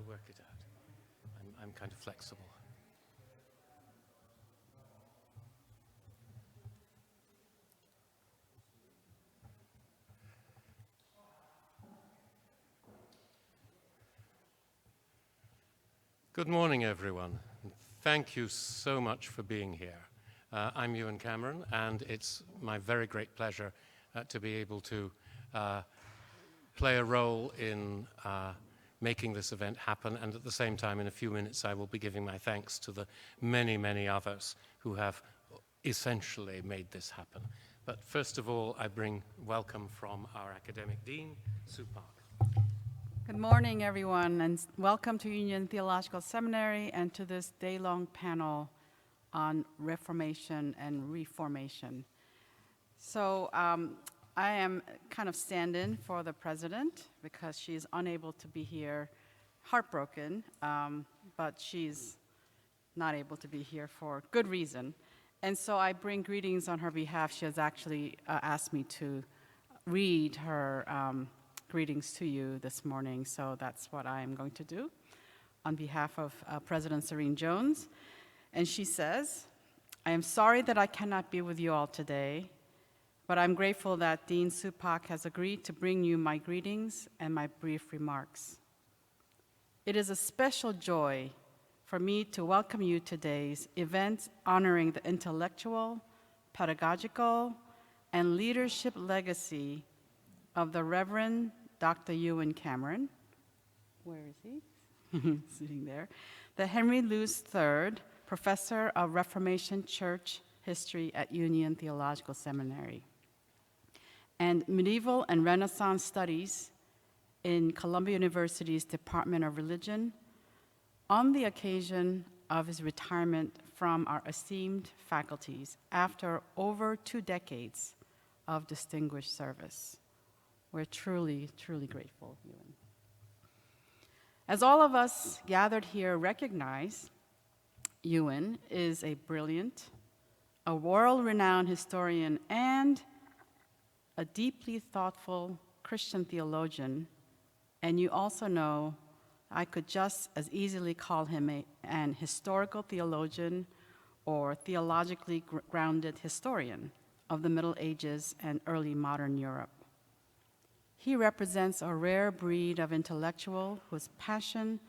we'll work it out. I'm kind of flexible. Good morning, everyone. Thank you so much for being here. I'm Ewan Cameron, and it's my very great pleasure to be able to play a role in making this event happen, and at the same time, in a few minutes, I will be giving my thanks to the many, many others who have essentially made this happen. But first of all, I bring welcome from our academic dean, Sue Park. Good morning, everyone, and welcome to Union Theological Seminary and to this day-long panel on Reformation and Reformation. So I am kind of stand-in for the president because she's unable to be here, heartbroken, but she's not able to be here for good reason. And so I bring greetings on her behalf. She has actually asked me to read her greetings to you this morning, so that's what I am going to do on behalf of President Serene Jones. And she says, I am sorry that I cannot be with you all today, but I'm grateful that Dean Sue Park has agreed to bring you my greetings and my brief remarks. It is a special joy for me to welcome you to today's event honoring the intellectual, pedagogical, and leadership legacy of the Reverend Dr. Ewan Cameron. Where is he? Sitting there. The Henry Luce III Professor of Reformation Church History at Union Theological Seminary, and Medieval and Renaissance Studies in Columbia University's Department of Religion on the occasion of his retirement from our esteemed faculties after over 2 decades of distinguished service. We're truly, truly grateful, Ewan. As all of us gathered here recognize, Ewan is a brilliant, a world-renowned historian, and a deeply thoughtful Christian theologian, and you also know I could just as easily call him an historical theologian or theologically grounded historian of the Middle Ages and early modern Europe. He represents a rare breed of intellectual whose passion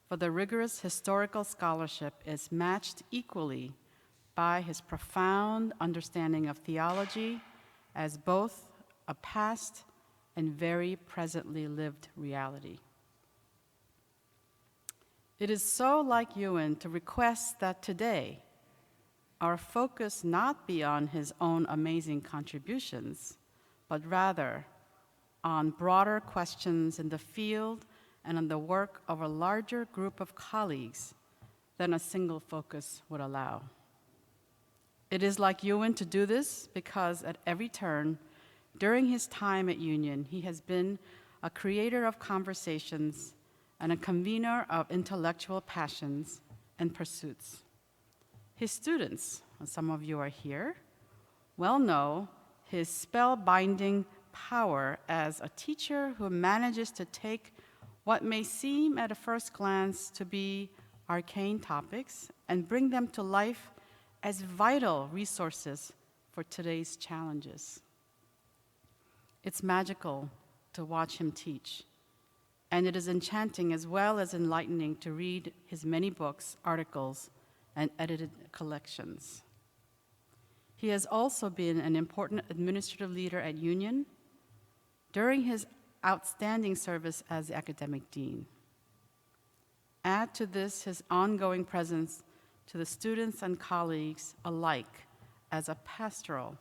for the rigorous historical scholarship is matched equally by his profound understanding of theology as both a past and very presently lived reality. It is so like Ewan to request that today our focus not be on his own amazing contributions, but rather on broader questions in the field and on the work of a larger group of colleagues than a single focus would allow. It is like Ewan to do this because at every turn during his time at Union, he has been a creator of conversations and a convener of intellectual passions and pursuits. His students, and some of you are here, well know his spellbinding power as a teacher who manages to take what may seem at a first glance to be arcane topics and bring them to life as vital resources for today's challenges. It's magical to watch him teach, and it is enchanting as well as enlightening to read his many books, articles, and edited collections. He has also been an important administrative leader at Union during his outstanding service as the academic dean. Add to this his ongoing presence to the students and colleagues alike as a pastoral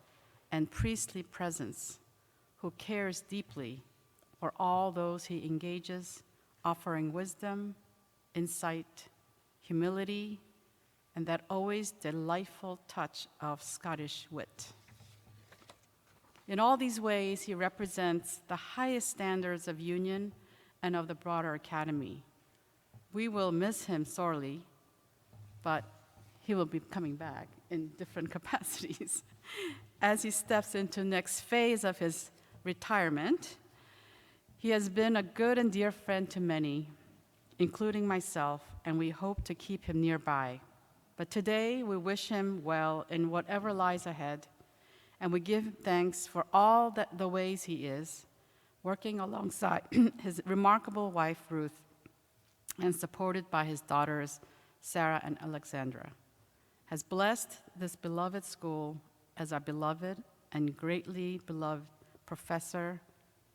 and priestly presence who cares deeply for all those he engages, offering wisdom, insight, humility, and that always delightful touch of Scottish wit. In all these ways, he represents the highest standards of Union and of the broader academy. We will miss him sorely, but he will be coming back in different capacities as he steps into the next phase of his retirement. He has been a good and dear friend to many. including myself, and we hope to keep him nearby. But today, we wish him well in whatever lies ahead, and we give thanks for all the ways he is, working alongside his remarkable wife, Ruth, and supported by his daughters, Sarah and Alexandra, has blessed this beloved school as our beloved and greatly beloved professor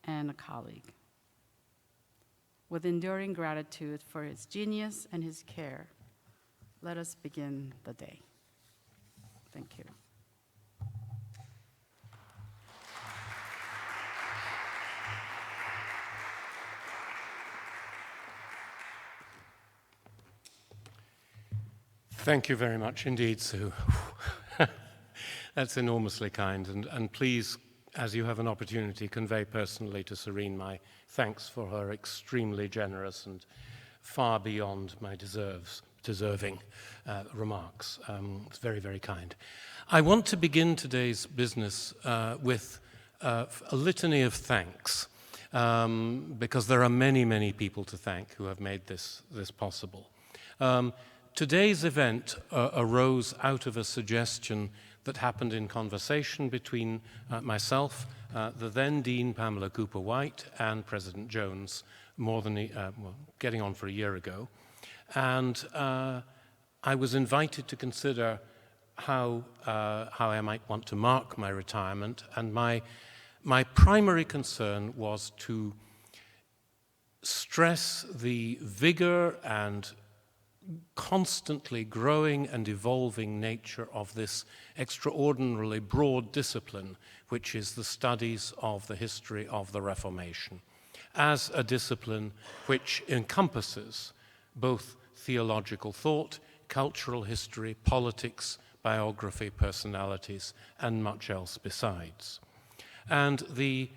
and a colleague. With enduring gratitude for his genius and his care, let us begin the day. Thank you. Thank you very much indeed, Sue. That's enormously kind, and please, as you have an opportunity, convey personally to Serene my thanks for her extremely generous and far beyond my deserving remarks. It's very, very kind. I want to begin today's business with a litany of thanks, because there are many, many people to thank who have made this possible. Today's event arose out of a suggestion that happened in conversation between myself, the then Dean Pamela Cooper-White, and President Jones, getting on for a year ago. And I was invited to consider how I might want to mark my retirement, and my primary concern was to stress the vigor and constantly growing and evolving nature of this extraordinarily broad discipline, which is the studies of the history of the Reformation, as a discipline which encompasses both theological thought, cultural history, politics, biography, personalities, and much else besides. And the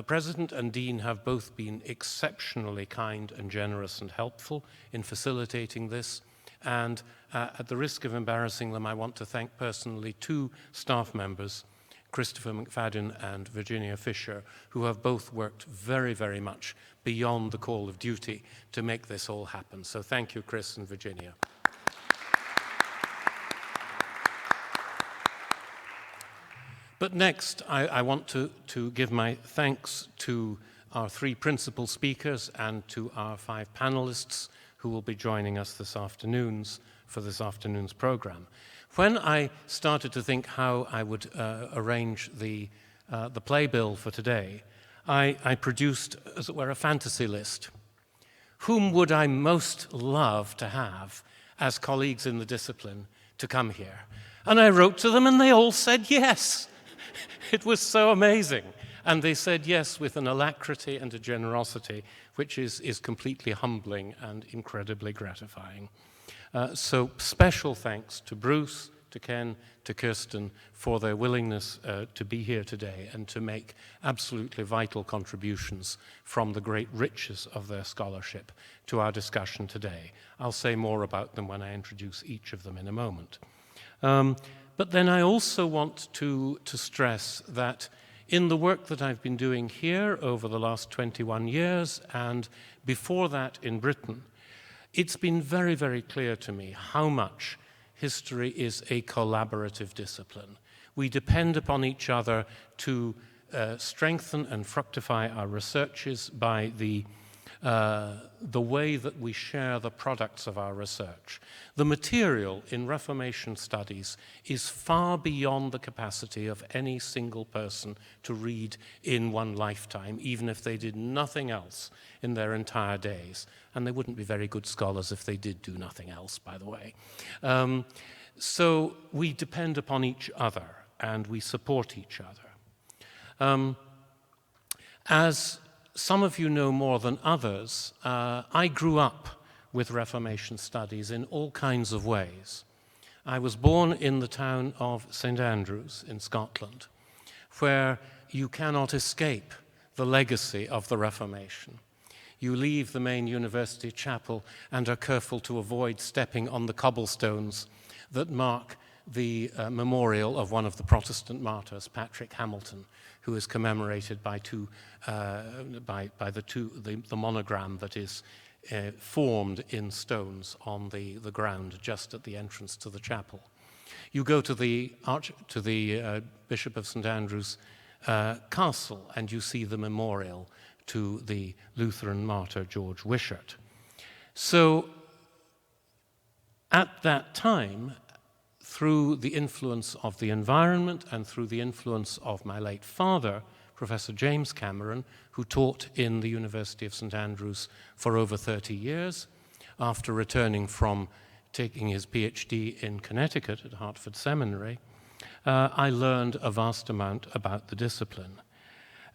President and Dean have both been exceptionally kind and generous and helpful in facilitating this. And at the risk of embarrassing them, I want to thank personally two staff members, Christopher McFadden and Virginia Fisher, who have both worked very, very much beyond the call of duty to make this all happen. So thank you, Chris and Virginia. But next, I want to give my thanks to our three principal speakers and to our five panelists who will be joining us for this afternoon's program. When I started to think how I would arrange the playbill for today, I produced, as it were, a fantasy list. Whom would I most love to have as colleagues in the discipline to come here? And I wrote to them and they all said yes. It was so amazing. And they said yes with an alacrity and a generosity which is completely humbling and incredibly gratifying. So special thanks to Bruce, to Ken, to Kirsten for their willingness to be here today and to make absolutely vital contributions from the great riches of their scholarship to our discussion today. I'll say more about them when I introduce each of them in a moment. But then I also want to stress that in the work that I've been doing here over the last 21 years and before that in Britain, it's been very, very clear to me how much history is a collaborative discipline. We depend upon each other to strengthen and fructify our researches by the way that we share the products of our research. The material in Reformation studies is far beyond the capacity of any single person to read in one lifetime, even if they did nothing else in their entire days. And they wouldn't be very good scholars if they did do nothing else, by the way. So we depend upon each other and we support each other. As some of you know more than others, I grew up with Reformation studies in all kinds of ways. I was born in the town of St. Andrews in Scotland, where you cannot escape the legacy of the Reformation. You leave the main university chapel and are careful to avoid stepping on the cobblestones that mark the memorial of one of the Protestant martyrs, Patrick Hamilton, who is commemorated by the monogram that is formed in stones on the ground just at the entrance to the chapel. You go to the Bishop of St. Andrew's castle, and you see the memorial to the Lutheran martyr George Wishart. So at that time, through the influence of the environment and through the influence of my late father, Professor James Cameron, who taught in the University of St. Andrews for over 30 years, after returning from taking his PhD in Connecticut at Hartford Seminary, I learned a vast amount about the discipline.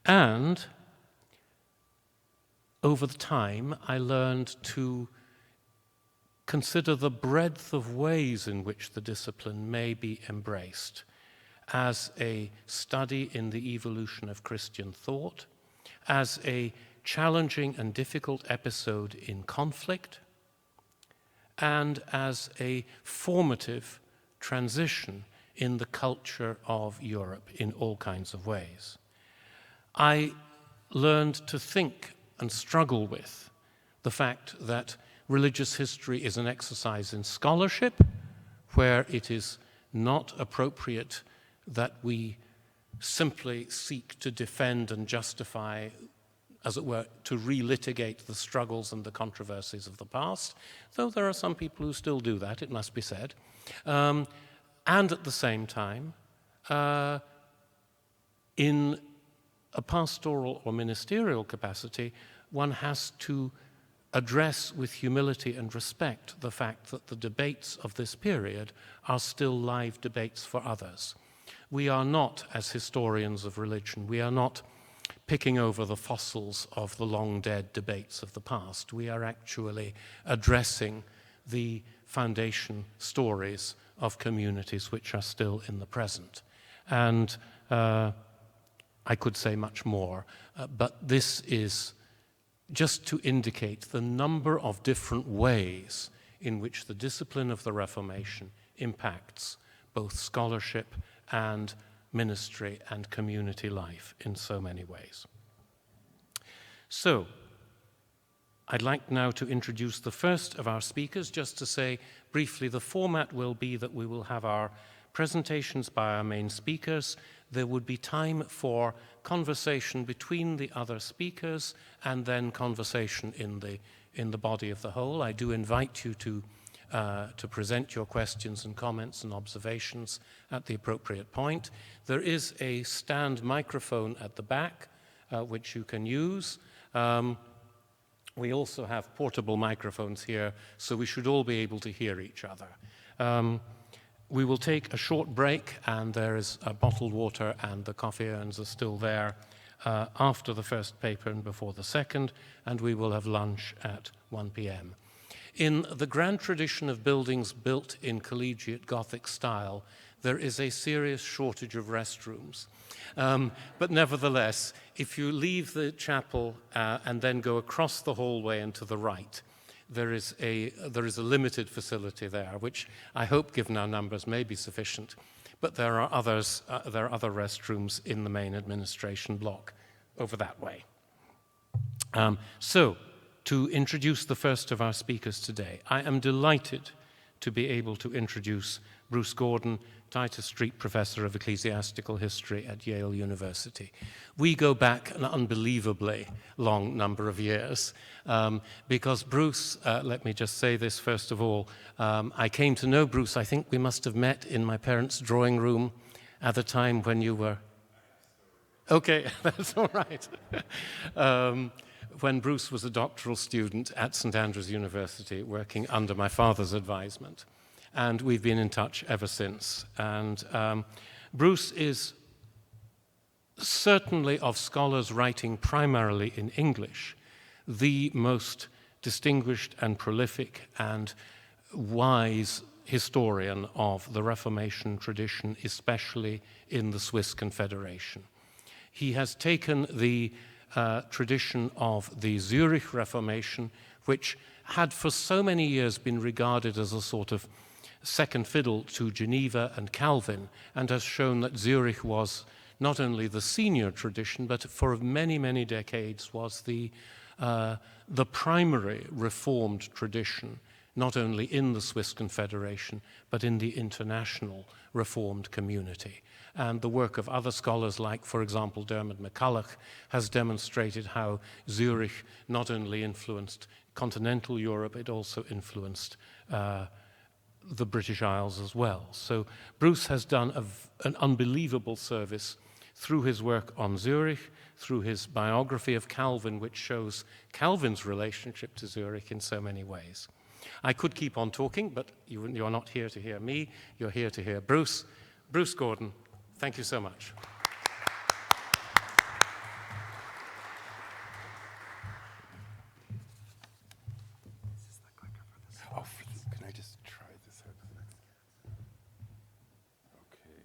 And over the time, I learned to consider the breadth of ways in which the discipline may be embraced as a study in the evolution of Christian thought, as a challenging and difficult episode in conflict, and as a formative transition in the culture of Europe in all kinds of ways. I learned to think and struggle with the fact that religious history is an exercise in scholarship, where it is not appropriate that we simply seek to defend and justify, as it were, to relitigate the struggles and the controversies of the past, though there are some people who still do that, it must be said. And at the same time, in a pastoral or ministerial capacity, one has to address with humility and respect the fact that the debates of this period are still live debates for others. We are not, as historians of religion, we are not picking over the fossils of the long-dead debates of the past. We are actually addressing the foundation stories of communities which are still in the present. And I could say much more, but this is just to indicate the number of different ways in which the discipline of the Reformation impacts both scholarship and ministry and community life in so many ways. So, I'd like now to introduce the first of our speakers. Just to say briefly, the format will be that we will have our presentations by our main speakers. There would be time for conversation between the other speakers and then conversation in the body of the whole. I do invite you to present your questions and comments and observations at the appropriate point. There is a stand microphone at the back, which you can use. We also have portable microphones here, so we should all be able to hear each other. We will take a short break, and there is bottled water and the coffee urns are still there after the first paper and before the second, and we will have lunch at 1 p.m. In the grand tradition of buildings built in collegiate Gothic style, there is a serious shortage of restrooms. But nevertheless, if you leave the chapel and then go across the hallway and to the right, there is a limited facility there, which I hope, given our numbers, may be sufficient. But there are others. There are other restrooms in the main administration block over that way. So, to introduce the first of our speakers today, I am delighted to be able to introduce Bruce Gordon, Titus Street Professor of Ecclesiastical History at Yale University. We go back an unbelievably long number of years because Bruce, let me just say this first of all, I came to know Bruce, I think we must have met in my parents' drawing room at the time when you were... Okay, that's all right. When Bruce was a doctoral student at St. Andrews University working under my father's advisement. And we've been in touch ever since. And Bruce is certainly, of scholars writing primarily in English, the most distinguished and prolific and wise historian of the Reformation tradition, especially in the Swiss Confederation. He has taken the tradition of the Zurich Reformation, which had for so many years been regarded as a sort of second fiddle to Geneva and Calvin, and has shown that Zurich was not only the senior tradition, but for many, many decades was the the primary Reformed tradition, not only in the Swiss Confederation, but in the international Reformed community. And the work of other scholars like, for example, Dermot McCulloch, has demonstrated how Zurich not only influenced continental Europe, it also influenced the British Isles as well. So Bruce has done an unbelievable service through his work on Zurich, through his biography of Calvin, which shows Calvin's relationship to Zurich in so many ways. I could keep on talking, but you're not here to hear me, you're here to hear Bruce. Bruce Gordon, thank you so much. Oh, can I just try this out? Okay.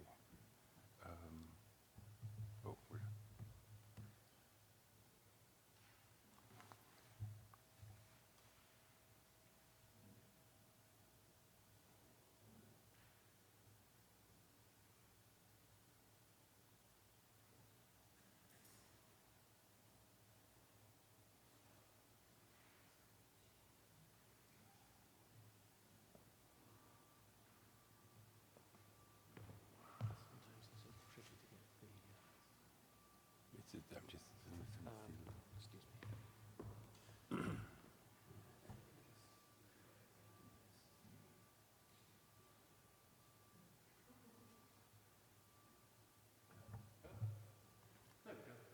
I'm just Excuse me.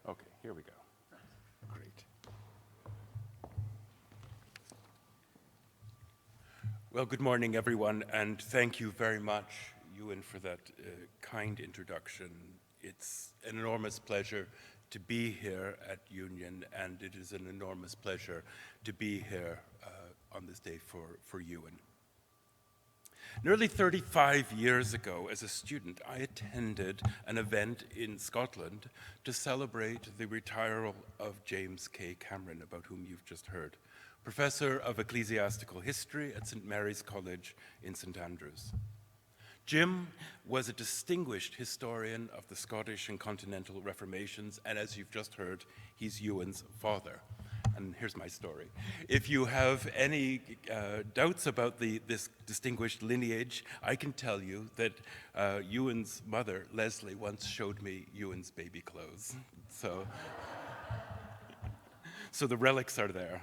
Okay, here we go. Great. Well, good morning, everyone, and thank you very much, Ewan, for that kind introduction. It's an enormous pleasure to be here at Union, and it is an enormous pleasure to be here on this day for Ewan. Nearly 35 years ago, as a student, I attended an event in Scotland to celebrate the retiral of James K. Cameron, about whom you've just heard, Professor of Ecclesiastical History at St. Mary's College in St. Andrews. Jim was a distinguished historian of the Scottish and continental Reformations, and as you've just heard, he's Ewan's father. And here's my story. If you have any doubts about this distinguished lineage, I can tell you that Ewan's mother, Leslie, once showed me Ewan's baby clothes. So the relics are there.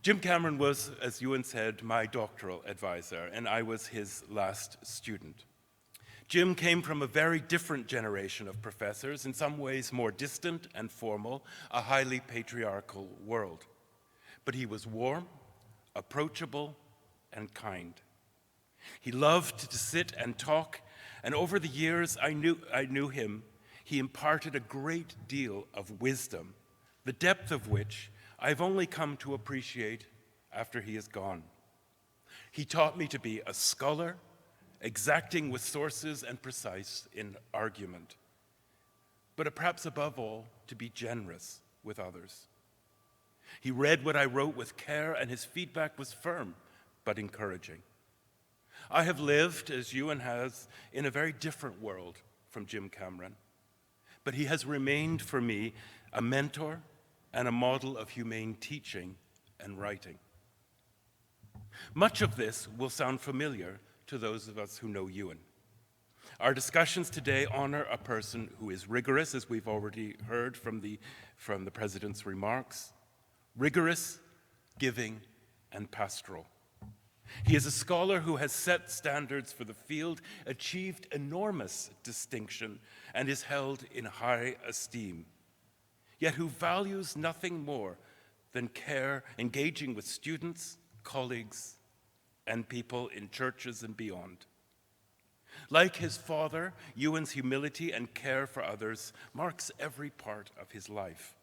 Jim Cameron was, as Ewan said, my doctoral advisor, and I was his last student. Jim came from a very different generation of professors, in some ways more distant and formal, a highly patriarchal world. But he was warm, approachable, and kind. He loved to sit and talk, and over the years I knew him, he imparted a great deal of wisdom, the depth of which I've only come to appreciate after he is gone. He taught me to be a scholar, exacting with sources and precise in argument, but perhaps above all, to be generous with others. He read what I wrote with care, and his feedback was firm but encouraging. I have lived, as Ewan has, in a very different world from Jim Cameron, but he has remained for me a mentor and a model of humane teaching and writing. Much of this will sound familiar to those of us who know Ewan. Our discussions today honor a person who is rigorous, as we've already heard from the President's remarks, rigorous, giving, and pastoral. He is a scholar who has set standards for the field, achieved enormous distinction, and is held in high esteem, yet who values nothing more than care, engaging with students, colleagues, and people in churches and beyond. Like his father, Ewan's humility and care for others marks every part of his life.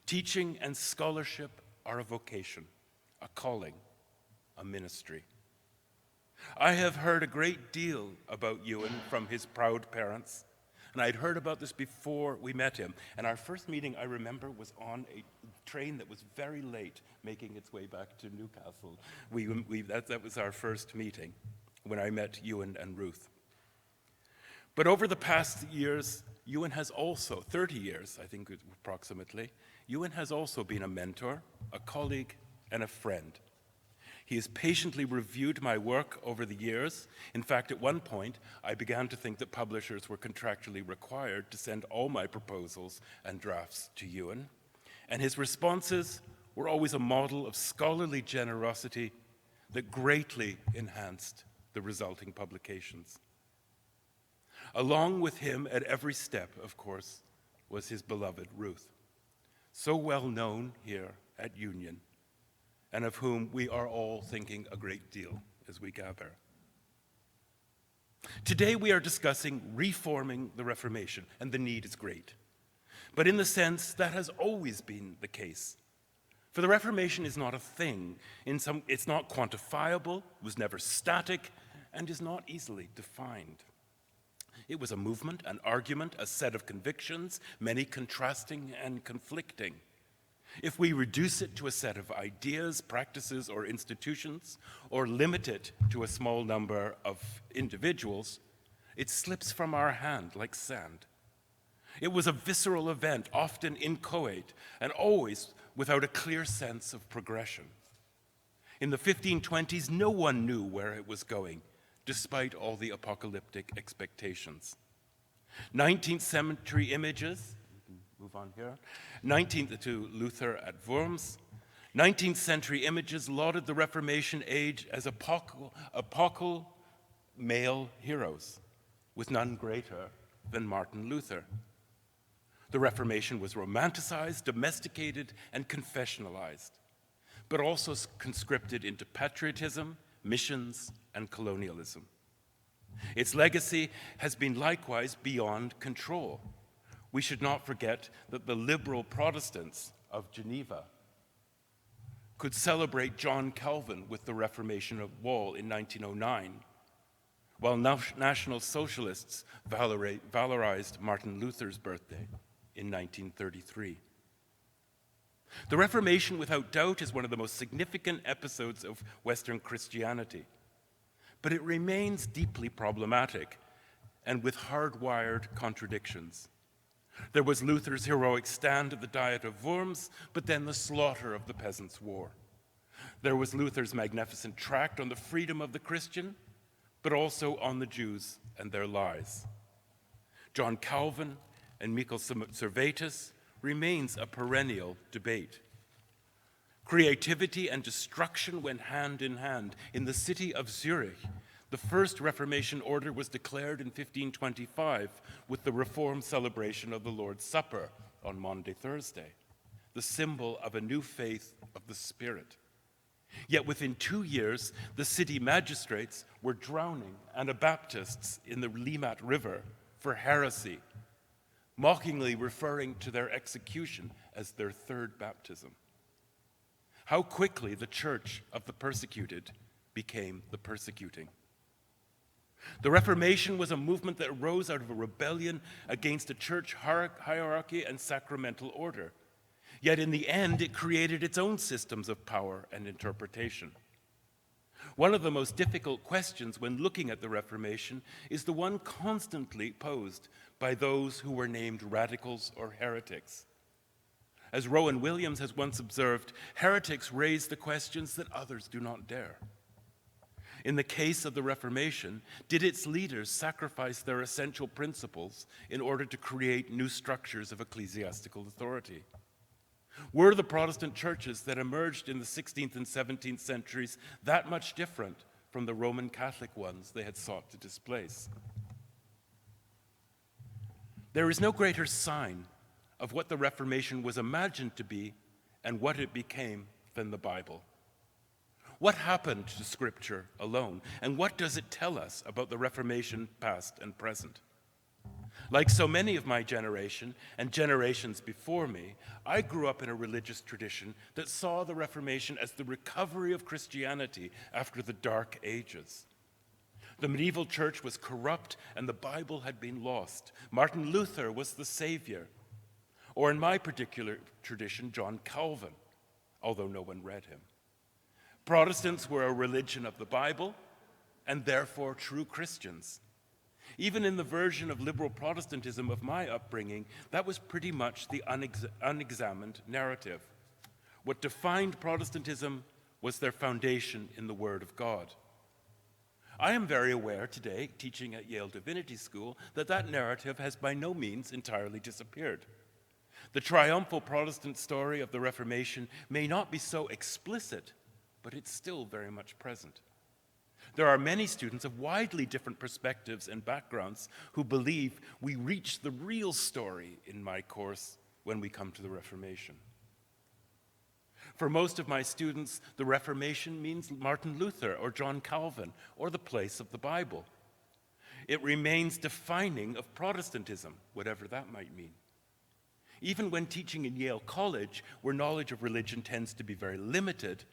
Teaching and scholarship are a vocation, a calling, a ministry. I have heard a great deal about Ewan from his proud parents, and I'd heard about this before we met him. And our first meeting, I remember, was on a train that was very late, making its way back to Newcastle. That was our first meeting, when I met Ewan and Ruth. But over the past years, Ewan has also, 30 years, I think approximately, Ewan has also been a mentor, a colleague, and a friend. He has patiently reviewed my work over the years. In fact, at one point, I began to think that publishers were contractually required to send all my proposals and drafts to Ewan. And his responses were always a model of scholarly generosity that greatly enhanced the resulting publications. Along with him at every step, of course, was his beloved Ruth, so well known here at Union, and of whom we are all thinking a great deal as we gather. Today we are discussing reforming the Reformation, and the need is great. But in the sense that has always been the case. For the Reformation is not a thing. It's not quantifiable, was never static, and is not easily defined. It was a movement, an argument, a set of convictions, many contrasting and conflicting. If we reduce it to a set of ideas, practices, or institutions, or limit it to a small number of individuals, it slips from our hand like sand. It was a visceral event, often inchoate, and always without a clear sense of progression. In the 1520s, no one knew where it was going, despite all the apocalyptic expectations. 19th century images, move on here, 19th to Luther at Worms, 19th century images lauded the Reformation age as apocal male heroes, with none greater than Martin Luther. The Reformation was romanticized, domesticated, and confessionalized, but also conscripted into patriotism, missions, and colonialism. Its legacy has been likewise beyond control. We should not forget that the liberal Protestants of Geneva could celebrate John Calvin with the Reformation of Wall in 1909, while National Socialists valorized Martin Luther's birthday in 1933. The Reformation, without doubt, is one of the most significant episodes of Western Christianity, but it remains deeply problematic and with hardwired contradictions. There was Luther's heroic stand at the Diet of Worms, but then the slaughter of the Peasants' War. There was Luther's magnificent tract on the freedom of the Christian, but also on the Jews and their lies. John Calvin and Michael Servetus remains a perennial debate. Creativity and destruction went hand in hand. In the city of Zurich, the first Reformation order was declared in 1525 with the Reform celebration of the Lord's Supper on Maundy Thursday, the symbol of a new faith of the Spirit. Yet within 2 years, the city magistrates were drowning Anabaptists in the Limmat River for heresy, mockingly referring to their execution as their third baptism. How quickly the church of the persecuted became the persecuting. The Reformation was a movement that arose out of a rebellion against a church hierarchy and sacramental order. Yet in the end, it created its own systems of power and interpretation. One of the most difficult questions when looking at the Reformation is the one constantly posed by those who were named radicals or heretics. As Rowan Williams has once observed, heretics raise the questions that others do not dare. In the case of the Reformation, did its leaders sacrifice their essential principles in order to create new structures of ecclesiastical authority? Were the Protestant churches that emerged in the 16th and 17th centuries that much different from the Roman Catholic ones they had sought to displace? There is no greater sign of what the Reformation was imagined to be and what it became than the Bible. What happened to Scripture alone, and what does it tell us about the Reformation past and present? Like so many of my generation and generations before me, I grew up in a religious tradition that saw the Reformation as the recovery of Christianity after the Dark Ages. The medieval church was corrupt and the Bible had been lost. Martin Luther was the savior. Or in my particular tradition, John Calvin, although no one read him. Protestants were a religion of the Bible and therefore true Christians. Even in the version of liberal Protestantism of my upbringing, that was pretty much the unexamined narrative. What defined Protestantism was their foundation in the Word of God. I am very aware today, teaching at Yale Divinity School, that that narrative has by no means entirely disappeared. The triumphal Protestant story of the Reformation may not be so explicit, but it's still very much present. There are many students of widely different perspectives and backgrounds who believe we reach the real story in my course when we come to the Reformation. For most of my students, the Reformation means Martin Luther or John Calvin or the place of the Bible. It remains defining of Protestantism, whatever that might mean. Even when teaching in Yale College, where knowledge of religion tends to be very limited,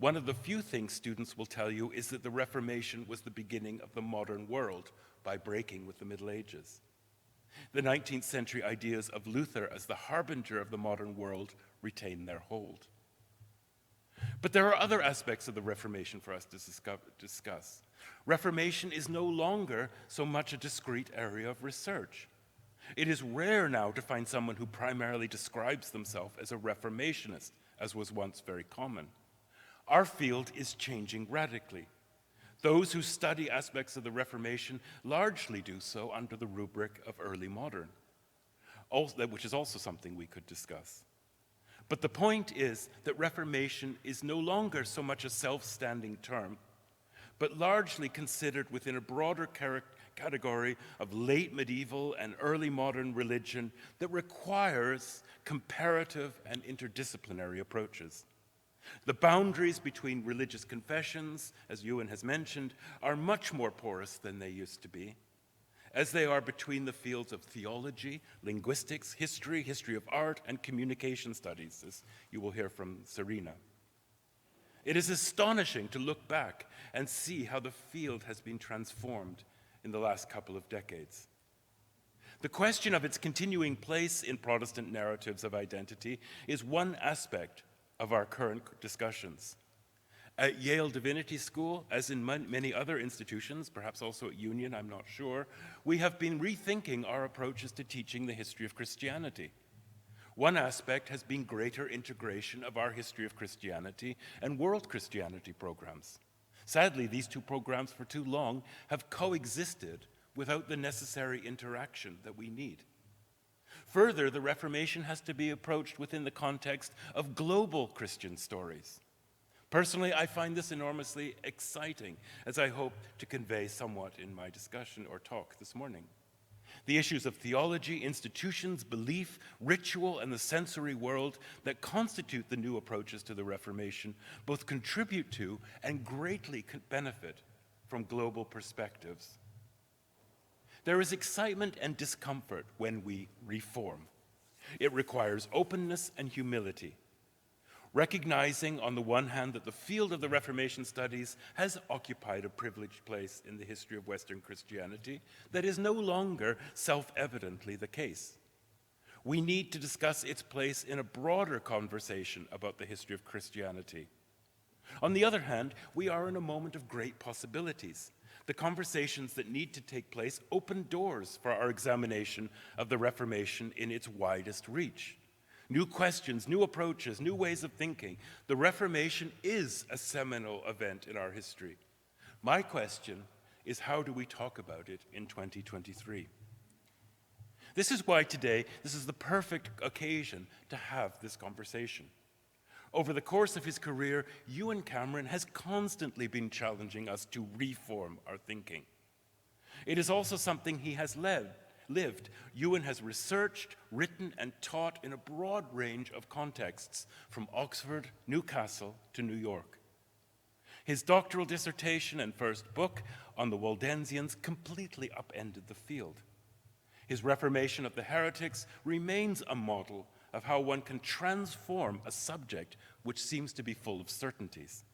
one of the few things students will tell you is that the Reformation was the beginning of the modern world by breaking with the Middle Ages. The 19th century ideas of Luther as the harbinger of the modern world retain their hold. But there are other aspects of the Reformation for us to discuss. Reformation is no longer so much a discrete area of research. It is rare now to find someone who primarily describes themselves as a Reformationist, as was once very common. Our field is changing radically. Those who study aspects of the Reformation largely do so under the rubric of early modern, which is also something we could discuss. But the point is that Reformation is no longer so much a self-standing term, but largely considered within a broader category of late medieval and early modern religion that requires comparative and interdisciplinary approaches. The boundaries between religious confessions, as Ewan has mentioned, are much more porous than they used to be, as they are between the fields of theology, linguistics, history, history of art, and communication studies, as you will hear from Serena. It is astonishing to look back and see how the field has been transformed in the last couple of decades. The question of its continuing place in Protestant narratives of identity is one aspect of our current discussions. At Yale Divinity School, as in many other institutions, perhaps also at Union, I'm not sure, we have been rethinking our approaches to teaching the history of Christianity. One aspect has been greater integration of our history of Christianity and world Christianity programs. Sadly, these two programs for too long have coexisted without the necessary interaction that we need. Further, the Reformation has to be approached within the context of global Christian stories. Personally, I find this enormously exciting, as I hope to convey somewhat in my discussion or talk this morning. The issues of theology, institutions, belief, ritual, and the sensory world that constitute the new approaches to the Reformation both contribute to and greatly benefit from global perspectives. There is excitement and discomfort when we reform. It requires openness and humility, recognizing on the one hand that the field of the Reformation studies has occupied a privileged place in the history of Western Christianity that is no longer self-evidently the case. We need to discuss its place in a broader conversation about the history of Christianity. On the other hand, we are in a moment of great possibilities. The conversations that need to take place open doors for our examination of the Reformation in its widest reach. New questions, new approaches, new ways of thinking. The Reformation is a seminal event in our history. My question is, how do we talk about it in 2023? This is why today, this is the perfect occasion to have this conversation. Over the course of his career, Ewan Cameron has constantly been challenging us to reform our thinking. It is also something he has lived. Ewan has researched, written, and taught in a broad range of contexts, from Oxford, Newcastle, to New York. His doctoral dissertation and first book on the Waldensians completely upended the field. His Reformation of the Heretics remains a model of how one can transform a subject which seems to be full of certainties.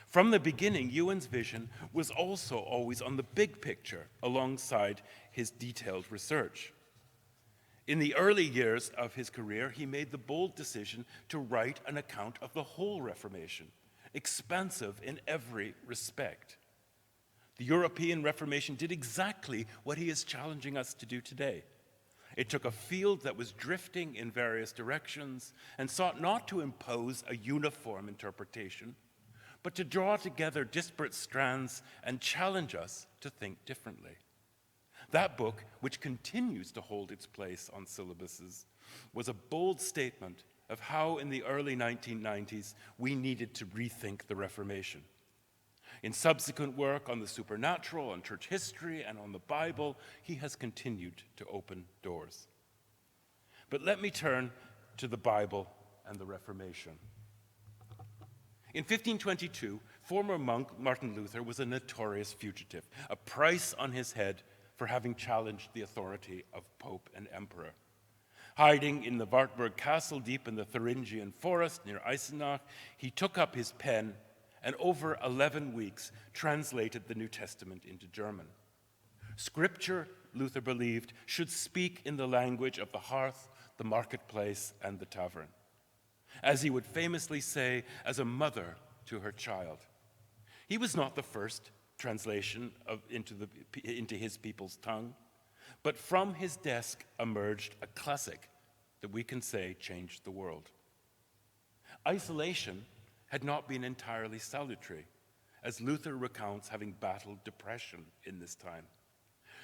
From the beginning, Ewan's vision was also always on the big picture alongside his detailed research. In the early years of his career, he made the bold decision to write an account of the whole Reformation, expansive in every respect. The European Reformation did exactly what he is challenging us to do today. It took a field that was drifting in various directions and sought not to impose a uniform interpretation, but to draw together disparate strands and challenge us to think differently. That book, which continues to hold its place on syllabuses, was a bold statement of how in the early 1990s we needed to rethink the Reformation. In subsequent work on the supernatural, on church history, and on the Bible, he has continued to open doors. But let me turn to the Bible and the Reformation. In 1522, former monk Martin Luther was a notorious fugitive, a price on his head for having challenged the authority of Pope and Emperor. Hiding in the Wartburg Castle deep in the Thuringian forest near Eisenach, he took up his pen and over 11 weeks translated the New Testament into German. Scripture, Luther believed, should speak in the language of the hearth, the marketplace, and the tavern. As he would famously say, as a mother to her child. He was not the first translation into his people's tongue, but from his desk emerged a classic that we can say changed the world. Isolation had not been entirely salutary, as Luther recounts having battled depression in this time.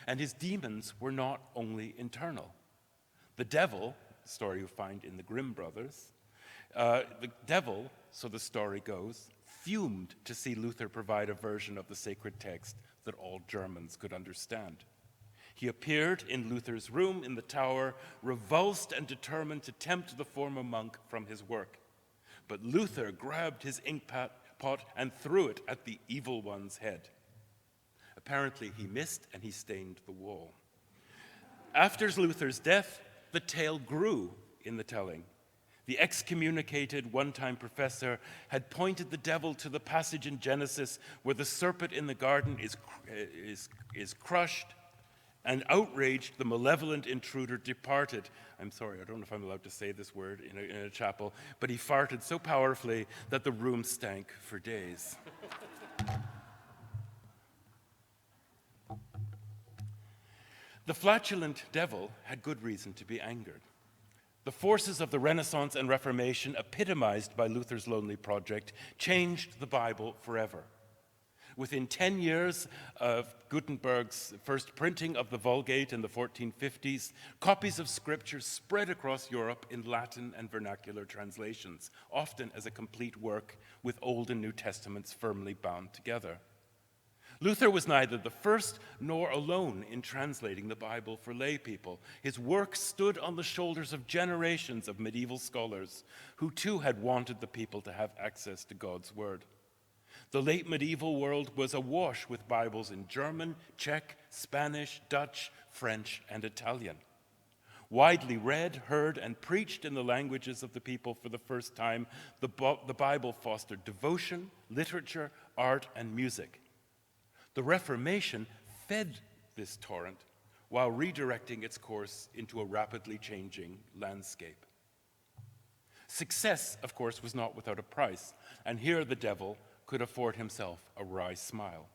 And his demons were not only internal. The devil, the story you find in the Grimm brothers, the devil, so the story goes, fumed to see Luther provide a version of the sacred text that all Germans could understand. He appeared in Luther's room in the tower, revulsed and determined to tempt the former monk from his work. But Luther grabbed his ink pot and threw it at the evil one's head. Apparently he missed and he stained the wall. After Luther's death, the tale grew in the telling. The excommunicated one-time professor had pointed the devil to the passage in Genesis where the serpent in the garden is crushed, and outraged, the malevolent intruder departed. I'm sorry, I don't know if I'm allowed to say this word in a chapel, but he farted so powerfully that the room stank for days. The flatulent devil had good reason to be angered. The forces of the Renaissance and Reformation, epitomized by Luther's Lonely Project, changed the Bible forever. Within 10 years of Gutenberg's first printing of the Vulgate in the 1450s, copies of Scripture spread across Europe in Latin and vernacular translations, often as a complete work with Old and New Testaments firmly bound together. Luther was neither the first nor alone in translating the Bible for lay people. His work stood on the shoulders of generations of medieval scholars who too had wanted the people to have access to God's Word. The late medieval world was awash with Bibles in German, Czech, Spanish, Dutch, French, and Italian. Widely read, heard, and preached in the languages of the people for the first time, the Bible fostered devotion, literature, art, and music. The Reformation fed this torrent while redirecting its course into a rapidly changing landscape. Success, of course, was not without a price, and here the devil could afford himself a wry smile.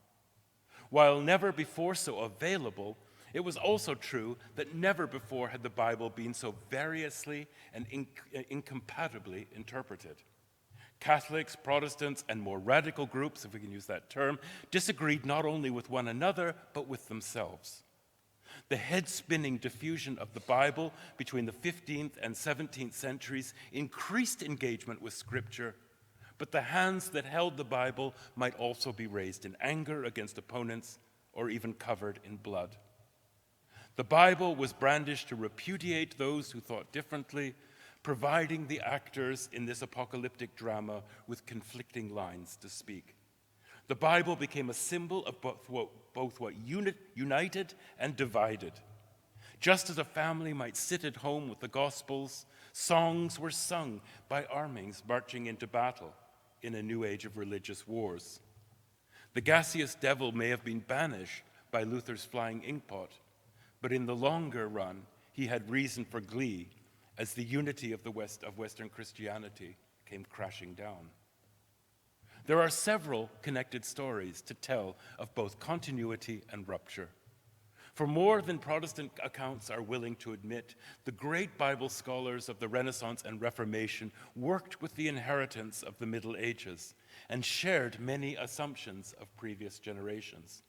While never before so available, it was also true that never before had the Bible been so variously and incompatibly interpreted. Catholics, Protestants, and more radical groups, if we can use that term, disagreed not only with one another, but with themselves. The head-spinning diffusion of the Bible between the 15th and 17th centuries increased engagement with Scripture, but the hands that held the Bible might also be raised in anger against opponents or even covered in blood. The Bible was brandished to repudiate those who thought differently, providing the actors in this apocalyptic drama with conflicting lines to speak. The Bible became a symbol of both what united and divided. Just as a family might sit at home with the Gospels, songs were sung by armies marching into battle in a new age of religious wars. The gaseous devil may have been banished by Luther's flying inkpot, but in the longer run, he had reason for glee as the unity of Western Christianity came crashing down. there are several connected stories to tell of both continuity and rupture. For more than Protestant accounts are willing to admit, the great Bible scholars of the Renaissance and Reformation worked with the inheritance of the Middle Ages and shared many assumptions of previous generations.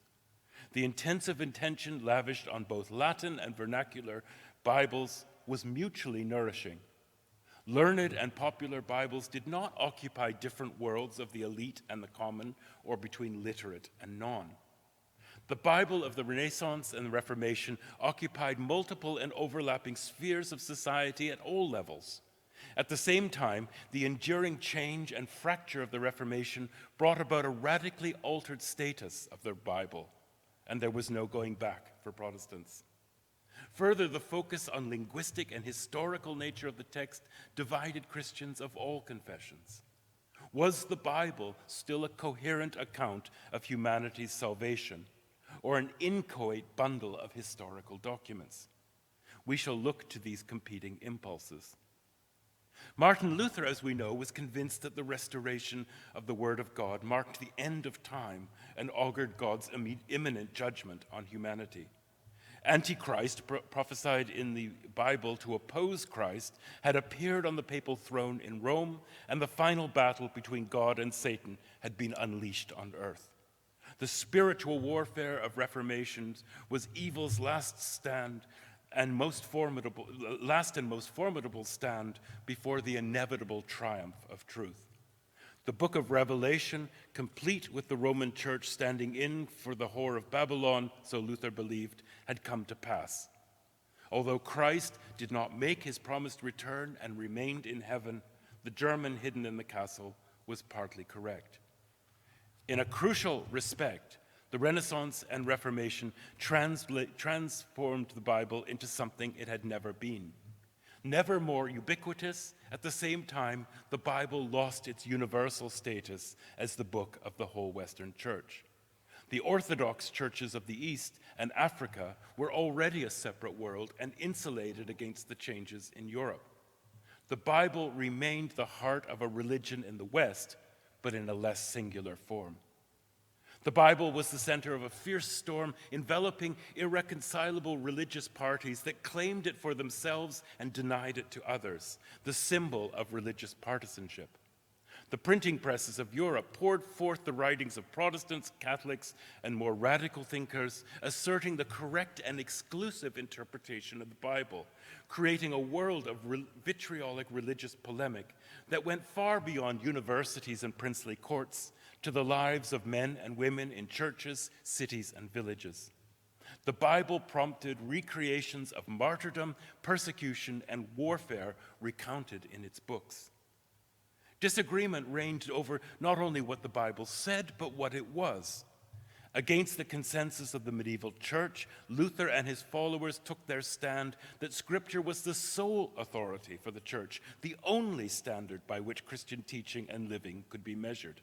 The intensive attention lavished on both Latin and vernacular Bibles was mutually nourishing. Learned and popular Bibles did not occupy different worlds of the elite and the common, or between literate and non. The Bible of the Renaissance and the Reformation occupied multiple and overlapping spheres of society at all levels. At the same time, the enduring change and fracture of the Reformation brought about a radically altered status of the Bible, and there was no going back for Protestants. Further, the focus on linguistic and historical nature of the text divided Christians of all confessions. Was the Bible still a coherent account of humanity's salvation, or an inchoate bundle of historical documents? We shall look to these competing impulses. Martin Luther, as we know, was convinced that the restoration of the Word of God marked the end of time and augured God's imminent judgment on humanity. Antichrist, prophesied in the Bible to oppose Christ, had appeared on the papal throne in Rome, and the final battle between God and Satan had been unleashed on earth. The spiritual warfare of Reformation was evil's last and most formidable stand before the inevitable triumph of truth. The book of Revelation, complete with the Roman Church standing in for the whore of Babylon, so Luther believed, had come to pass. Although Christ did not make his promised return and remained in heaven, the German hidden in the castle was partly correct. In a crucial respect, the Renaissance and Reformation transformed the Bible into something it had never been. Never more ubiquitous, at the same time, the Bible lost its universal status as the book of the whole Western Church. The Orthodox churches of the East and Africa were already a separate world and insulated against the changes in Europe. The Bible remained the heart of a religion in the West, but in a less singular form. The Bible was the center of a fierce storm enveloping irreconcilable religious parties that claimed it for themselves and denied it to others, the symbol of religious partisanship. The printing presses of Europe poured forth the writings of Protestants, Catholics, and more radical thinkers, asserting the correct and exclusive interpretation of the Bible, creating a world of vitriolic religious polemic that went far beyond universities and princely courts to the lives of men and women in churches, cities, and villages. The Bible prompted recreations of martyrdom, persecution, and warfare recounted in its books. Disagreement ranged over not only what the Bible said, but what it was. Against the consensus of the medieval church, Luther and his followers took their stand that Scripture was the sole authority for the church, the only standard by which Christian teaching and living could be measured.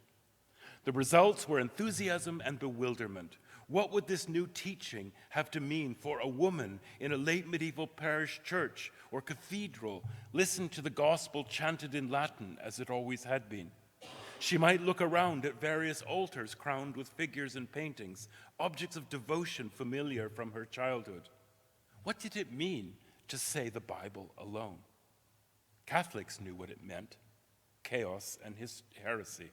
The results were enthusiasm and bewilderment. What would this new teaching have to mean for a woman in a late medieval parish church or cathedral listen to the gospel chanted in Latin as it always had been? She might look around at various altars crowned with figures and paintings, objects of devotion familiar from her childhood. What did it mean to say the Bible alone? Catholics knew what it meant: chaos and heresy.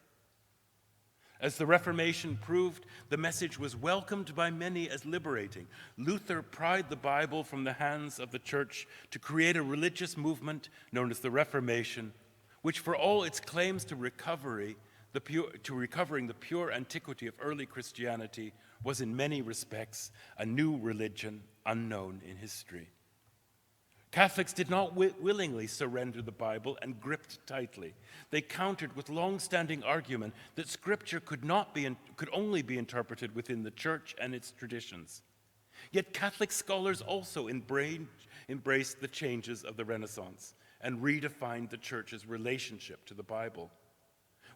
As the Reformation proved, the message was welcomed by many as liberating. Luther pried the Bible from the hands of the church to create a religious movement known as the Reformation, which, for all its claims to recovering the pure antiquity of early Christianity, was in many respects a new religion unknown in history. Catholics did not willingly surrender the Bible and gripped tightly. They countered with long-standing argument that Scripture could only be interpreted within the Church and its traditions. Yet Catholic scholars also embraced the changes of the Renaissance and redefined the Church's relationship to the Bible.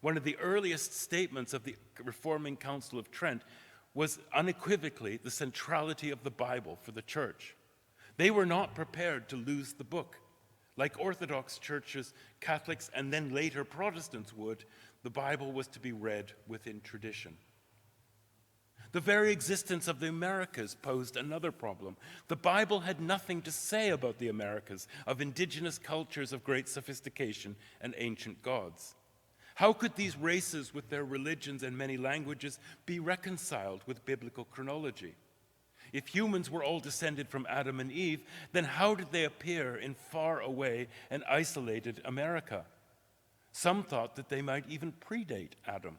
One of the earliest statements of the Reforming Council of Trent was unequivocally the centrality of the Bible for the Church. They were not prepared to lose the book. Like Orthodox churches, Catholics, and then later Protestants would, The Bible was to be read within tradition. The very existence of the Americas posed another problem. The Bible had nothing to say about the Americas, of indigenous cultures of great sophistication and ancient gods. How could these races with their religions and many languages be reconciled with biblical chronology? If humans were all descended from Adam and Eve, then how did they appear in far away and isolated America? Some thought that they might even predate Adam.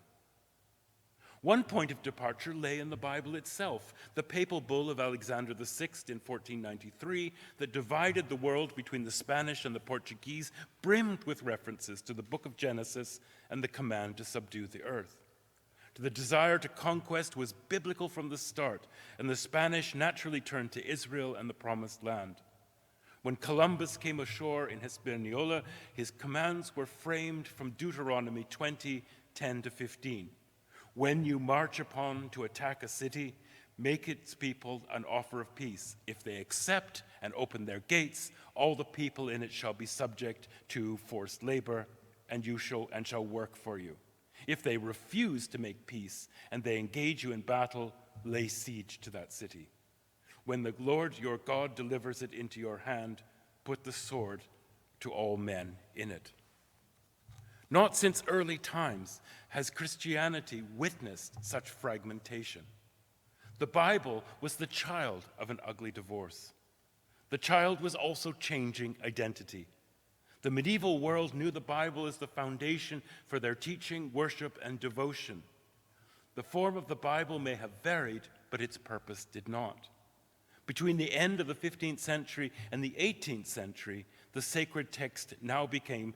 One point of departure lay in the Bible itself. The papal bull of Alexander VI in 1493 that divided the world between the Spanish and the Portuguese brimmed with references to the book of Genesis and the command to subdue the earth. The desire to conquest was biblical from the start, and the Spanish naturally turned to Israel and the Promised Land. When Columbus came ashore in Hispaniola, his commands were framed from Deuteronomy 20:10-15. When you march upon to attack a city, make its people an offer of peace. If they accept and open their gates, all the people in it shall be subject to forced labor, and shall work for you. If they refuse to make peace and they engage you in battle, lay siege to that city. When the Lord your God delivers it into your hand, put the sword to all men in it. Not since early times has Christianity witnessed such fragmentation. The Bible was the child of an ugly divorce. The child was also changing identity. The medieval world knew the Bible as the foundation for their teaching, worship, and devotion. The form of the Bible may have varied, but its purpose did not. Between the end of the 15th century and the 18th century, the sacred text now came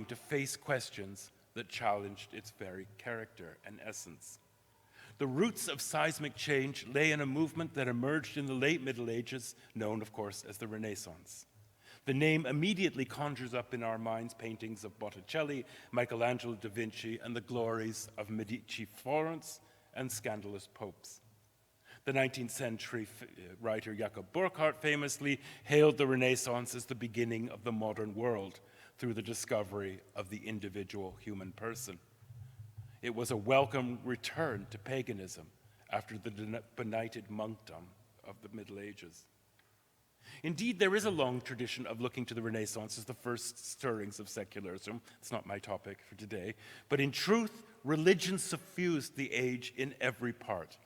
to face questions that challenged its very character and essence. The roots of seismic change lay in a movement that emerged in the late Middle Ages, known, of course, as the Renaissance. The name immediately conjures up in our minds paintings of Botticelli, Michelangelo da Vinci, and the glories of Medici Florence and scandalous popes. The 19th century writer Jakob Burckhardt famously hailed the Renaissance as the beginning of the modern world through the discovery of the individual human person. It was a welcome return to paganism after the benighted monkdom of the Middle Ages. Indeed, there is a long tradition of looking to the Renaissance as the first stirrings of secularism. It's not my topic for today. But in truth, religion suffused the age in every part.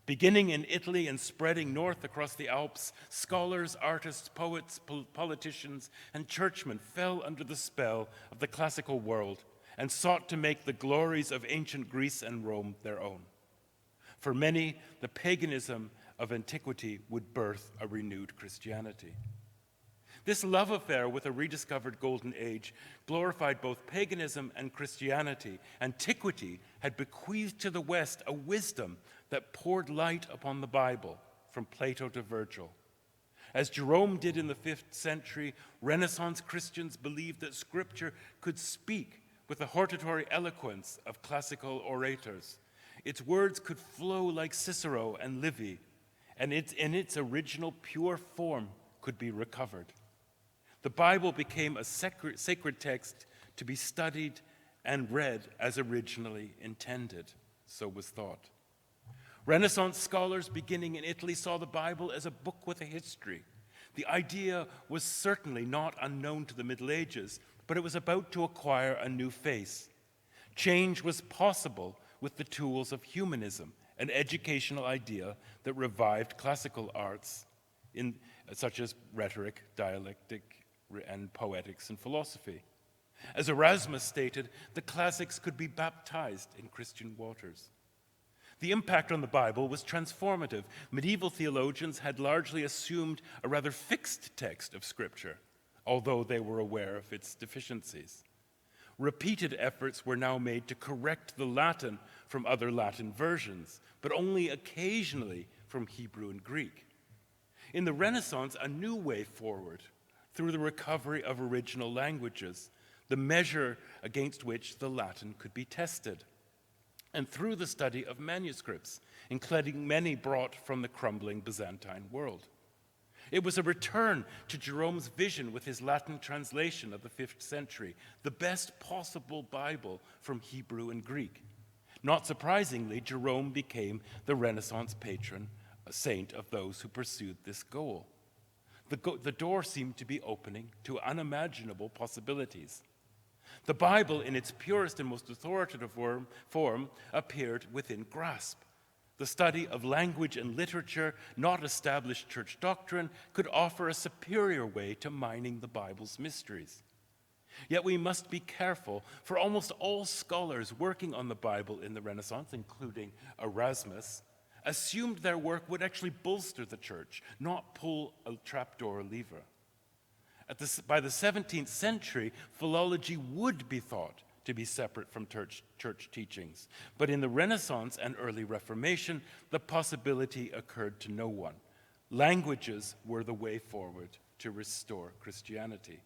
Beginning in Italy and spreading north across the Alps, scholars, artists, poets, politicians, and churchmen fell under the spell of the classical world and sought to make the glories of ancient Greece and Rome their own. For many, the paganism of antiquity would birth a renewed Christianity. This love affair with a rediscovered golden age glorified both paganism and Christianity. Antiquity had bequeathed to the West a wisdom that poured light upon the Bible, from Plato to Virgil. As Jerome did in the 5th century, Renaissance Christians believed that Scripture could speak with the hortatory eloquence of classical orators. Its words could flow like Cicero and Livy, and in its original pure form could be recovered. The Bible became a sacred text to be studied and read as originally intended, so was thought. Renaissance scholars beginning in Italy saw the Bible as a book with a history. The idea was certainly not unknown to the Middle Ages, but it was about to acquire a new face. Change was possible with the tools of humanism, an educational idea that revived classical arts such as rhetoric, dialectic, and poetics and philosophy. As Erasmus stated, the classics could be baptized in Christian waters. The impact on the Bible was transformative. Medieval theologians had largely assumed a rather fixed text of Scripture, although they were aware of its deficiencies. Repeated efforts were now made to correct the Latin from other Latin versions, but only occasionally from Hebrew and Greek. In the Renaissance, a new way forward, through the recovery of original languages, the measure against which the Latin could be tested, and through the study of manuscripts, including many brought from the crumbling Byzantine world. It was a return to Jerome's vision with his Latin translation of the 5th century, the best possible Bible from Hebrew and Greek. Not surprisingly, Jerome became the Renaissance patron saint of those who pursued this goal. The door seemed to be opening to unimaginable possibilities. The Bible, in its purest and most authoritative form, appeared within grasp. The study of language and literature, not established church doctrine, could offer a superior way to mining the Bible's mysteries. Yet we must be careful, for almost all scholars working on the Bible in the Renaissance, including Erasmus, assumed their work would actually bolster the church, not pull a trapdoor lever. By the 17th century, philology would be thought to be separate from church teachings. But in the Renaissance and early Reformation, the possibility occurred to no one. Languages were the way forward to restore Christianity.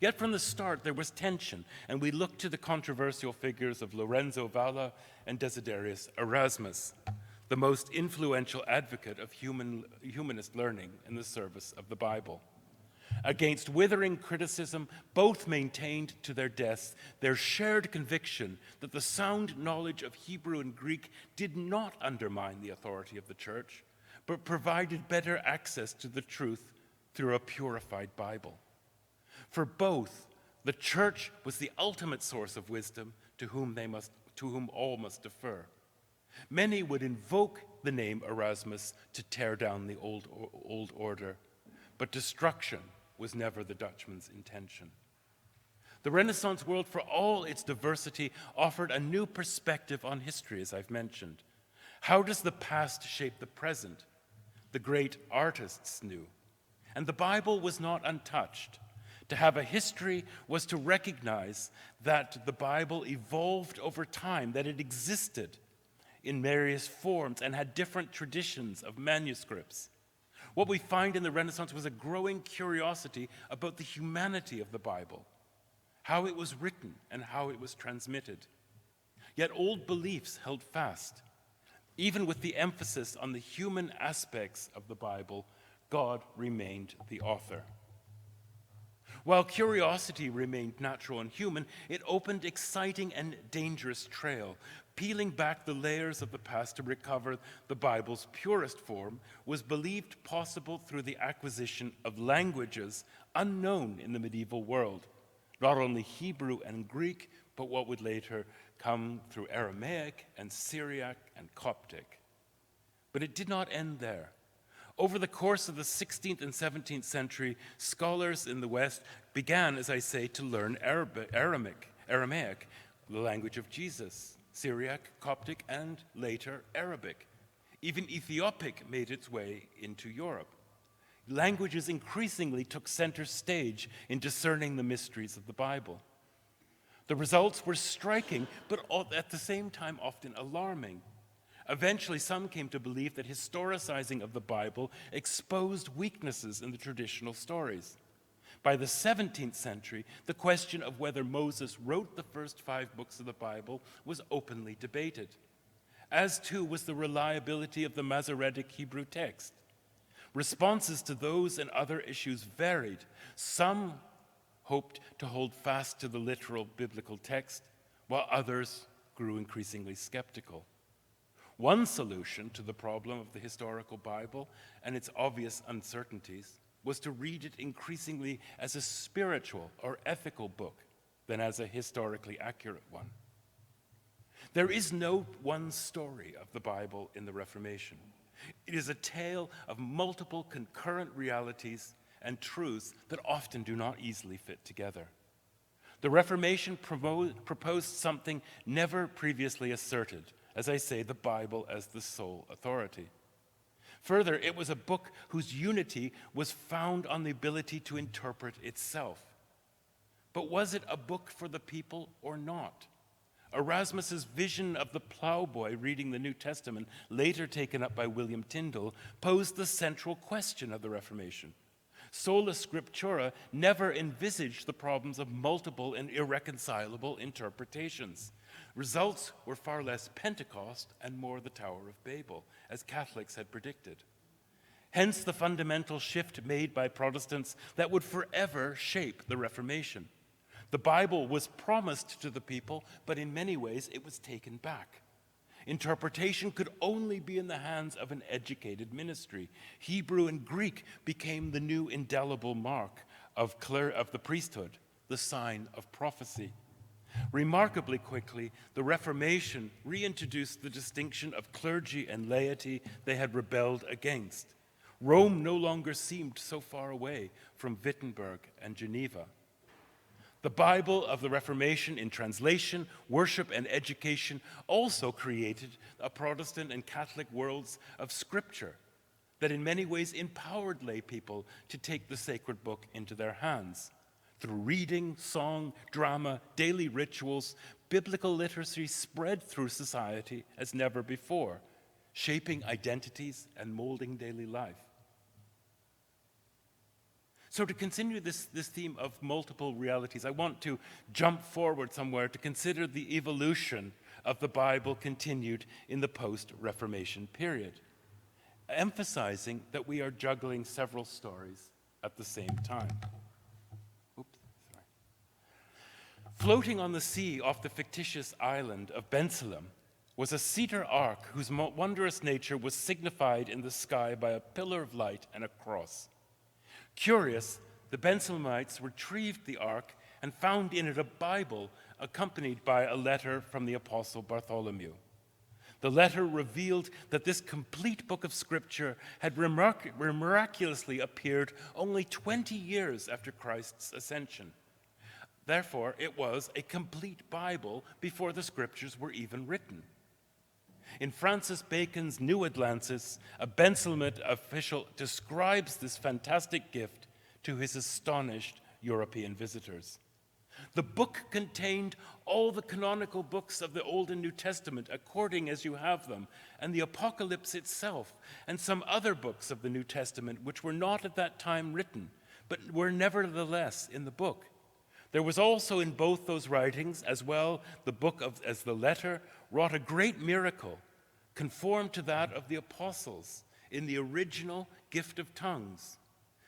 Yet from the start, there was tension, and we looked to the controversial figures of Lorenzo Valla and Desiderius Erasmus, the most influential advocate of humanist learning in the service of the Bible. Against withering criticism, both maintained to their deaths their shared conviction that the sound knowledge of Hebrew and Greek did not undermine the authority of the church, but provided better access to the truth through a purified Bible. For both, the church was the ultimate source of wisdom to whom all must defer. Many would invoke the name Erasmus to tear down the old order, but destruction was never the Dutchman's intention. The Renaissance world, for all its diversity, offered a new perspective on history, as I've mentioned. How does the past shape the present? The great artists knew. And the Bible was not untouched. To have a history was to recognize that the Bible evolved over time, that it existed in various forms and had different traditions of manuscripts. What we find in the Renaissance was a growing curiosity about the humanity of the Bible, how it was written and how it was transmitted. Yet old beliefs held fast. Even with the emphasis on the human aspects of the Bible, God remained the author. While curiosity remained natural and human, it opened exciting and dangerous trail. Peeling back the layers of the past to recover the Bible's purest form was believed possible through the acquisition of languages unknown in the medieval world, not only Hebrew and Greek, but what would later come through Aramaic and Syriac and Coptic. But it did not end there. Over the course of the 16th and 17th century, scholars in the West began, as I say, to learn Aramaic, the language of Jesus, Syriac, Coptic, and later Arabic. Even Ethiopic made its way into Europe. Languages increasingly took center stage in discerning the mysteries of the Bible. The results were striking, but at the same time often alarming. Eventually, some came to believe that historicizing of the Bible exposed weaknesses in the traditional stories. By the 17th century, the question of whether Moses wrote the first 5 books of the Bible was openly debated, as too was the reliability of the Masoretic Hebrew text. Responses to those and other issues varied. Some hoped to hold fast to the literal biblical text, while others grew increasingly skeptical. One solution to the problem of the historical Bible and its obvious uncertainties was to read it increasingly as a spiritual or ethical book than as a historically accurate one. There is no one story of the Bible in the Reformation. It is a tale of multiple concurrent realities and truths that often do not easily fit together. The Reformation proposed something never previously asserted. As I say, the Bible as the sole authority. Further, it was a book whose unity was found on the ability to interpret itself. But was it a book for the people or not? Erasmus's vision of the plowboy reading the New Testament, later taken up by William Tyndale, posed the central question of the Reformation. Sola Scriptura never envisaged the problems of multiple and irreconcilable interpretations. Results were far less Pentecost and more the Tower of Babel, as Catholics had predicted. Hence the fundamental shift made by Protestants that would forever shape the Reformation. The Bible was promised to the people, but in many ways it was taken back. Interpretation could only be in the hands of an educated ministry. Hebrew and Greek became the new indelible mark of the priesthood, the sign of prophecy. Remarkably quickly, the Reformation reintroduced the distinction of clergy and laity they had rebelled against. Rome no longer seemed so far away from Wittenberg and Geneva. The Bible of the Reformation in translation, worship, and education also created a Protestant and Catholic worlds of Scripture that in many ways empowered lay people to take the sacred book into their hands. Through reading, song, drama, daily rituals, biblical literacy spread through society as never before, shaping identities and molding daily life. So to continue this theme of multiple realities, I want to jump forward somewhere to consider the evolution of the Bible continued in the post-Reformation period, emphasizing that we are juggling several stories at the same time. Floating on the sea off the fictitious island of Bensalem was a cedar ark whose wondrous nature was signified in the sky by a pillar of light and a cross. Curious, the Bensalemites retrieved the ark and found in it a Bible accompanied by a letter from the Apostle Bartholomew. The letter revealed that this complete book of Scripture had miraculously appeared only 20 years after Christ's ascension. Therefore, it was a complete Bible before the Scriptures were even written. In Francis Bacon's New Atlantis, a Bensalemite official describes this fantastic gift to his astonished European visitors. The book contained all the canonical books of the Old and New Testament according as you have them, and the Apocalypse itself, and some other books of the New Testament which were not at that time written, but were nevertheless in the book. There was also in both those writings, as well the book as the letter, wrought a great miracle, conformed to that of the apostles in the original gift of tongues.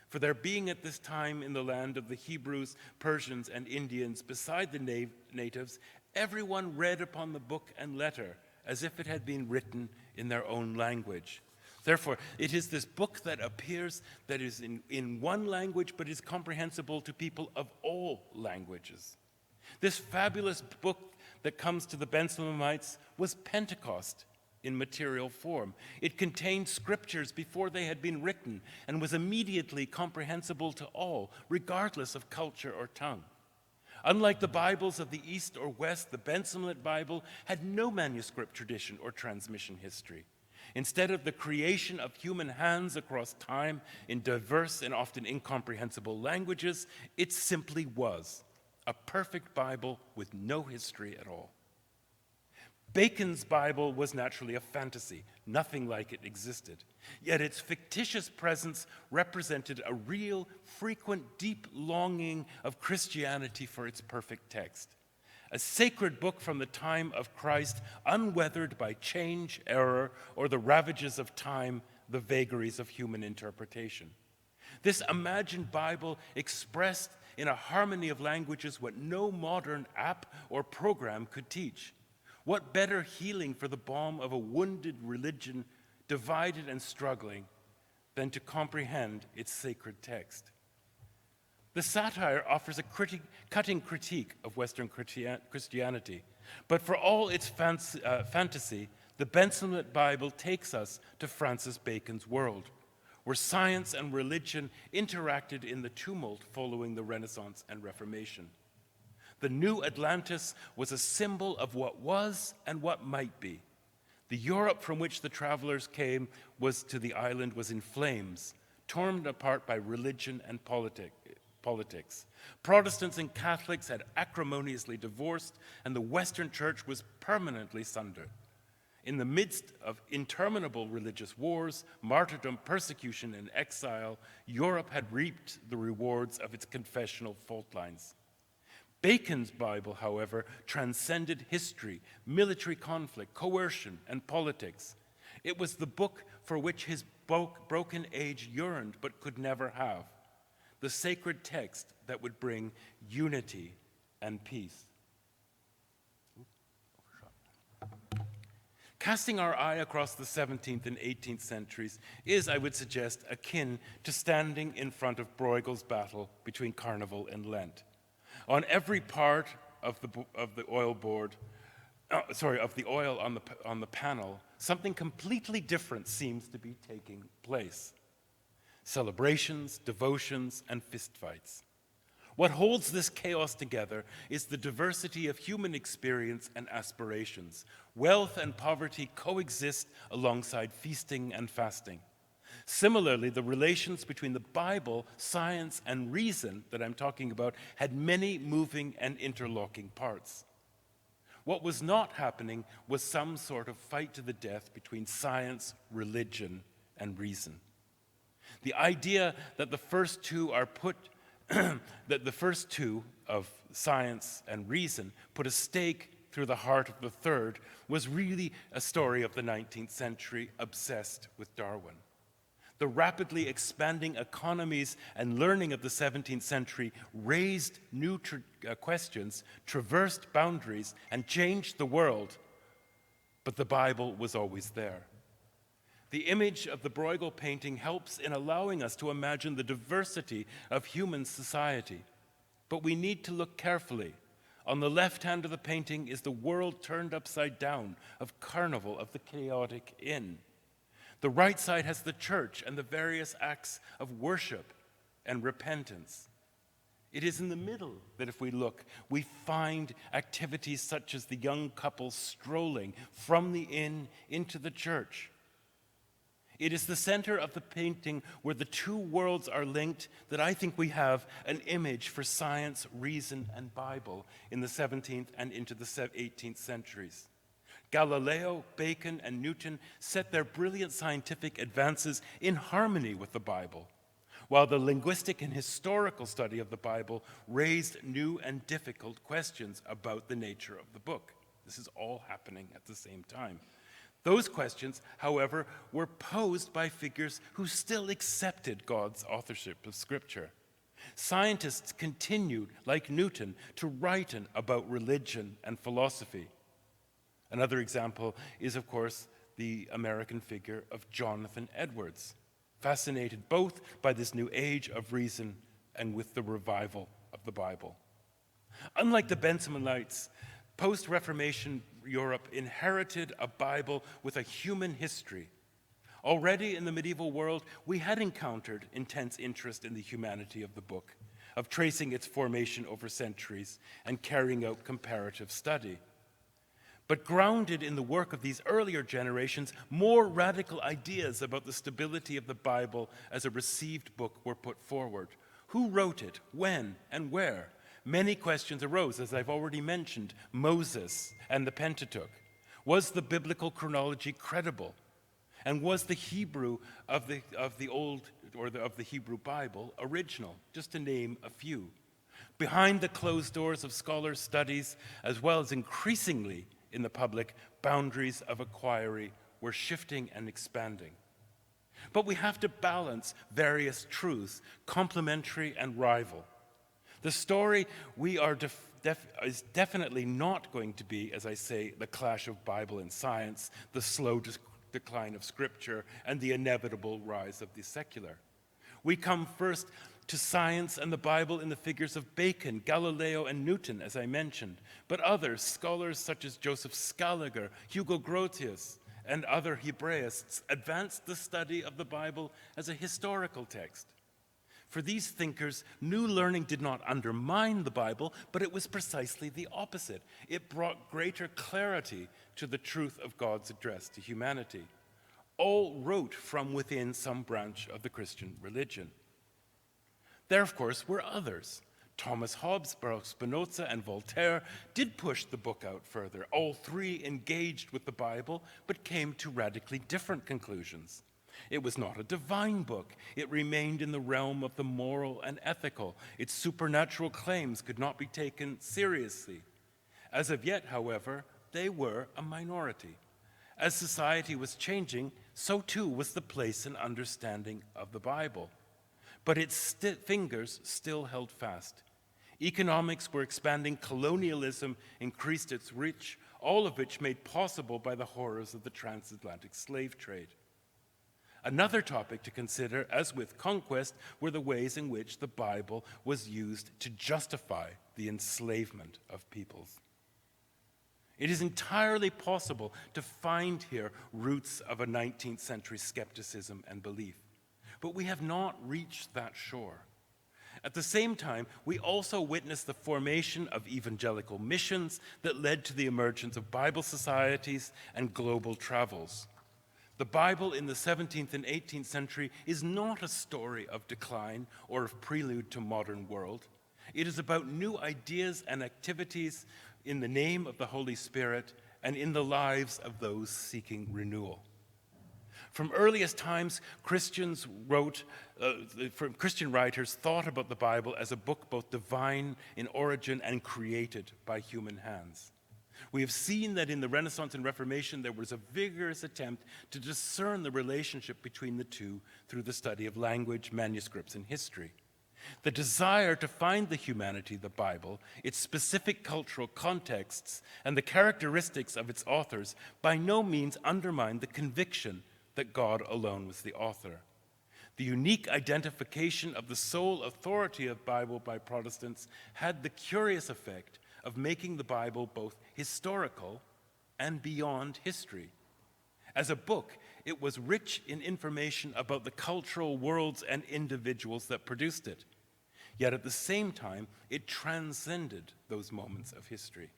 For there being at this time in the land of the Hebrews, Persians, and Indians, beside the natives, everyone read upon the book and letter as if it had been written in their own language. Therefore, it is this book that appears that is in one language but is comprehensible to people of all languages. This fabulous book that comes to the Bensalemites was Pentecost in material form. It contained scriptures before they had been written and was immediately comprehensible to all, regardless of culture or tongue. Unlike the Bibles of the East or West, the Bensalemite Bible had no manuscript tradition or transmission history. Instead of the creation of human hands across time in diverse and often incomprehensible languages, it simply was a perfect Bible with no history at all. Bacon's Bible was naturally a fantasy. Nothing like it existed. Yet its fictitious presence represented a real, frequent, deep longing of Christianity for its perfect text. A sacred book from the time of Christ, unweathered by change, error, or the ravages of time, the vagaries of human interpretation. This imagined Bible expressed in a harmony of languages what no modern app or program could teach. What better healing for the balm of a wounded religion, divided and struggling, than to comprehend its sacred text? The satire offers a cutting critique of Western Christianity, but for all its fantasy, the Bensalemite Bible takes us to Francis Bacon's world, where science and religion interacted in the tumult following the Renaissance and Reformation. The New Atlantis was a symbol of what was and what might be. The Europe from which the travelers came to the island was in flames, torn apart by religion and politics. Protestants and Catholics had acrimoniously divorced, and the Western Church was permanently sundered. In the midst of interminable religious wars, martyrdom, persecution, and exile, Europe had reaped the rewards of its confessional fault lines. Bacon's Bible, however, transcended history, military conflict, coercion, and politics. It was the book for which his broken age yearned but could never have, the sacred text that would bring unity and peace. Casting our eye across the 17th and 18th centuries is, I would suggest, akin to standing in front of Bruegel's battle between Carnival and Lent. On every part of the oil on the panel, something completely different seems to be taking place. Celebrations, devotions, and fistfights. What holds this chaos together is the diversity of human experience and aspirations. Wealth and poverty coexist alongside feasting and fasting. Similarly, the relations between the Bible, science, and reason that I'm talking about had many moving and interlocking parts. What was not happening was some sort of fight to the death between science, religion, and reason. The idea that the first two of science and reason put a stake through the heart of the third was really a story of the 19th century obsessed with Darwin. The rapidly expanding economies and learning of the 17th century raised new questions, traversed boundaries, and changed the world, but the Bible was always there. The image of the Bruegel painting helps in allowing us to imagine the diversity of human society. But we need to look carefully. On the left hand of the painting is the world turned upside down of Carnival, of the chaotic inn. The right side has the church and the various acts of worship and repentance. It is in the middle that if we look, we find activities such as the young couple strolling from the inn into the church. It is the center of the painting where the two worlds are linked that I think we have an image for science, reason, and Bible in the 17th and into the 18th centuries. Galileo, Bacon, and Newton set their brilliant scientific advances in harmony with the Bible, while the linguistic and historical study of the Bible raised new and difficult questions about the nature of the book. This is all happening at the same time. Those questions, however, were posed by figures who still accepted God's authorship of Scripture. Scientists continued, like Newton, to write about religion and philosophy. Another example is, of course, the American figure of Jonathan Edwards, fascinated both by this new age of reason and with the revival of the Bible. Unlike the Bensonites, post-Reformation Europe inherited a Bible with a human history. Already in the medieval world, we had encountered intense interest in the humanity of the book, of tracing its formation over centuries and carrying out comparative study. But grounded in the work of these earlier generations, more radical ideas about the stability of the Bible as a received book were put forward. Who wrote it? When? And where? Many questions arose, as I've already mentioned, Moses and the Pentateuch. Was the biblical chronology credible? And was the Hebrew of the Hebrew Bible original? Just to name a few. Behind the closed doors of scholars' studies, as well as increasingly in the public, boundaries of inquiry were shifting and expanding. But we have to balance various truths, complementary and rival. The story we are is definitely not going to be, as I say, the clash of Bible and science, the slow decline of Scripture, and the inevitable rise of the secular. We come first to science and the Bible in the figures of Bacon, Galileo, and Newton, as I mentioned, but others, scholars such as Joseph Scaliger, Hugo Grotius, and other Hebraists, advanced the study of the Bible as a historical text. For these thinkers, new learning did not undermine the Bible, but it was precisely the opposite. It brought greater clarity to the truth of God's address to humanity. All wrote from within some branch of the Christian religion. There, of course, were others. Thomas Hobbes, Baruch Spinoza, and Voltaire did push the book out further. All three engaged with the Bible, but came to radically different conclusions. It was not a divine book. It remained in the realm of the moral and ethical. Its supernatural claims could not be taken seriously. As of yet, however, they were a minority. As society was changing, so too was the place and understanding of the Bible. But its fingers still held fast. Economics were expanding, colonialism increased its reach, all of which made possible by the horrors of the transatlantic slave trade. Another topic to consider, as with conquest, were the ways in which the Bible was used to justify the enslavement of peoples. It is entirely possible to find here roots of a 19th century skepticism and belief, but we have not reached that shore. At the same time, we also witnessed the formation of evangelical missions that led to the emergence of Bible societies and global travels. The Bible in the 17th and 18th century is not a story of decline or of prelude to modern world. It is about new ideas and activities in the name of the Holy Spirit and in the lives of those seeking renewal. From earliest times, Christian writers thought about the Bible as a book both divine in origin and created by human hands. We have seen that in the Renaissance and Reformation, there was a vigorous attempt to discern the relationship between the two through the study of language, manuscripts, and history. The desire to find the humanity of the Bible, its specific cultural contexts, and the characteristics of its authors by no means undermined the conviction that God alone was the author. The unique identification of the sole authority of the Bible by Protestants had the curious effect of making the Bible both historical and beyond history. As a book, it was rich in information about the cultural worlds and individuals that produced it. Yet at the same time, it transcended those moments of history.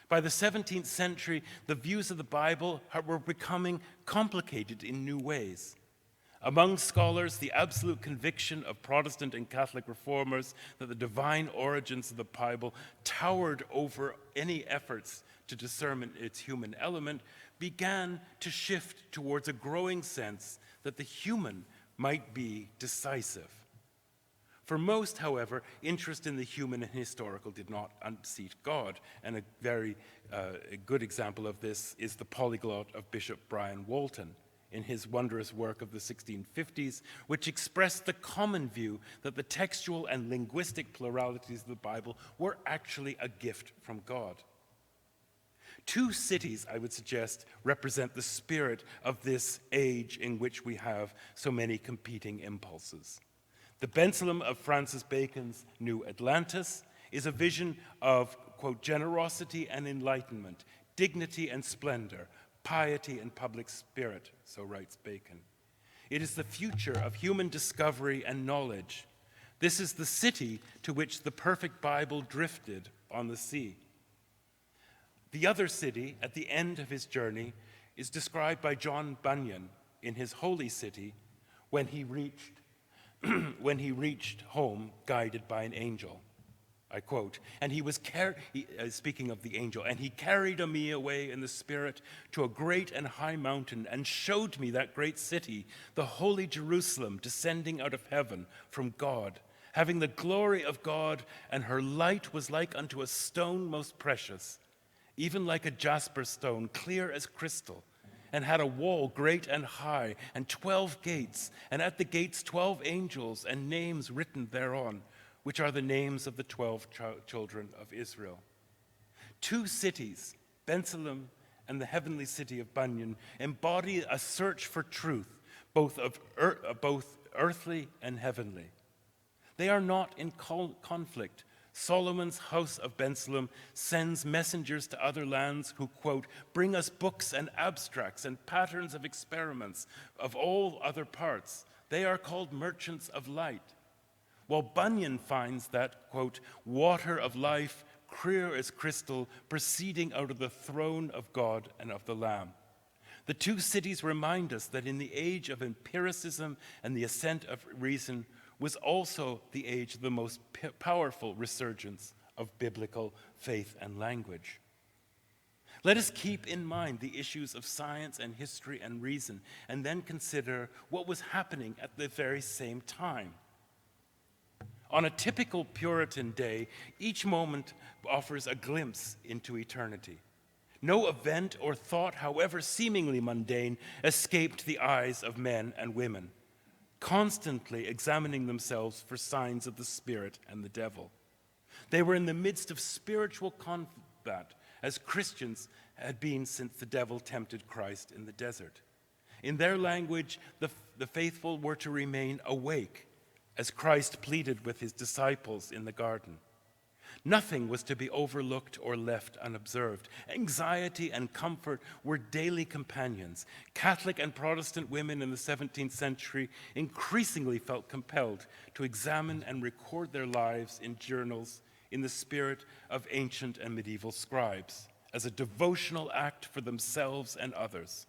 By the 17th century, the views of the Bible were becoming complicated in new ways. Among scholars, the absolute conviction of Protestant and Catholic reformers that the divine origins of the Bible towered over any efforts to discern its human element began to shift towards a growing sense that the human might be decisive. For most, however, interest in the human and historical did not unseat God, and a very good example of this is the polyglot of Bishop Brian Walton in his wondrous work of the 1650s, which expressed the common view that the textual and linguistic pluralities of the Bible were actually a gift from God. Two cities, I would suggest, represent the spirit of this age in which we have so many competing impulses. The Bensalem of Francis Bacon's New Atlantis is a vision of, quote, generosity and enlightenment, dignity and splendor, piety and public spirit, so writes Bacon. It is the future of human discovery and knowledge. This is the city to which the perfect Bible drifted on the sea. The other city, at the end of his journey, is described by John Bunyan in his Holy City when he reached home guided by an angel. I quote, and he was speaking of the angel, and he carried me away in the spirit to a great and high mountain and showed me that great city, the holy Jerusalem, descending out of heaven from God, having the glory of God, and her light was like unto a stone most precious, even like a jasper stone, clear as crystal, and had a wall great and high, and 12 gates, and at the gates 12 angels, and names written thereon, which are the names of the 12 children of Israel. Two cities, Bensalem and the heavenly city of Bunyan, embody a search for truth, both earthly and heavenly. They are not in conflict. Solomon's house of Bensalem sends messengers to other lands who, quote, bring us books and abstracts and patterns of experiments of all other parts. They are called merchants of light. While Bunyan finds that, quote, water of life, clear as crystal, proceeding out of the throne of God and of the Lamb. The two cities remind us that in the age of empiricism and the ascent of reason was also the age of the most powerful resurgence of biblical faith and language. Let us keep in mind the issues of science and history and reason, and then consider what was happening at the very same time. On a typical Puritan day, each moment offers a glimpse into eternity. No event or thought, however seemingly mundane, escaped the eyes of men and women, constantly examining themselves for signs of the Spirit and the devil. They were in the midst of spiritual combat, as Christians had been since the devil tempted Christ in the desert. In their language, the faithful were to remain awake, as Christ pleaded with his disciples in the garden. Nothing was to be overlooked or left unobserved. Anxiety and comfort were daily companions. Catholic and Protestant women in the 17th century increasingly felt compelled to examine and record their lives in journals in the spirit of ancient and medieval scribes, as a devotional act for themselves and others.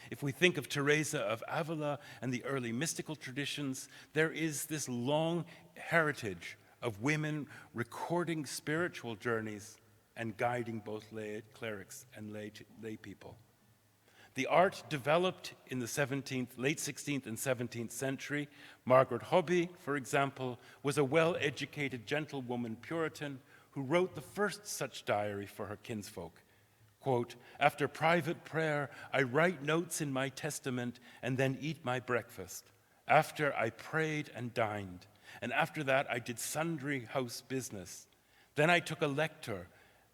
If we think of Teresa of Avila and the early mystical traditions, there is this long heritage of women recording spiritual journeys and guiding both clerics and lay people. The art developed in the late 16th and 17th century. Margaret Hobby, for example, was a well-educated gentlewoman Puritan who wrote the first such diary for her kinsfolk. Quote, "After private prayer, I write notes in my testament and then eat my breakfast. After I prayed and dined, and after that I did sundry house business. Then I took a lecture,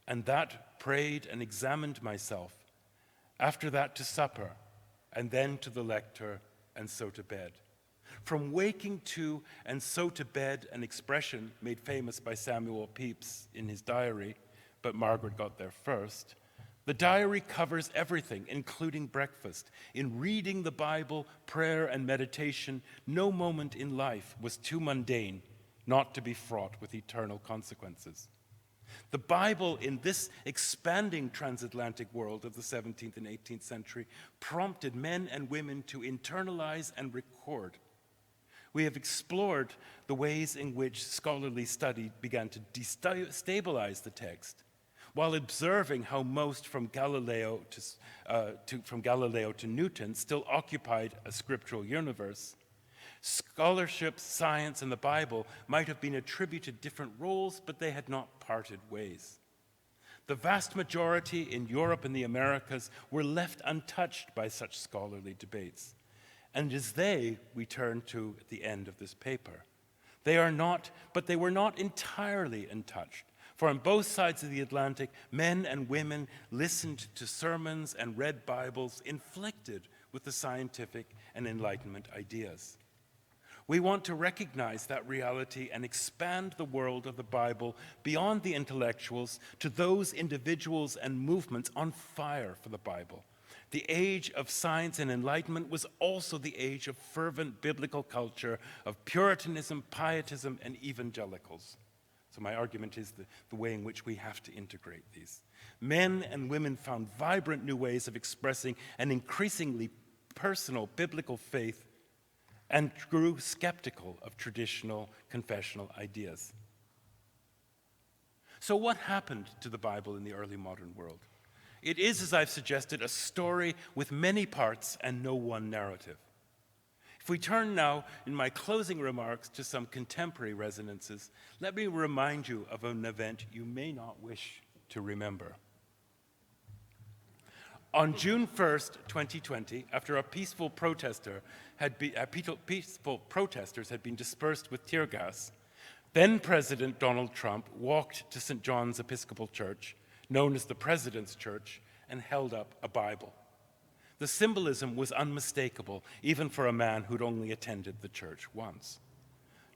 and that prayed and examined myself. After that to supper, and then to the lecture, and so to bed." From waking to and so to bed, an expression made famous by Samuel Pepys in his diary, but Margaret got there first. The diary covers everything, including breakfast. In reading the Bible, prayer, and meditation, no moment in life was too mundane not to be fraught with eternal consequences. The Bible, in this expanding transatlantic world of the 17th and 18th century, prompted men and women to internalize and record. We have explored the ways in which scholarly study began to destabilize the text, while observing how most from Galileo to Newton still occupied a scriptural universe. Scholarship, science, and the Bible might have been attributed different roles, but they had not parted ways. The vast majority in Europe and the Americas were left untouched by such scholarly debates. And it is they we turn to at the end of this paper. They were not entirely untouched. For on both sides of the Atlantic, men and women listened to sermons and read Bibles inflected with the scientific and Enlightenment ideas. We want to recognize that reality and expand the world of the Bible beyond the intellectuals to those individuals and movements on fire for the Bible. The age of science and enlightenment was also the age of fervent biblical culture, of Puritanism, pietism, and evangelicals. So my argument is the way in which we have to integrate these. Men and women found vibrant new ways of expressing an increasingly personal biblical faith and grew skeptical of traditional confessional ideas. So what happened to the Bible in the early modern world? It is, as I've suggested, a story with many parts and no one narrative. If we turn now, in my closing remarks, to some contemporary resonances, let me remind you of an event you may not wish to remember. On June 1st, 2020, after peaceful protesters had been dispersed with tear gas, then President Donald Trump walked to St. John's Episcopal Church, known as the President's Church, and held up a Bible. The symbolism was unmistakable, even for a man who'd only attended the church once.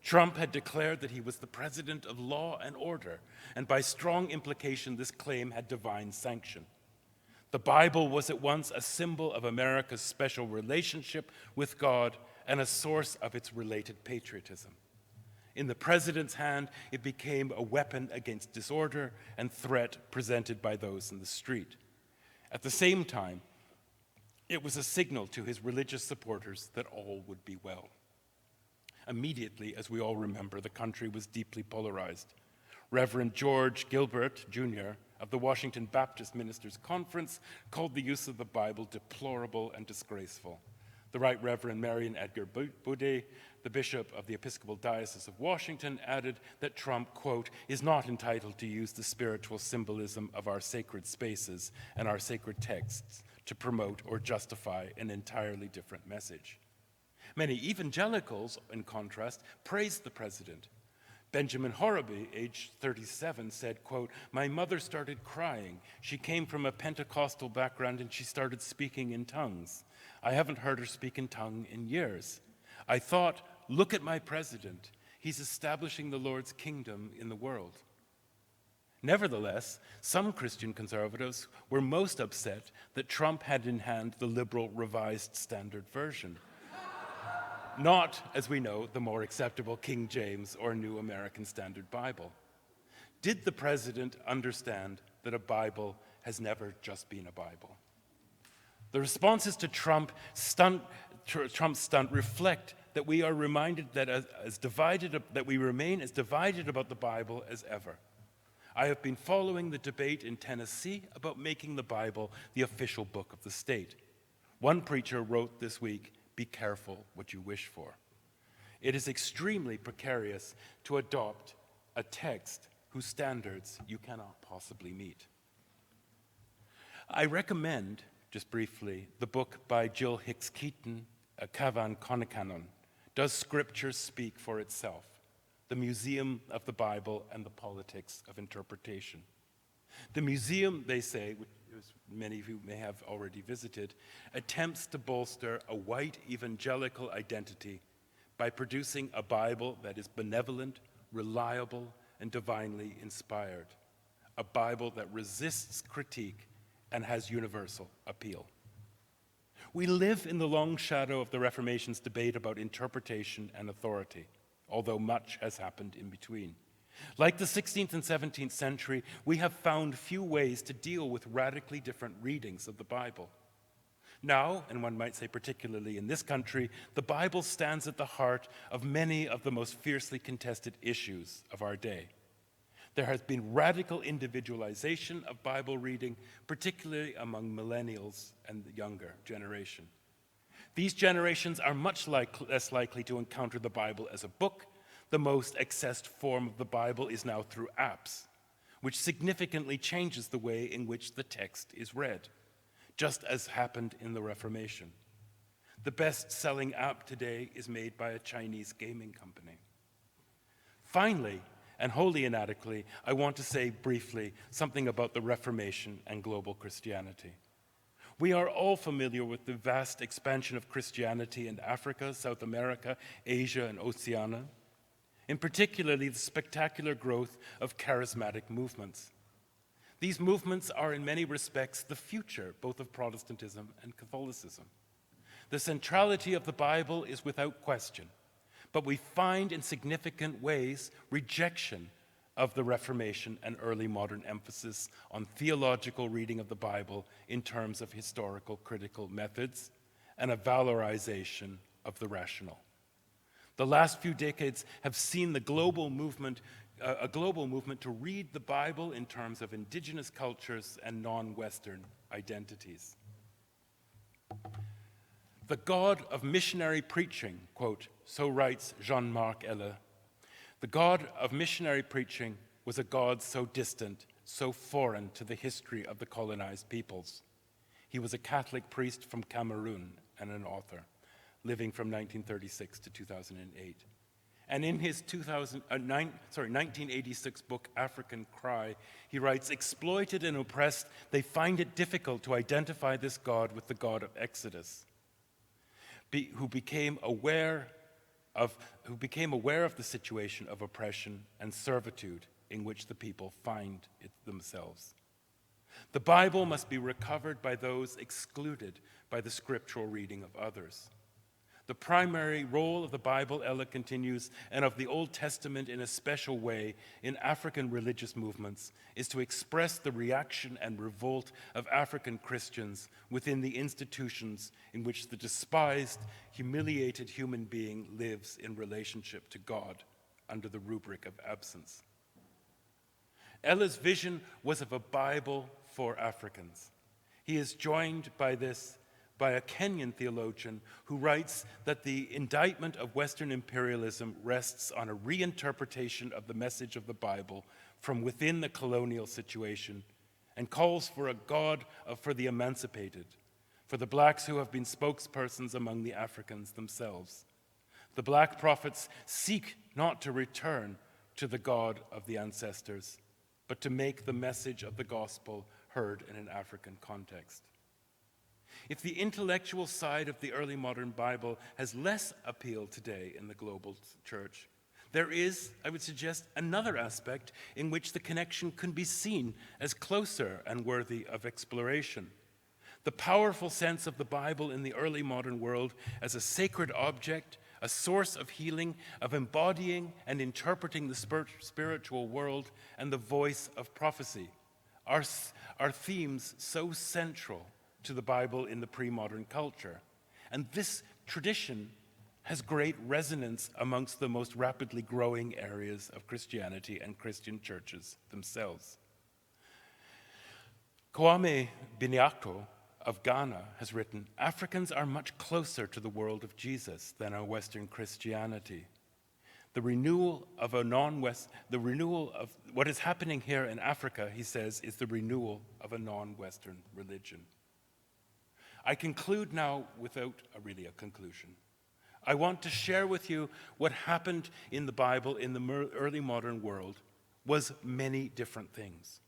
Trump had declared that he was the president of law and order, and by strong implication, this claim had divine sanction. The Bible was at once a symbol of America's special relationship with God and a source of its related patriotism. In the president's hand, it became a weapon against disorder and threat presented by those in the street. At the same time, it was a signal to his religious supporters that all would be well. Immediately, as we all remember, the country was deeply polarized. Reverend George Gilbert, Jr., of the Washington Baptist Ministers' Conference called the use of the Bible deplorable and disgraceful. The Right Reverend Marion Edgar Boudet, the Bishop of the Episcopal Diocese of Washington, added that Trump, quote, is not entitled to use the spiritual symbolism of our sacred spaces and our sacred texts to promote or justify an entirely different message. Many evangelicals, in contrast, praised the president. Benjamin Horreby, age 37, said, quote, my mother started crying. She came from a Pentecostal background and she started speaking in tongues. I haven't heard her speak in tongue in years. I thought, look at my president. He's establishing the Lord's kingdom in the world. Nevertheless, some Christian conservatives were most upset that Trump had in hand the liberal Revised Standard Version. Not, as we know, the more acceptable King James or New American Standard Bible. Did the president understand that a Bible has never just been a Bible? The responses to Trump's stunt reflect that we are reminded that that we remain as divided about the Bible as ever. I have been following the debate in Tennessee about making the Bible the official book of the state. One preacher wrote this week, be careful what you wish for. It is extremely precarious to adopt a text whose standards you cannot possibly meet. I recommend, just briefly, the book by Jill Hicks Keaton, Cavan Connicanon, Does Scripture Speak for Itself? The Museum of the Bible and the Politics of Interpretation. The museum, they say, which many of you may have already visited, attempts to bolster a white evangelical identity by producing a Bible that is benevolent, reliable, and divinely inspired. A Bible that resists critique and has universal appeal. We live in the long shadow of the Reformation's debate about interpretation and authority, although much has happened in between. Like the 16th and 17th century, we have found few ways to deal with radically different readings of the Bible. Now, and one might say particularly in this country, the Bible stands at the heart of many of the most fiercely contested issues of our day. There has been radical individualization of Bible reading, particularly among millennials and the younger generation. These generations are much less likely to encounter the Bible as a book. The most accessed form of the Bible is now through apps, which significantly changes the way in which the text is read, just as happened in the Reformation. The best-selling app today is made by a Chinese gaming company. Finally, and wholly inadequately, I want to say briefly something about the Reformation and global Christianity. We are all familiar with the vast expansion of Christianity in Africa, South America, Asia, and Oceania. In particularly, the spectacular growth of charismatic movements. These movements are in many respects the future, both of Protestantism and Catholicism. The centrality of the Bible is without question, but we find in significant ways rejection of the Reformation and early modern emphasis on theological reading of the Bible in terms of historical critical methods and a valorization of the rational. The last few decades have seen a global movement to read the Bible in terms of indigenous cultures and non-Western identities. The God of missionary preaching, quote, so writes Jean-Marc Eller, the God of missionary preaching was a God so distant, so foreign to the history of the colonized peoples. He was a Catholic priest from Cameroon and an author, living from 1936 to 2008. And in his 1986 book, African Cry, he writes, exploited and oppressed, they find it difficult to identify this God with the God of Exodus, who became aware of the situation of oppression and servitude in which the people find it themselves. The Bible must be recovered by those excluded by the scriptural reading of others. The primary role of the Bible, Ella continues, and of the Old Testament in a special way in African religious movements, is to express the reaction and revolt of African Christians within the institutions in which the despised, humiliated human being lives in relationship to God under the rubric of absence. Ella's vision was of a Bible for Africans. He is joined by this by a Kenyan theologian who writes that the indictment of Western imperialism rests on a reinterpretation of the message of the Bible from within the colonial situation and calls for a God for the emancipated, for the blacks who have been spokespersons among the Africans themselves. The black prophets seek not to return to the God of the ancestors, but to make the message of the gospel heard in an African context. If the intellectual side of the early modern Bible has less appeal today in the global church, there is, I would suggest, another aspect in which the connection can be seen as closer and worthy of exploration. The powerful sense of the Bible in the early modern world as a sacred object, a source of healing, of embodying and interpreting the spiritual world, and the voice of prophecy are themes so central to the Bible in the pre-modern culture. And this tradition has great resonance amongst the most rapidly growing areas of Christianity and Christian churches themselves. Kwame Biniako of Ghana has written, "Africans are much closer to the world of Jesus than our Western Christianity. The renewal of what is happening here in Africa," he says, "is the renewal of a non-Western religion." I conclude now without really a conclusion. I want to share with you what happened in the Bible in the early modern world was many different things.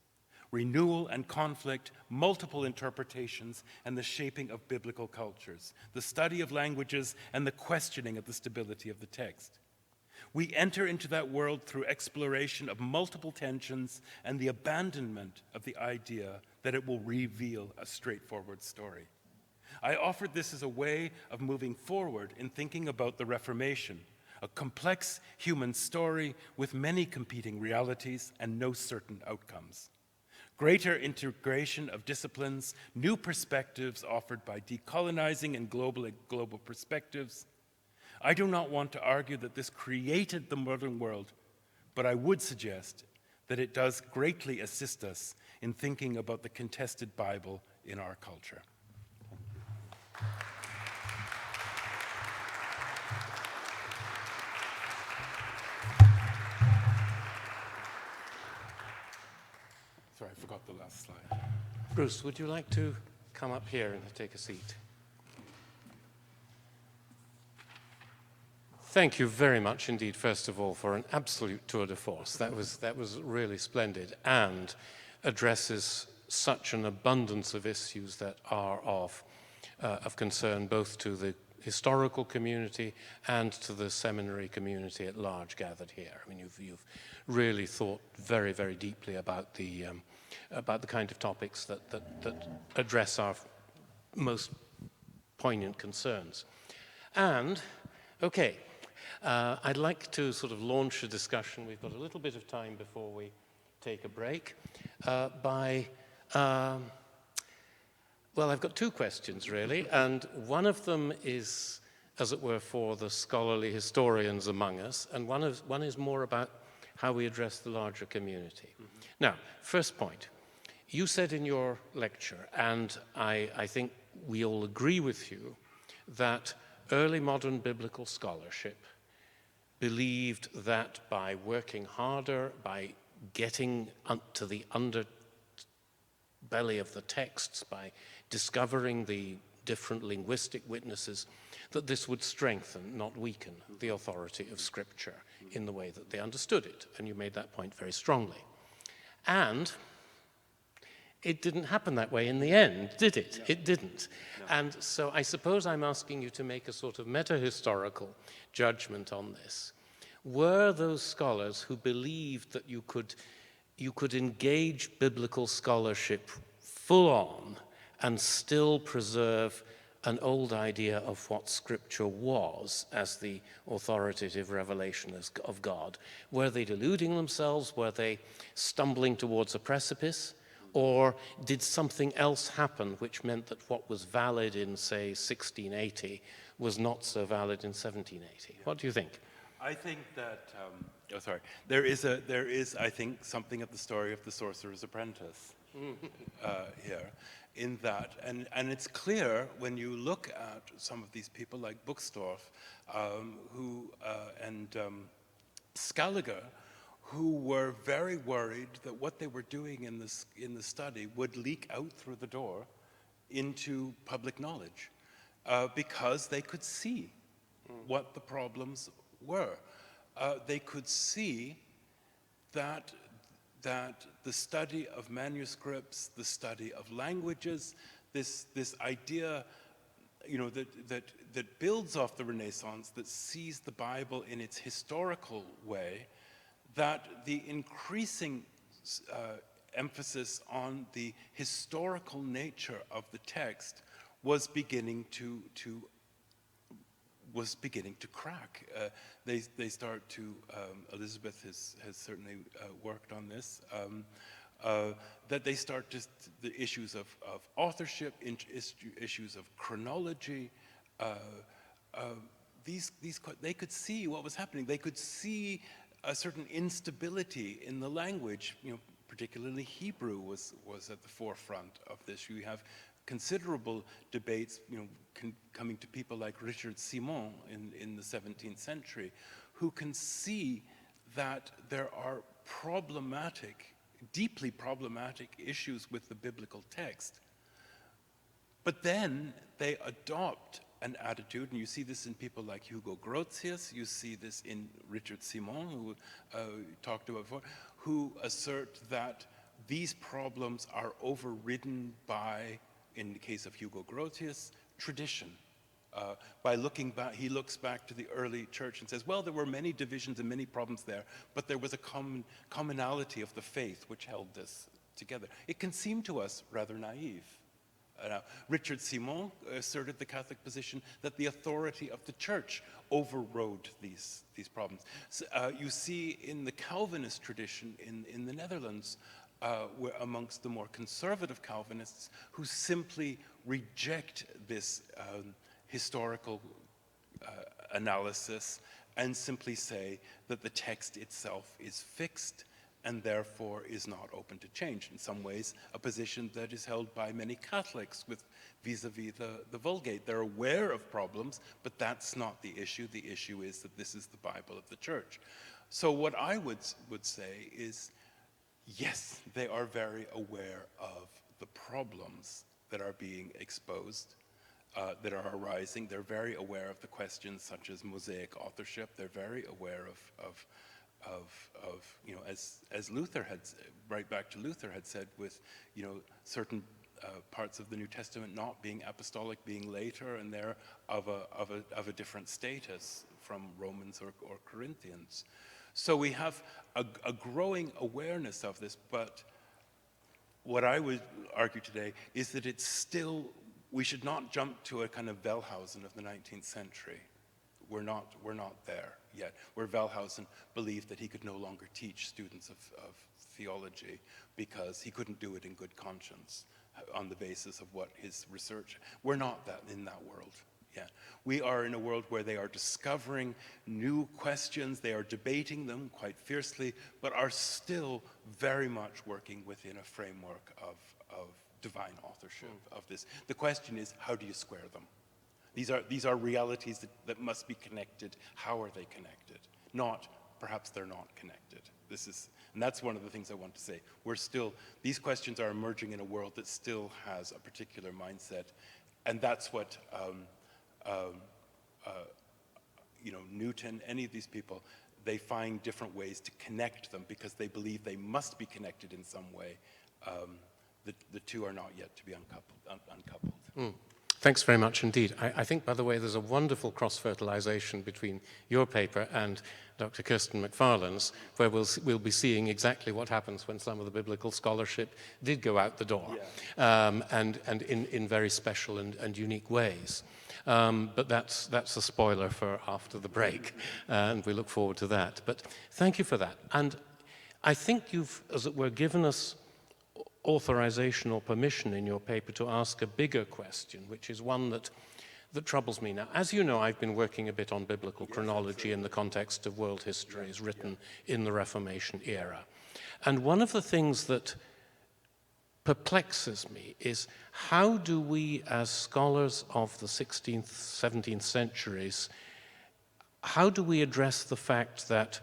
Renewal and conflict, multiple interpretations, and the shaping of biblical cultures, the study of languages, and the questioning of the stability of the text. We enter into that world through exploration of multiple tensions and the abandonment of the idea that it will reveal a straightforward story. I offered this as a way of moving forward in thinking about the Reformation, a complex human story with many competing realities and no certain outcomes. Greater integration of disciplines, new perspectives offered by decolonizing and global perspectives. I do not want to argue that this created the modern world, but I would suggest that it does greatly assist us in thinking about the contested Bible in our culture. Sorry, I forgot the last slide. Bruce, would you like to come up here and take a seat? Thank you very much indeed, first of all, for an absolute tour de force. That was really splendid and addresses such an abundance of issues that are of concern both to the historical community and to the seminary community at large gathered here. I mean, you've really thought very, very deeply about the kind of topics that address our most poignant concerns. And, okay, I'd like to sort of launch a discussion. We've got a little bit of time before we take a break well, I've got two questions, really, and one of them is, as it were, for the scholarly historians among us, and one is more about how we address the larger community. Mm-hmm. Now, first point, you said in your lecture, and I think we all agree with you, that early modern biblical scholarship believed that by working harder, by getting to the underbelly of the texts, by discovering the different linguistic witnesses, that this would strengthen, not weaken, the authority of Scripture in the way that they understood it. And you made that point very strongly. And it didn't happen that way in the end, did it? No. It didn't. No. And so I suppose I'm asking you to make a sort of meta-historical judgment on this. Were those scholars who believed that you could engage biblical scholarship full on and still preserve an old idea of what Scripture was as the authoritative revelation of God? Were they deluding themselves? Were they stumbling towards a precipice? Or did something else happen which meant that what was valid in, say, 1680 was not so valid in 1780? What do you think? I think that, there is, I think, something of the story of the Sorcerer's Apprentice. here in that. And it's clear when you look at some of these people like Buxtorf and Scaliger, who were very worried that what they were doing in the study would leak out through the door into public knowledge because they could see what the problems were. They could see that the study of manuscripts, the study of languages, this idea, you know, that builds off the Renaissance, that sees the Bible in its historical way, that the increasing emphasis on the historical nature of the text was beginning to crack. They start to, Elizabeth has certainly worked on this, that they start just the issues of authorship, issues of chronology, they could see what was happening. They could see a certain instability in the language, you know, particularly Hebrew was at the forefront of this. You have considerable debates, you know, coming to people like Richard Simon in the 17th century, who can see that there are deeply problematic issues with the biblical text. But then they adopt an attitude, and you see this in people like Hugo Grotius, you see this in Richard Simon, who talked about before, who assert that these problems are overridden by, in the case of Hugo Grotius, tradition. By looking back, he looks back to the early church and says, well, there were many divisions and many problems there, but there was a commonality of the faith which held this together. It can seem to us rather naive. Richard Simon asserted the Catholic position that the authority of the church overrode these problems. So, you see in the Calvinist tradition in the Netherlands, amongst the more conservative Calvinists who simply reject this historical analysis and simply say that the text itself is fixed and therefore is not open to change. In some ways, a position that is held by many Catholics with vis-a-vis the Vulgate. They're aware of problems, but that's not the issue. The issue is that this is the Bible of the church. So what I would say is, yes, they are very aware of the problems that are being exposed, that are arising. They're very aware of the questions such as Mosaic authorship. They're very aware of you know, as Luther had, right back to Luther had said, with, you know, certain parts of the New Testament not being apostolic, being later, and they're of a different status from Romans or Corinthians. So we have a growing awareness of this, but what I would argue today is that it's still, we should not jump to a kind of Wellhausen of the 19th century. We're not there yet, where Wellhausen believed that he could no longer teach students of theology because he couldn't do it in good conscience on the basis of what his research. We're not in that world yet. We are in a world where they are discovering new questions, they are debating them quite fiercely, but are still very much working within a framework of divine authorship of this. The question is, how do you square them? These are realities that must be connected. How are they connected? Not, perhaps they're not connected. And that's one of the things I want to say. These questions are emerging in a world that still has a particular mindset, and that's what, you know, Newton, any of these people, they find different ways to connect them because they believe they must be connected in some way. The two are not yet to be uncoupled. Mm. Thanks very much indeed. I think, by the way, there's a wonderful cross-fertilization between your paper and Dr. Kirsten McFarland's, where we'll be seeing exactly what happens when some of the biblical scholarship did go out the door, and in very special and unique ways. But that's a spoiler for after the break, and we look forward to that. But thank you for that. And I think you've, as it were, given us authorization or permission in your paper to ask a bigger question, which is one that troubles me now. As you know, I've been working a bit on biblical chronology in the context of world histories written in the Reformation era. And one of the things that perplexes me is how do we, as scholars of the 16th, 17th centuries, how do we address the fact that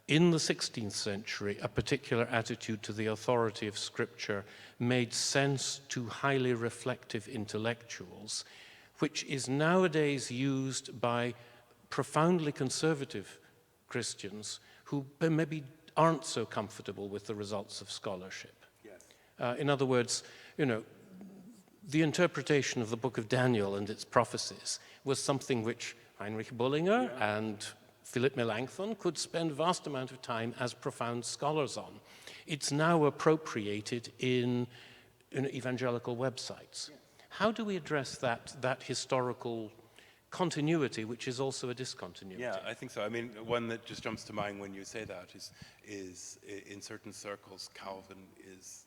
in the 16th century, a particular attitude to the authority of Scripture made sense to highly reflective intellectuals, which is nowadays used by profoundly conservative Christians who maybe aren't so comfortable with the results of scholarship? Yes. In other words, the interpretation of the book of Daniel and its prophecies was something which Heinrich Bullinger and Philip Melanchthon could spend a vast amount of time as profound scholars on. It's now appropriated in evangelical websites. How do we address that historical continuity, which is also a discontinuity? Yeah, I think so. I mean, one that just jumps to mind when you say that is in certain circles, Calvin is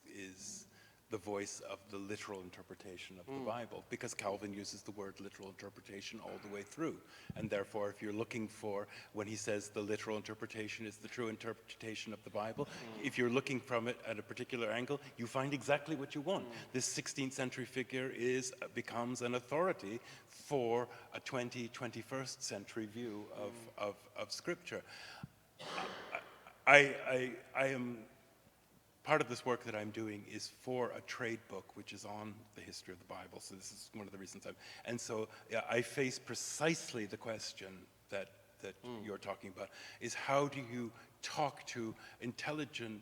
the voice of the literal interpretation of the Bible, because Calvin uses the word literal interpretation all the way through. And therefore, if you're looking for, when he says the literal interpretation is the true interpretation of the Bible, if you're looking from it at a particular angle, you find exactly what you want. This 16th century figure becomes an authority for a 21st century view of Scripture. I am... Part of this work that I'm doing is for a trade book which is on the history of the Bible. So this is one of the reasons and so I face precisely the question that you're talking about, is how do you talk to intelligent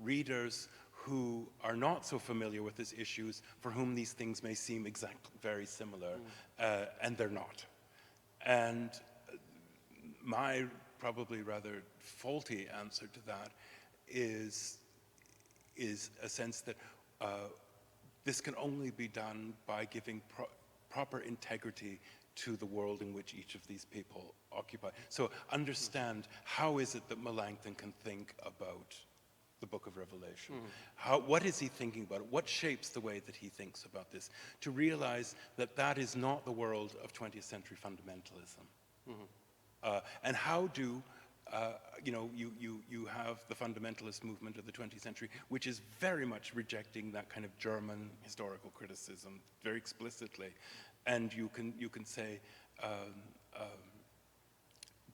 readers who are not so familiar with these issues, for whom these things may seem very similar, and they're not. And my probably rather faulty answer to that is a sense that this can only be done by giving proper integrity to the world in which each of these people occupy. So understand, how is it that Melanchthon can think about the book of Revelation? What is he thinking about? What shapes the way that he thinks about this? To realize that that is not the world of 20th century fundamentalism. And how do you have the fundamentalist movement of the 20th century, which is very much rejecting that kind of German historical criticism very explicitly, and you can say,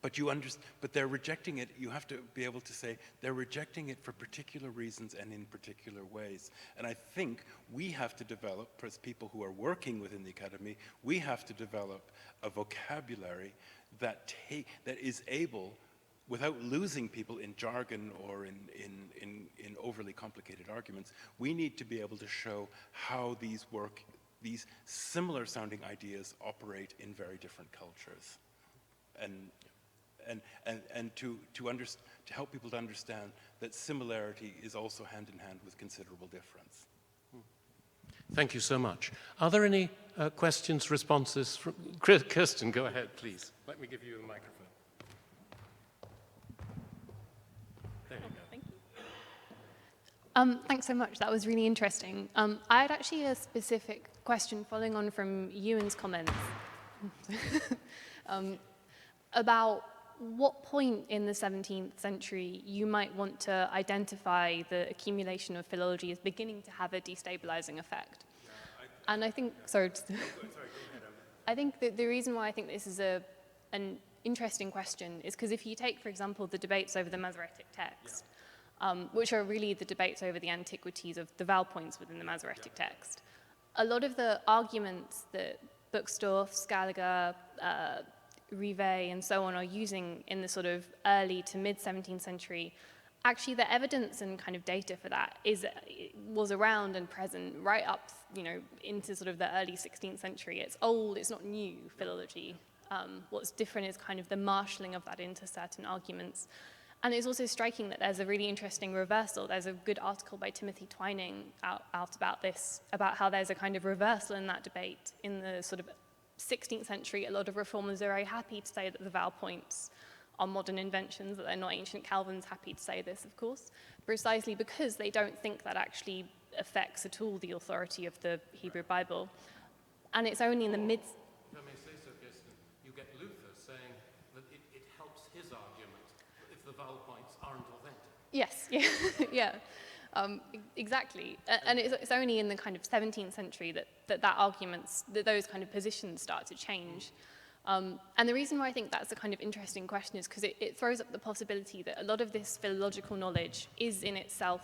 but they're rejecting it. You have to be able to say they're rejecting it for particular reasons and in particular ways. And I think we have to develop, as people who are working within the academy, we have to develop a vocabulary that is able, without losing people in jargon or in overly complicated arguments, we need to be able to show how these similar sounding ideas operate in very different cultures. And to help people to understand that similarity is also hand in hand with considerable difference. Thank you so much. Are there any questions, responses? Kirsten, go ahead, please. Let me give you a microphone. There you go. Thank you. Thanks so much. That was really interesting. I had actually a specific question following on from Ewan's comments about what point in the 17th century you might want to identify the accumulation of philology as beginning to have a destabilizing effect. And I think, sorry, I think that the reason why I think this is an interesting question is because if you take, for example, the debates over the Masoretic text, which are really the debates over the antiquities of the vowel points within the Masoretic text, a lot of the arguments that Buxtorf, Scaliger, Revd, and so on are using in the sort of early to mid 17th century, actually the evidence and kind of data for that was around and present right up, into sort of the early 16th century. It's old, it's not new philology. What's different is kind of the marshalling of that into certain arguments. And it's also striking that there's a really interesting reversal. There's a good article by Timothy Twining out about this, about how there's a kind of reversal in that debate. In the sort of 16th century, a lot of reformers are very happy to say that the vowel points are modern inventions, that they're not ancient. Calvin's happy to say this, of course, precisely because they don't think that actually affects at all the authority of the Hebrew Bible. And it's only in the mid... If I may say so, Kirsten, you get Luther saying that it helps his argument if the vowel points aren't authentic. Yes, yeah. Exactly, and it's only in the kind of 17th century that those kind of positions start to change. And the reason why I think that's a kind of interesting question is because it throws up the possibility that a lot of this philological knowledge is in itself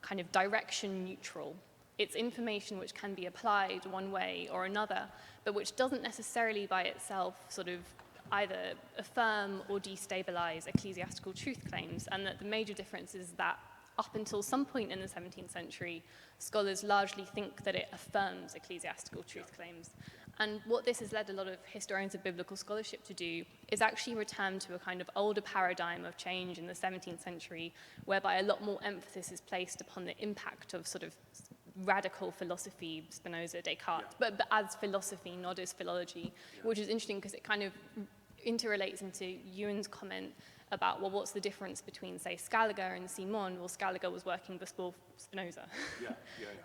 kind of direction neutral. It's information which can be applied one way or another, but which doesn't necessarily by itself sort of either affirm or destabilize ecclesiastical truth claims, and that the major difference is that up until some point in the 17th century, scholars largely think that it affirms ecclesiastical truth claims. And what this has led a lot of historians of biblical scholarship to do is actually return to a kind of older paradigm of change in the 17th century, whereby a lot more emphasis is placed upon the impact of sort of radical philosophy, Spinoza, Descartes, but as philosophy, not as philology, which is interesting because it kind of interrelates into Ewan's comment about, well, what's the difference between, say, Scaliger and Simon? Well, Scaliger was working before Spinoza.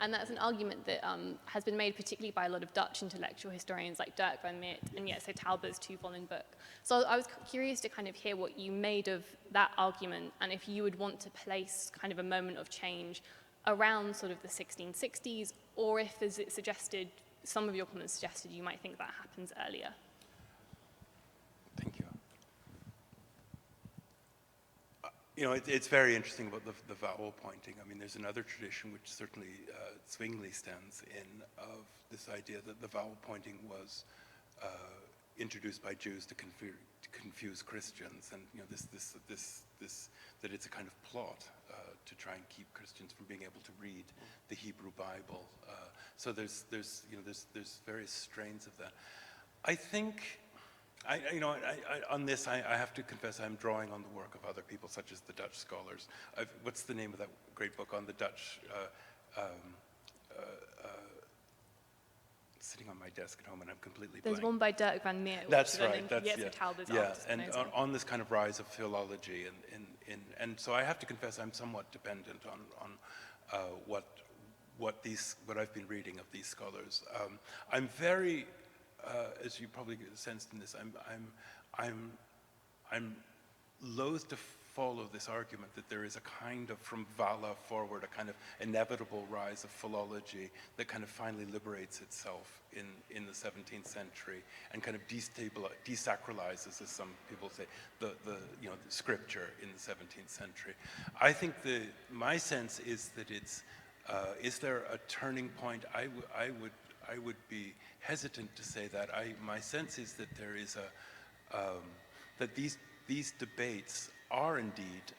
And that's an argument that has been made particularly by a lot of Dutch intellectual historians like Dirk van Meert and Jesse Tauber's two-volume book. So I was curious to kind of hear what you made of that argument, and if you would want to place kind of a moment of change around sort of the 1660s, or if, as it suggested, some of your comments suggested you might think that happens earlier. Thank you. You know, it's very interesting about the vowel pointing. I mean, there's another tradition which certainly Zwingli stands in, of this idea that the vowel pointing was introduced by Jews to confuse Christians, and you know, that it's a kind of plot to try and keep Christians from being able to read the Hebrew Bible. So there's various strains of that. I think. On this, I have to confess I'm drawing on the work of other people, such as the Dutch scholars. What's the name of that great book on the Dutch? Sitting on my desk at home, and I'm completely blank. There's one by Dirk van Meert. That's right. And on this kind of rise of philology, and so I have to confess I'm somewhat dependent on what I've been reading of these scholars. I'm very. As you probably sensed in this, I'm loath to follow this argument that there is a kind of, from Vala forward, a kind of inevitable rise of philology that kind of finally liberates itself in the 17th century and kind of desacralizes, as some people say, the scripture in the 17th century. I think my sense is that it's, is there a turning point? I would be hesitant to say that. My sense is that there is that these debates are indeed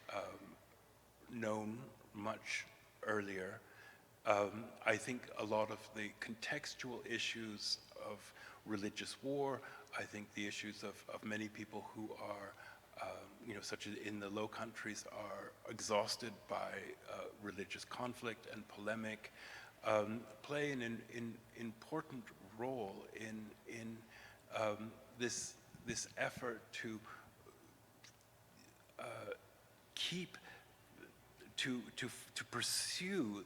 known much earlier. I think a lot of the contextual issues of religious war, I think the issues of many people who are, such as in the Low Countries, are exhausted by religious conflict and polemic, play an important role in this effort to pursue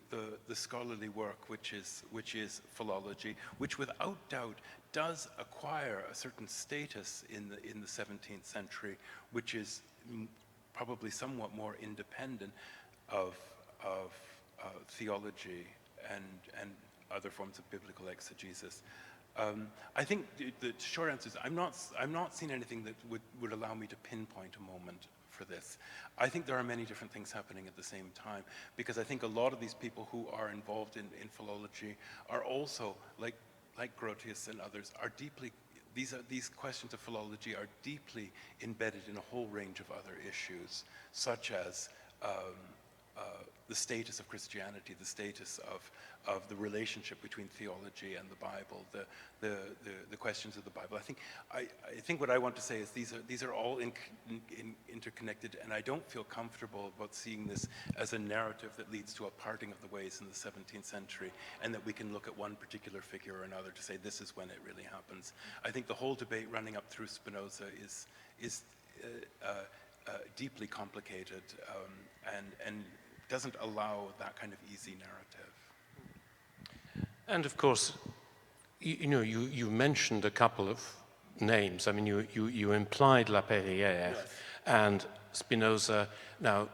the scholarly work which is philology, which without doubt does acquire a certain status in the 17th century, which is probably somewhat more independent of theology and other forms of biblical exegesis. I think the short answer is I'm not seeing anything that would allow me to pinpoint a moment for this. I think there are many different things happening at the same time, because I think a lot of these people who are involved in philology are also, like Grotius and others, are deeply, these questions of philology are deeply embedded in a whole range of other issues, such as the status of Christianity, the status of the relationship between theology and the Bible, the questions of the Bible. I think what I want to say is these are all interconnected, and I don't feel comfortable about seeing this as a narrative that leads to a parting of the ways in the 17th century, and that we can look at one particular figure or another to say this is when it really happens. I think the whole debate running up through Spinoza is deeply complicated and doesn't allow that kind of easy narrative. And of course, you mentioned a couple of names. I mean, you implied La Perrière, yes, and Spinoza. Now,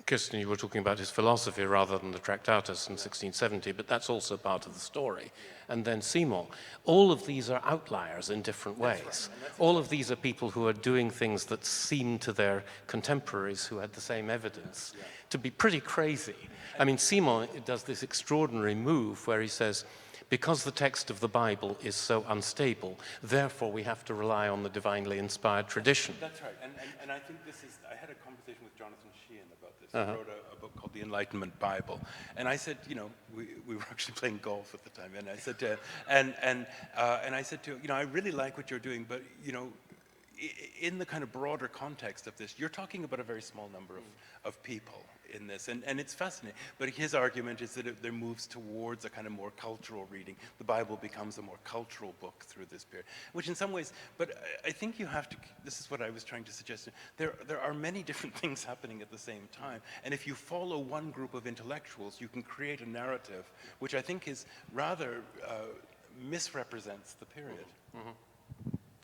Kirsten, you were talking about his philosophy rather than the Tractatus in 1670, but that's also part of the story. And then Seymour. All of these are outliers in different ways. All of these are people who are doing things that seem to their contemporaries who had the same evidence to be pretty crazy. I mean, Seymour does this extraordinary move where he says, because the text of the Bible is so unstable, therefore we have to rely on the divinely inspired tradition. That's right, and I think this is, I had a conversation with Jonathan Sheehan about this. He wrote a book called The Enlightenment Bible, and I said, you know, we were actually playing golf at the time, and I said to, and I said to, you know, I really like what you're doing, but, you know, in the kind of broader context of this, you're talking about a very small number of people in this, and it's fascinating. But his argument is that there moves towards a kind of more cultural reading. The Bible becomes a more cultural book through this period, which in some ways, but I think you have to, this is what I was trying to suggest, there are many different things happening at the same time, and if you follow one group of intellectuals, you can create a narrative, which I think is rather misrepresents the period. Mm-hmm.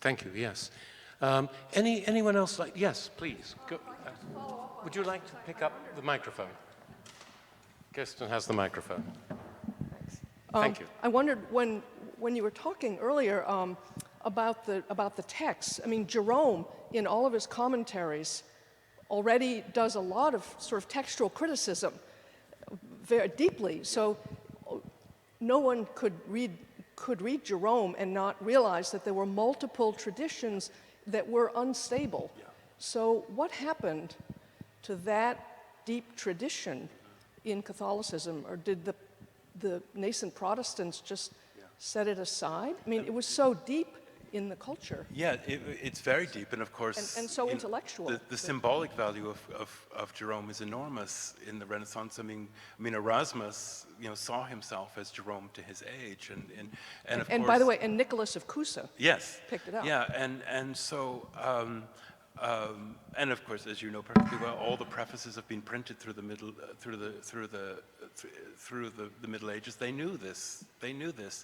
Thank you, yes. Anyone else like, yes, please. Go. Would you like to pick up the microphone? Kirsten has the microphone. Thanks. Thank you. I wondered when you were talking earlier about the text. I mean, Jerome, in all of his commentaries, already does a lot of sort of textual criticism, very deeply. So no one could read Jerome and not realize that there were multiple traditions that were unstable. Yeah. So what happened to that deep tradition in Catholicism, or did the nascent Protestants just set it aside? I mean, it was so deep in the culture. Yeah, it's very deep, and of course, and so intellectual. The symbolic value of Jerome is enormous in the Renaissance. I mean, Erasmus, you know, saw himself as Jerome to his age, and of course, by the way, and Nicholas of Cusa. Yes, picked it up. Yeah, and so. And of course, as you know perfectly well, all the prefaces have been printed through the Middle Ages. They knew this. They knew this.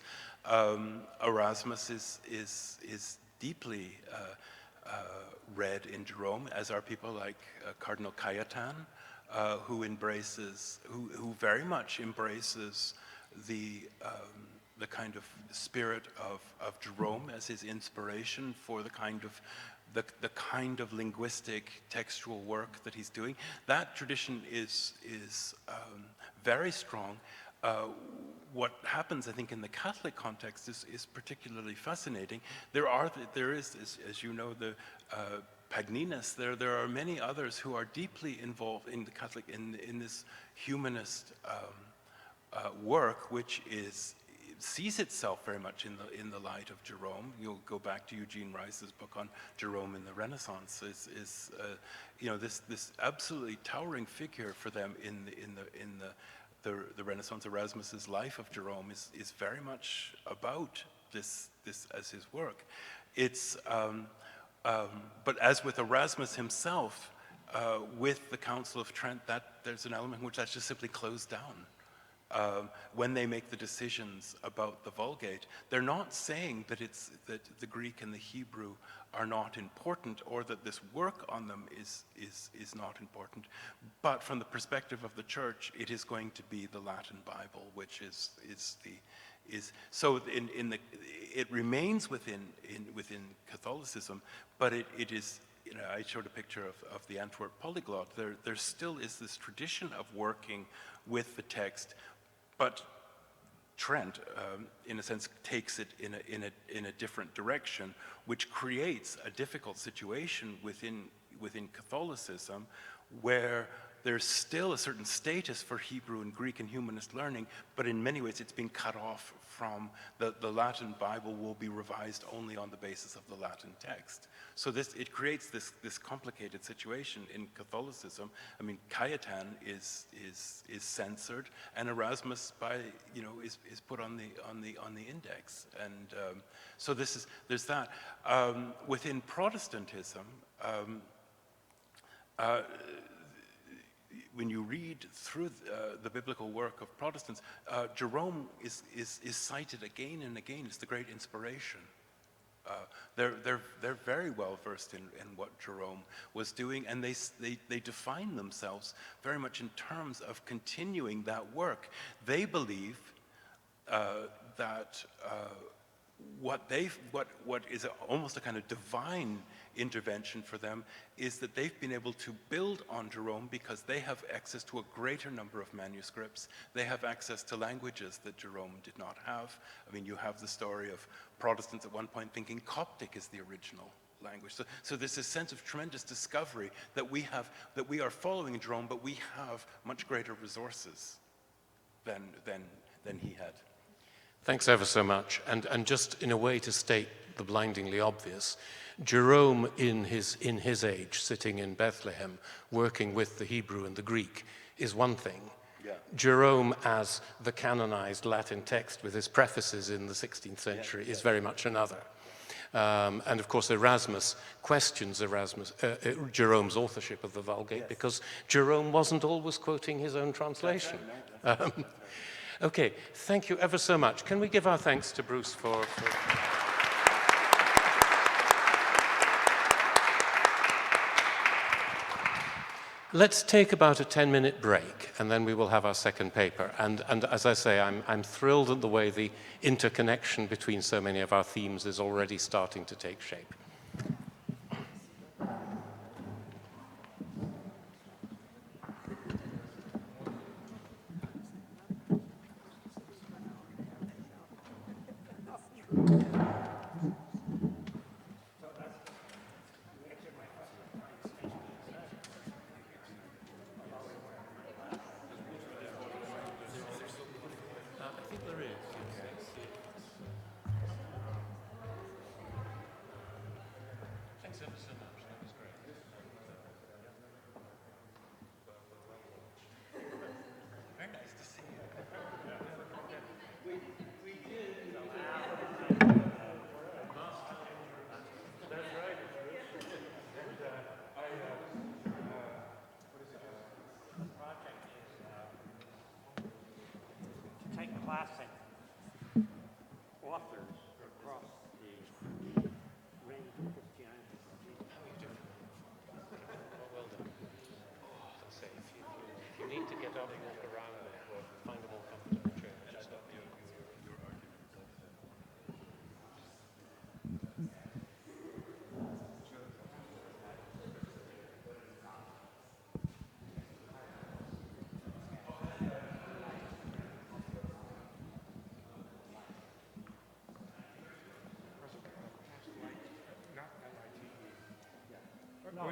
Erasmus is deeply read in Jerome, as are people like Cardinal Cayetan, who very much embraces the kind of spirit of Jerome as his inspiration for the kind of linguistic textual work that he's doing. That tradition is very strong. What happens, I think, in the Catholic context is particularly fascinating. There is, as you know, the Pagninus. There are many others who are deeply involved in the Catholic in this humanist work, which sees itself very much in the light of Jerome. You'll go back to Eugene Rice's book on Jerome in the Renaissance. You know, this absolutely towering figure for them in the Renaissance. Erasmus's life of Jerome is very much about this as his work. It's but as with Erasmus himself, with the Council of Trent, there's an element in which that's just simply closed down. When they make the decisions about the Vulgate, they're not saying that the Greek and the Hebrew are not important, or that this work on them is not important. But from the perspective of the Church, it is going to be the Latin Bible, which it remains within Catholicism, but it is. You know, I showed a picture of the Antwerp polyglot. There still is this tradition of working with the text, but Trent, in a sense, takes it in a different direction, which creates a difficult situation within Catholicism, where there's still a certain status for Hebrew and Greek and humanist learning, but in many ways it's been cut off from the Latin Bible will be revised only on the basis of the Latin text. So it creates this complicated situation in Catholicism. I mean, Cayetan is censored, and Erasmus is put on the index, and so there's that. Within Protestantism. When you read through the biblical work of Protestants, Jerome is cited again and again as the great inspiration they're very well versed in what Jerome was doing, and they define themselves very much in terms of continuing that work. They believe that what is almost a kind of divine intervention for them is that they've been able to build on Jerome because they have access to a greater number of manuscripts. They have access to languages that Jerome did not have. I mean, you have the story of Protestants at one point thinking Coptic is the original language. So there's this sense of tremendous discovery that we are following Jerome, but we have much greater resources than he had. Thanks ever so much. And just in a way to state the blindingly obvious, Jerome in his age, sitting in Bethlehem, working with the Hebrew and the Greek, is one thing. Yeah. Jerome as the canonized Latin text with his prefaces in the 16th century is very much another. And of course Erasmus questions Jerome's authorship of the Vulgate because Jerome wasn't always quoting his own translation. Okay, thank you ever so much. Can we give our thanks to Bruce for... Let's take about a 10-minute break, and then we will have our second paper. And as I say, I'm thrilled at the way the interconnection between so many of our themes is already starting to take shape. Classic authors across the range of Christianity. Well done. As I say, if you need to get up and walk around or find a more comfortable chair, just up your argument. No,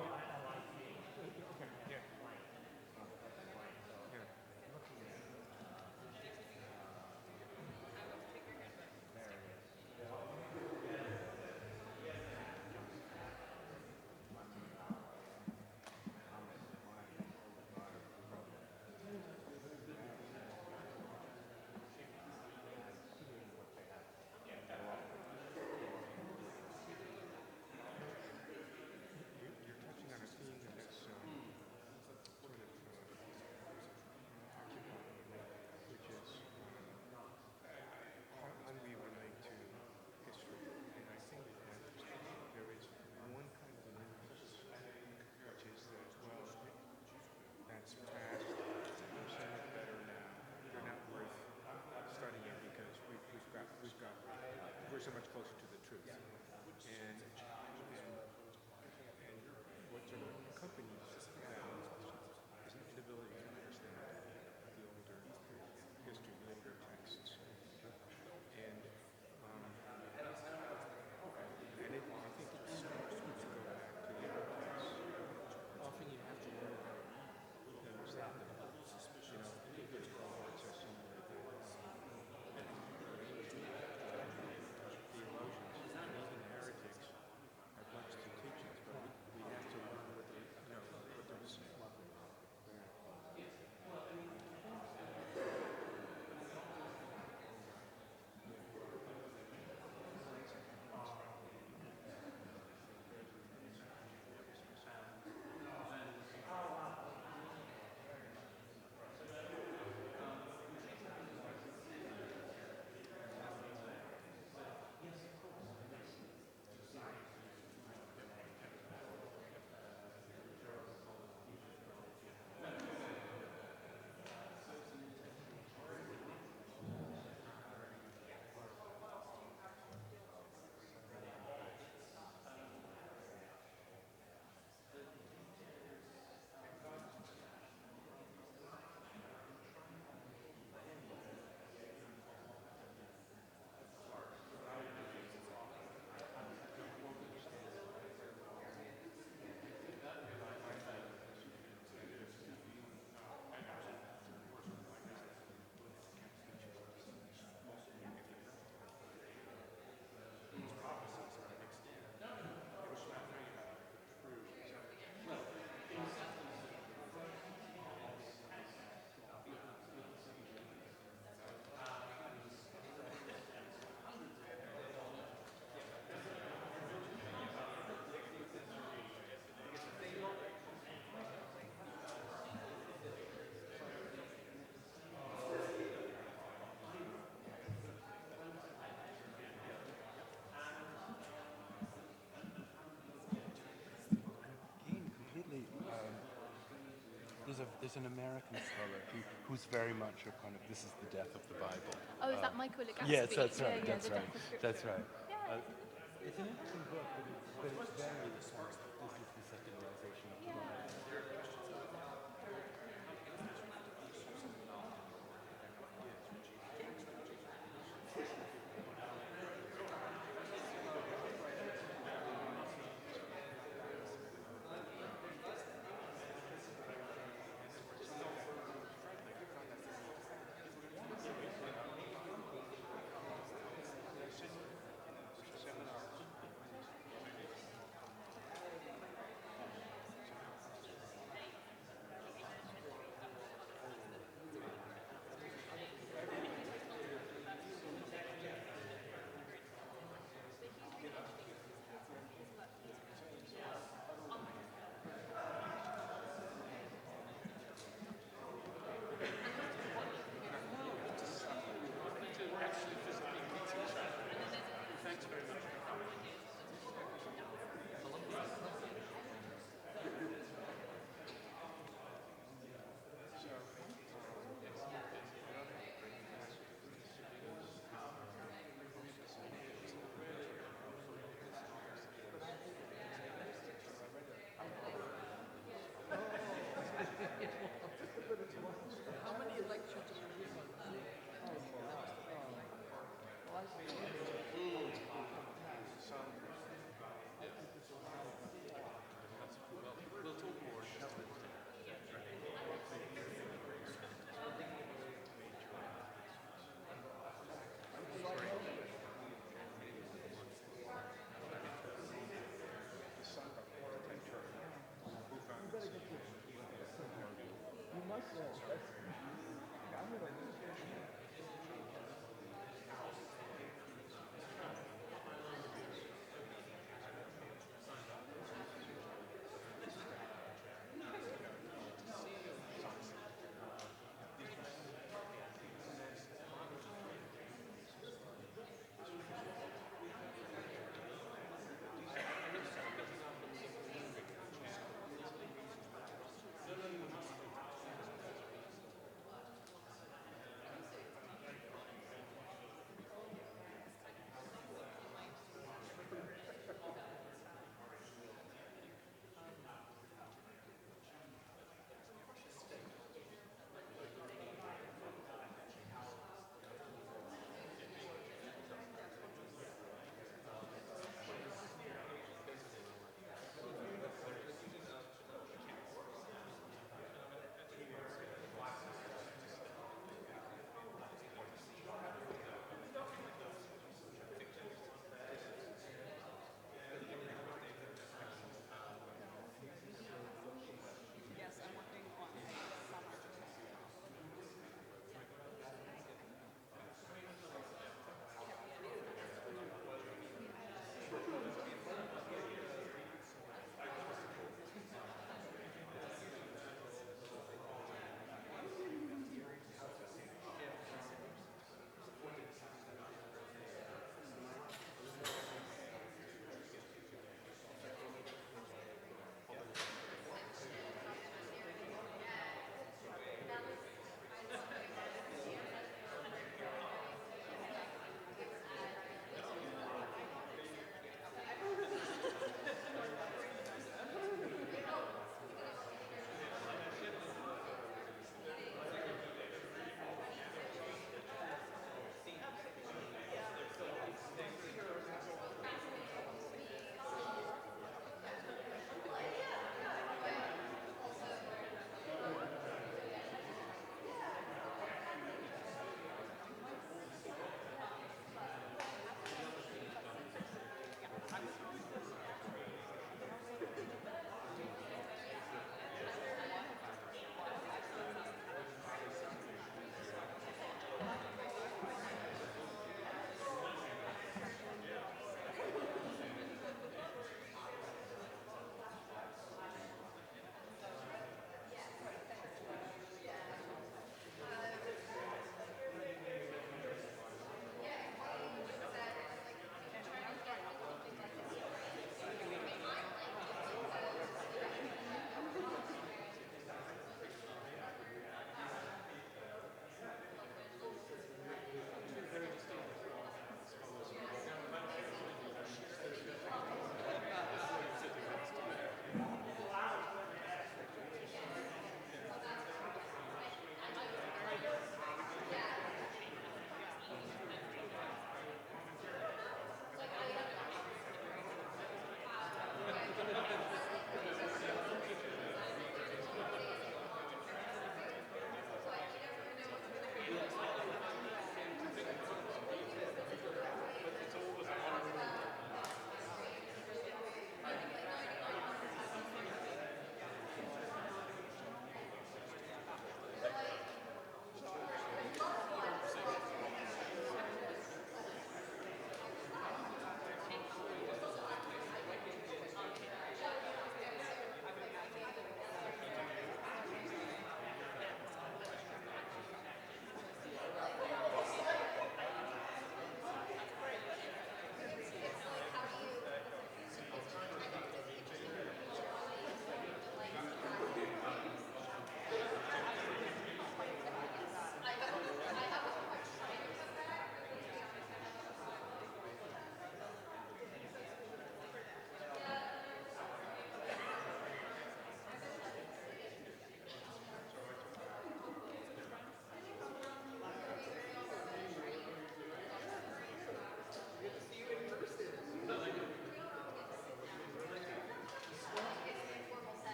there's an American scholar who's very much a kind of, this is the death of the Bible. Oh, is that Michael Legatsby? Yes, that's right, Yeah, that's the right, death of that's right. Yeah. It's an interesting book, but it's very, this is the secularization of the Bible.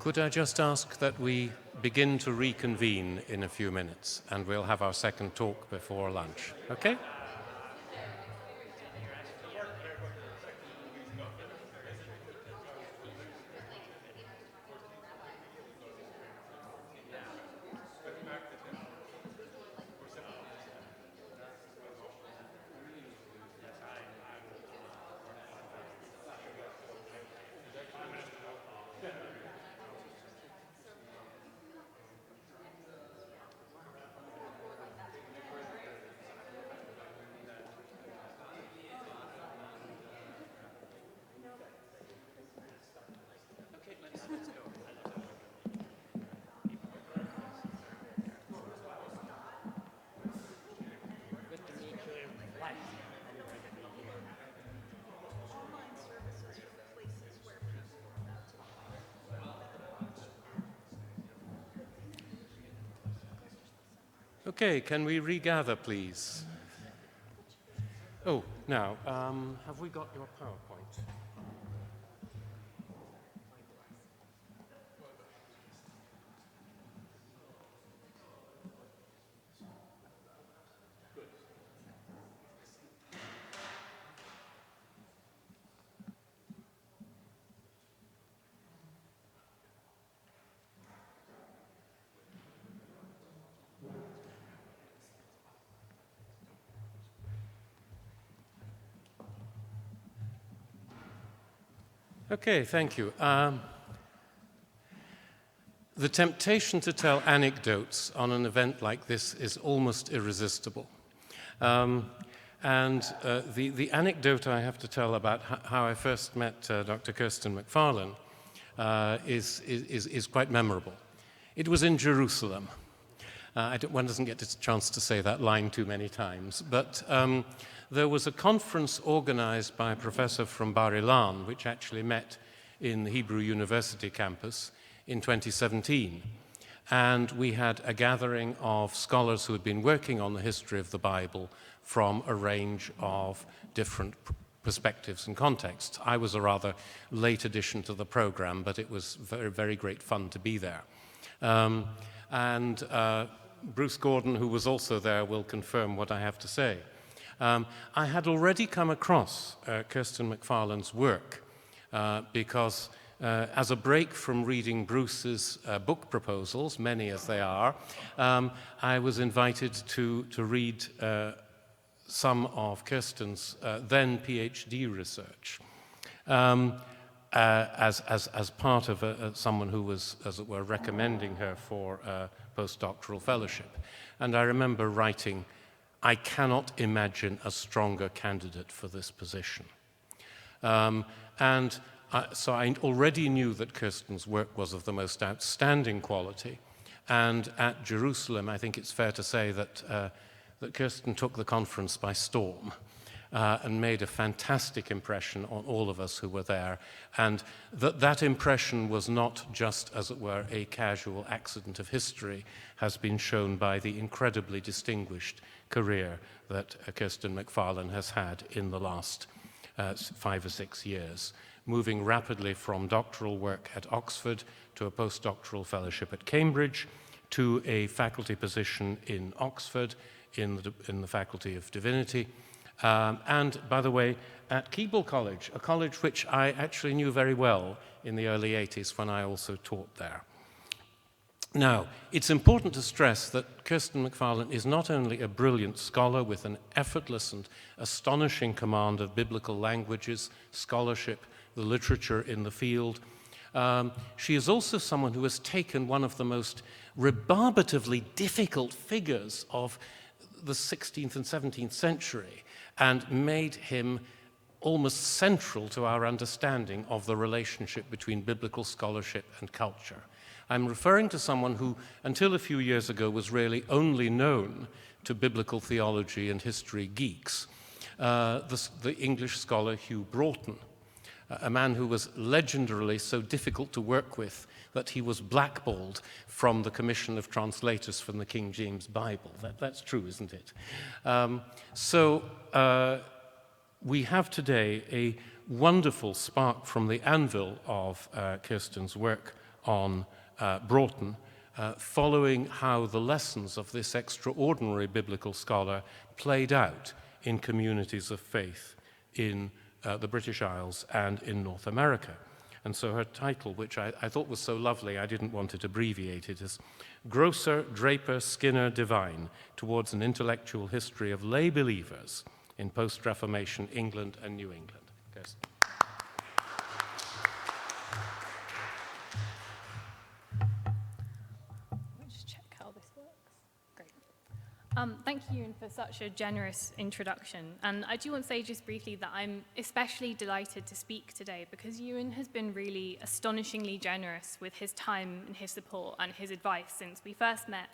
Could I just ask that we begin to reconvene in a few minutes, and we'll have our second talk before lunch, okay? Good to meet you in life. Okay, can we regather, please? Oh, now, have we got your PowerPoint? Okay, thank you. The temptation to tell anecdotes on an event like this is almost irresistible. The anecdote I have to tell about how I first met Dr. Kirsten McFarland is quite memorable. It was in Jerusalem. One doesn't get a chance to say that line too many times, but there was a conference organized by a professor from Bar Ilan, which actually met in the Hebrew University campus in 2017. And we had a gathering of scholars who had been working on the history of the Bible from a range of different perspectives and contexts. I was a rather late addition to the program, but it was very, very great fun to be there. Bruce Gordon, who was also there, will confirm what I have to say. I had already come across Kirsten McFarland's work because as a break from reading Bruce's book proposals, many as they are, I was invited to read some of Kirsten's then PhD research as part of someone who was, as it were, recommending her for a postdoctoral fellowship. And I remember writing, I cannot imagine a stronger candidate for this position. So I already knew that Kirsten's work was of the most outstanding quality. And at Jerusalem, I think it's fair to say that Kirsten took the conference by storm and made a fantastic impression on all of us who were there. And that impression was not just, as it were, a casual accident of history, has been shown by the incredibly distinguished career that Kirsten McFarland has had in the last 5 or 6 years, moving rapidly from doctoral work at Oxford to a postdoctoral fellowship at Cambridge to a faculty position in Oxford in the Faculty of Divinity. And, by the way, at Keble College, a college which I actually knew very well in the early 80s when I also taught there. Now, it's important to stress that Kirsten McFarland is not only a brilliant scholar with an effortless and astonishing command of biblical languages, scholarship, the literature in the field. She is also someone who has taken one of the most rebarbatively difficult figures of the 16th and 17th century and made him almost central to our understanding of the relationship between biblical scholarship and culture. I'm referring to someone who, until a few years ago, was really only known to biblical theology and history geeks, the English scholar Hugh Broughton, a man who was legendarily so difficult to work with that he was blackballed from the Commission of Translators from the King James Bible. That's true, isn't it? We have today a wonderful spark from the anvil of Kirsten's work on Broughton, following how the lessons of this extraordinary biblical scholar played out in communities of faith in the British Isles and in North America. And so her title, which I thought was so lovely, I didn't want it abbreviated, is Grocer, Draper, Skinner, Divine, Towards an Intellectual History of Lay Believers in Post-Reformation England and New England. Kirsten. Just check how this works. Great. Thank you, Ewan, for such a generous introduction. And I do want to say just briefly that I'm especially delighted to speak today because Ewan has been really astonishingly generous with his time and his support and his advice since we first met,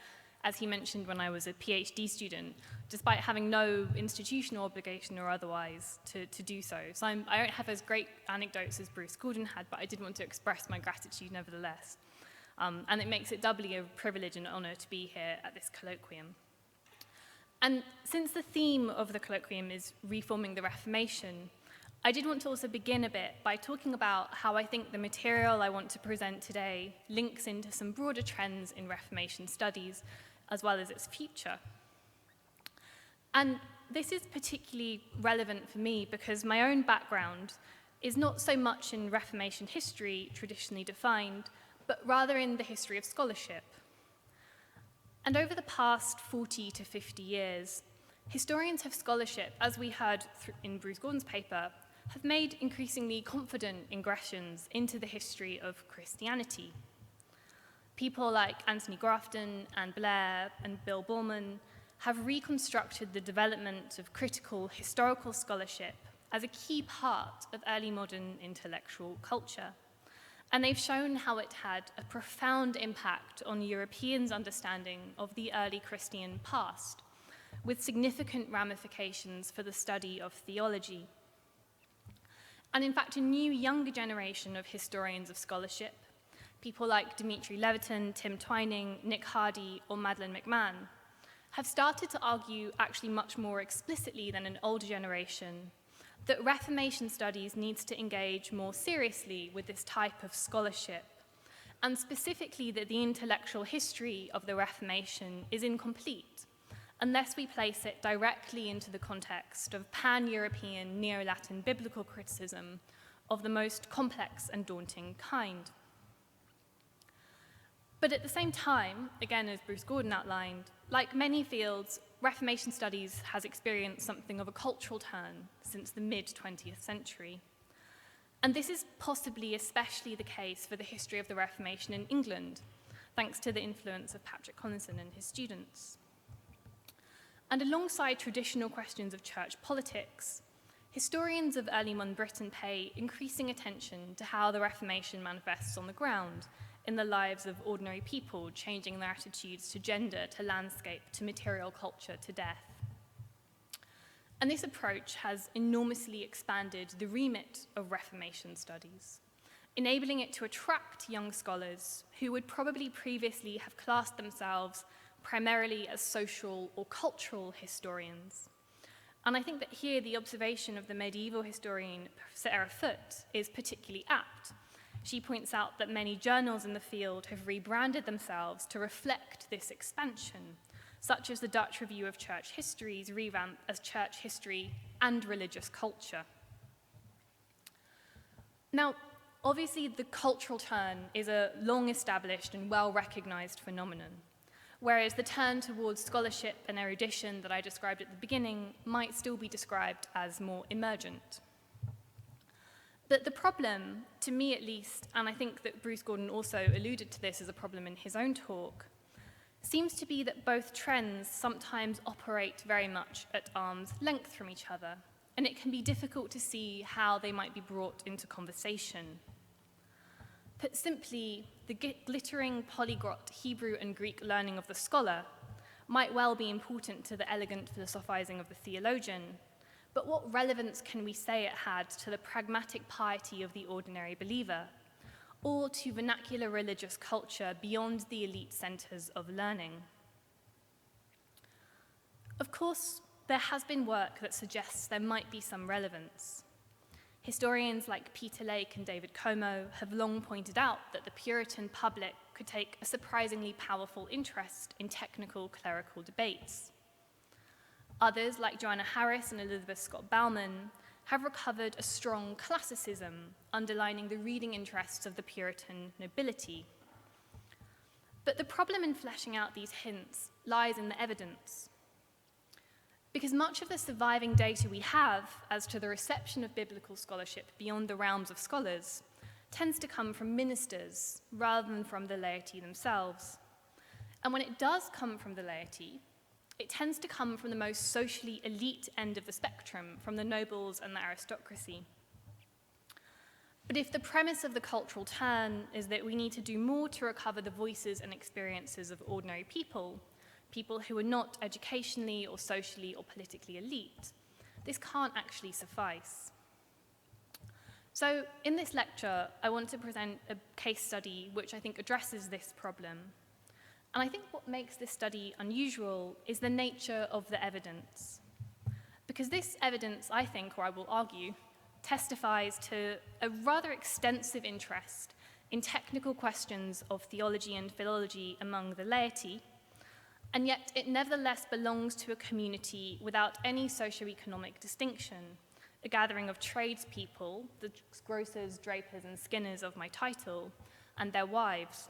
as he mentioned, when I was a PhD student, despite having no institutional obligation or otherwise to do so. So I don't have as great anecdotes as Bruce Gordon had, but I did want to express my gratitude nevertheless. And it makes it doubly a privilege and honor to be here at this colloquium. And since the theme of the colloquium is reforming the Reformation, I did want to also begin a bit by talking about how I think the material I want to present today links into some broader trends in Reformation studies, as well as its future. And this is particularly relevant for me because my own background is not so much in Reformation history, traditionally defined, but rather in the history of scholarship. And over the past 40 to 50 years, historians of scholarship, as we heard in Bruce Gordon's paper, have made increasingly confident ingressions into the history of Christianity. People like Anthony Grafton, Anne Blair, and Bill Borman have reconstructed the development of critical historical scholarship as a key part of early modern intellectual culture. And they've shown how it had a profound impact on Europeans' understanding of the early Christian past, with significant ramifications for the study of theology. And in fact, a new younger generation of historians of scholarship, people like Dimitri Levitin, Tim Twining, Nick Hardy, or Madeleine McMahon, have started to argue actually much more explicitly than an older generation that Reformation studies needs to engage more seriously with this type of scholarship, and specifically that the intellectual history of the Reformation is incomplete unless we place it directly into the context of pan-European Neo-Latin biblical criticism of the most complex and daunting kind. But at the same time, again, as Bruce Gordon outlined, like many fields, Reformation studies has experienced something of a cultural turn since the mid-20th century. And this is possibly especially the case for the history of the Reformation in England, thanks to the influence of Patrick Collinson and his students. And alongside traditional questions of church politics, historians of early modern Britain pay increasing attention to how the Reformation manifests on the ground in the lives of ordinary people, changing their attitudes to gender, to landscape, to material culture, to death. And this approach has enormously expanded the remit of Reformation studies, enabling it to attract young scholars who would probably previously have classed themselves primarily as social or cultural historians. And I think that here the observation of the medieval historian Sarah Foote is particularly apt. She points out that many journals in the field have rebranded themselves to reflect this expansion, such as the Dutch Review of Church History's revamp as Church History and Religious Culture. Now, obviously, the cultural turn is a long-established and well-recognized phenomenon, whereas the turn towards scholarship and erudition that I described at the beginning might still be described as more emergent. But the problem, to me at least, and I think that Bruce Gordon also alluded to this as a problem in his own talk, seems to be that both trends sometimes operate very much at arm's length from each other, and it can be difficult to see how they might be brought into conversation. Put simply, the glittering polyglot Hebrew and Greek learning of the scholar might well be important to the elegant philosophizing of the theologian, but what relevance can we say it had to the pragmatic piety of the ordinary believer, or to vernacular religious culture beyond the elite centers of learning? Of course, there has been work that suggests there might be some relevance. Historians like Peter Lake and David Como have long pointed out that the Puritan public could take a surprisingly powerful interest in technical clerical debates. Others, like Joanna Harris and Elizabeth Scott Bauman, have recovered a strong classicism underlining the reading interests of the Puritan nobility. But the problem in fleshing out these hints lies in the evidence. Because much of the surviving data we have as to the reception of biblical scholarship beyond the realms of scholars tends to come from ministers rather than from the laity themselves. And when it does come from the laity, it tends to come from the most socially elite end of the spectrum, from the nobles and the aristocracy. But if the premise of the cultural turn is that we need to do more to recover the voices and experiences of ordinary people, people who are not educationally or socially or politically elite, this can't actually suffice. So in this lecture, I want to present a case study which I think addresses this problem. And I think what makes this study unusual is the nature of the evidence. Because this evidence, I think, or I will argue, testifies to a rather extensive interest in technical questions of theology and philology among the laity, and yet it nevertheless belongs to a community without any socioeconomic distinction, a gathering of tradespeople, the grocers, drapers, and skinners of my title, and their wives.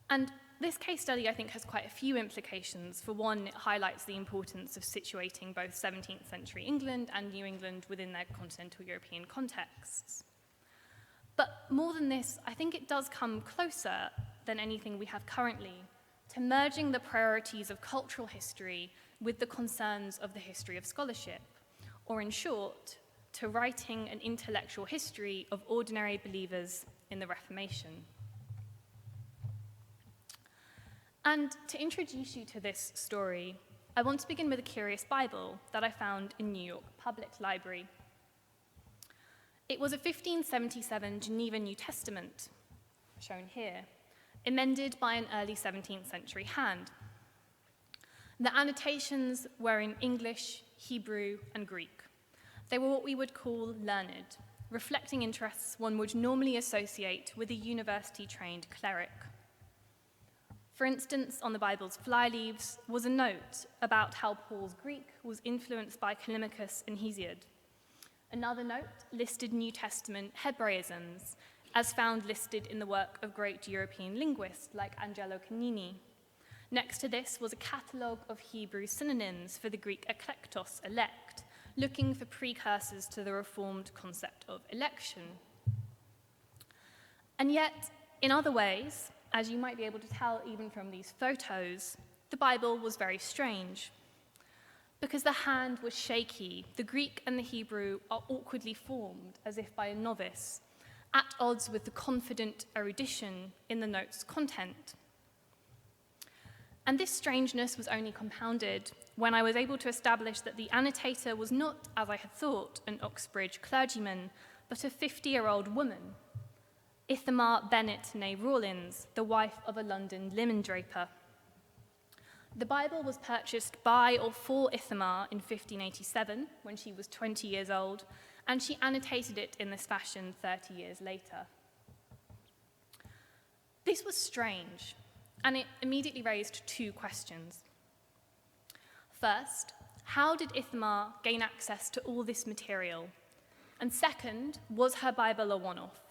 And this case study, I think, has quite a few implications. For one, it highlights the importance of situating both 17th century England and New England within their continental European contexts. But more than this, I think it does come closer than anything we have currently to merging the priorities of cultural history with the concerns of the history of scholarship, or in short, to writing an intellectual history of ordinary believers in the Reformation. And to introduce you to this story, I want to begin with a curious Bible that I found in New York Public Library. It was a 1577 Geneva New Testament, shown here, amended by an early 17th century hand. The annotations were in English, Hebrew, and Greek. They were what we would call learned, reflecting interests one would normally associate with a university-trained cleric. For instance, on the Bible's flyleaves was a note about how Paul's Greek was influenced by Callimachus and Hesiod. Another note listed New Testament Hebraisms, as found listed in the work of great European linguists like Angelo Canini. Next to this was a catalogue of Hebrew synonyms for the Greek eklektos, elect, looking for precursors to the Reformed concept of election. And yet, in other ways, as you might be able to tell even from these photos, the Bible was very strange. Because the hand was shaky, the Greek and the Hebrew are awkwardly formed, as if by a novice, at odds with the confident erudition in the note's content. And this strangeness was only compounded when I was able to establish that the annotator was not, as I had thought, an Oxbridge clergyman, but a 50-year-old woman, Ithamar Bennett née Rawlins, the wife of a London linen draper. The Bible was purchased by or for Ithamar in 1587, when she was 20 years old, and she annotated it in this fashion 30 years later. This was strange, and it immediately raised two questions. First, how did Ithamar gain access to all this material? And second, was her Bible a one-off?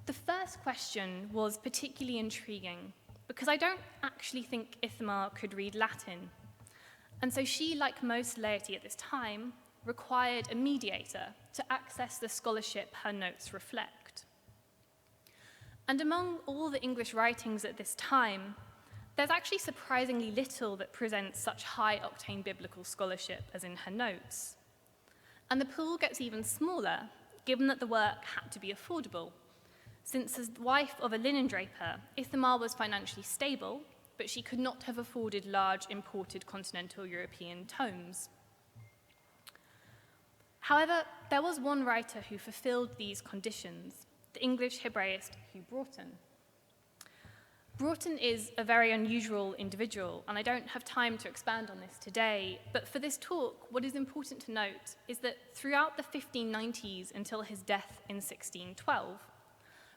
The first question was particularly intriguing because I don't actually think Ithamar could read Latin. And so she, like most laity at this time, required a mediator to access the scholarship her notes reflect. And among all the English writings at this time, there's actually surprisingly little that presents such high-octane biblical scholarship as in her notes. And the pool gets even smaller, given that the work had to be affordable. Since as the wife of a linen draper, Ithamar was financially stable, but she could not have afforded large imported continental European tomes. However, there was one writer who fulfilled these conditions, the English Hebraist Hugh Broughton. Broughton is a very unusual individual, and I don't have time to expand on this today, but for this talk, what is important to note is that throughout the 1590s until his death in 1612,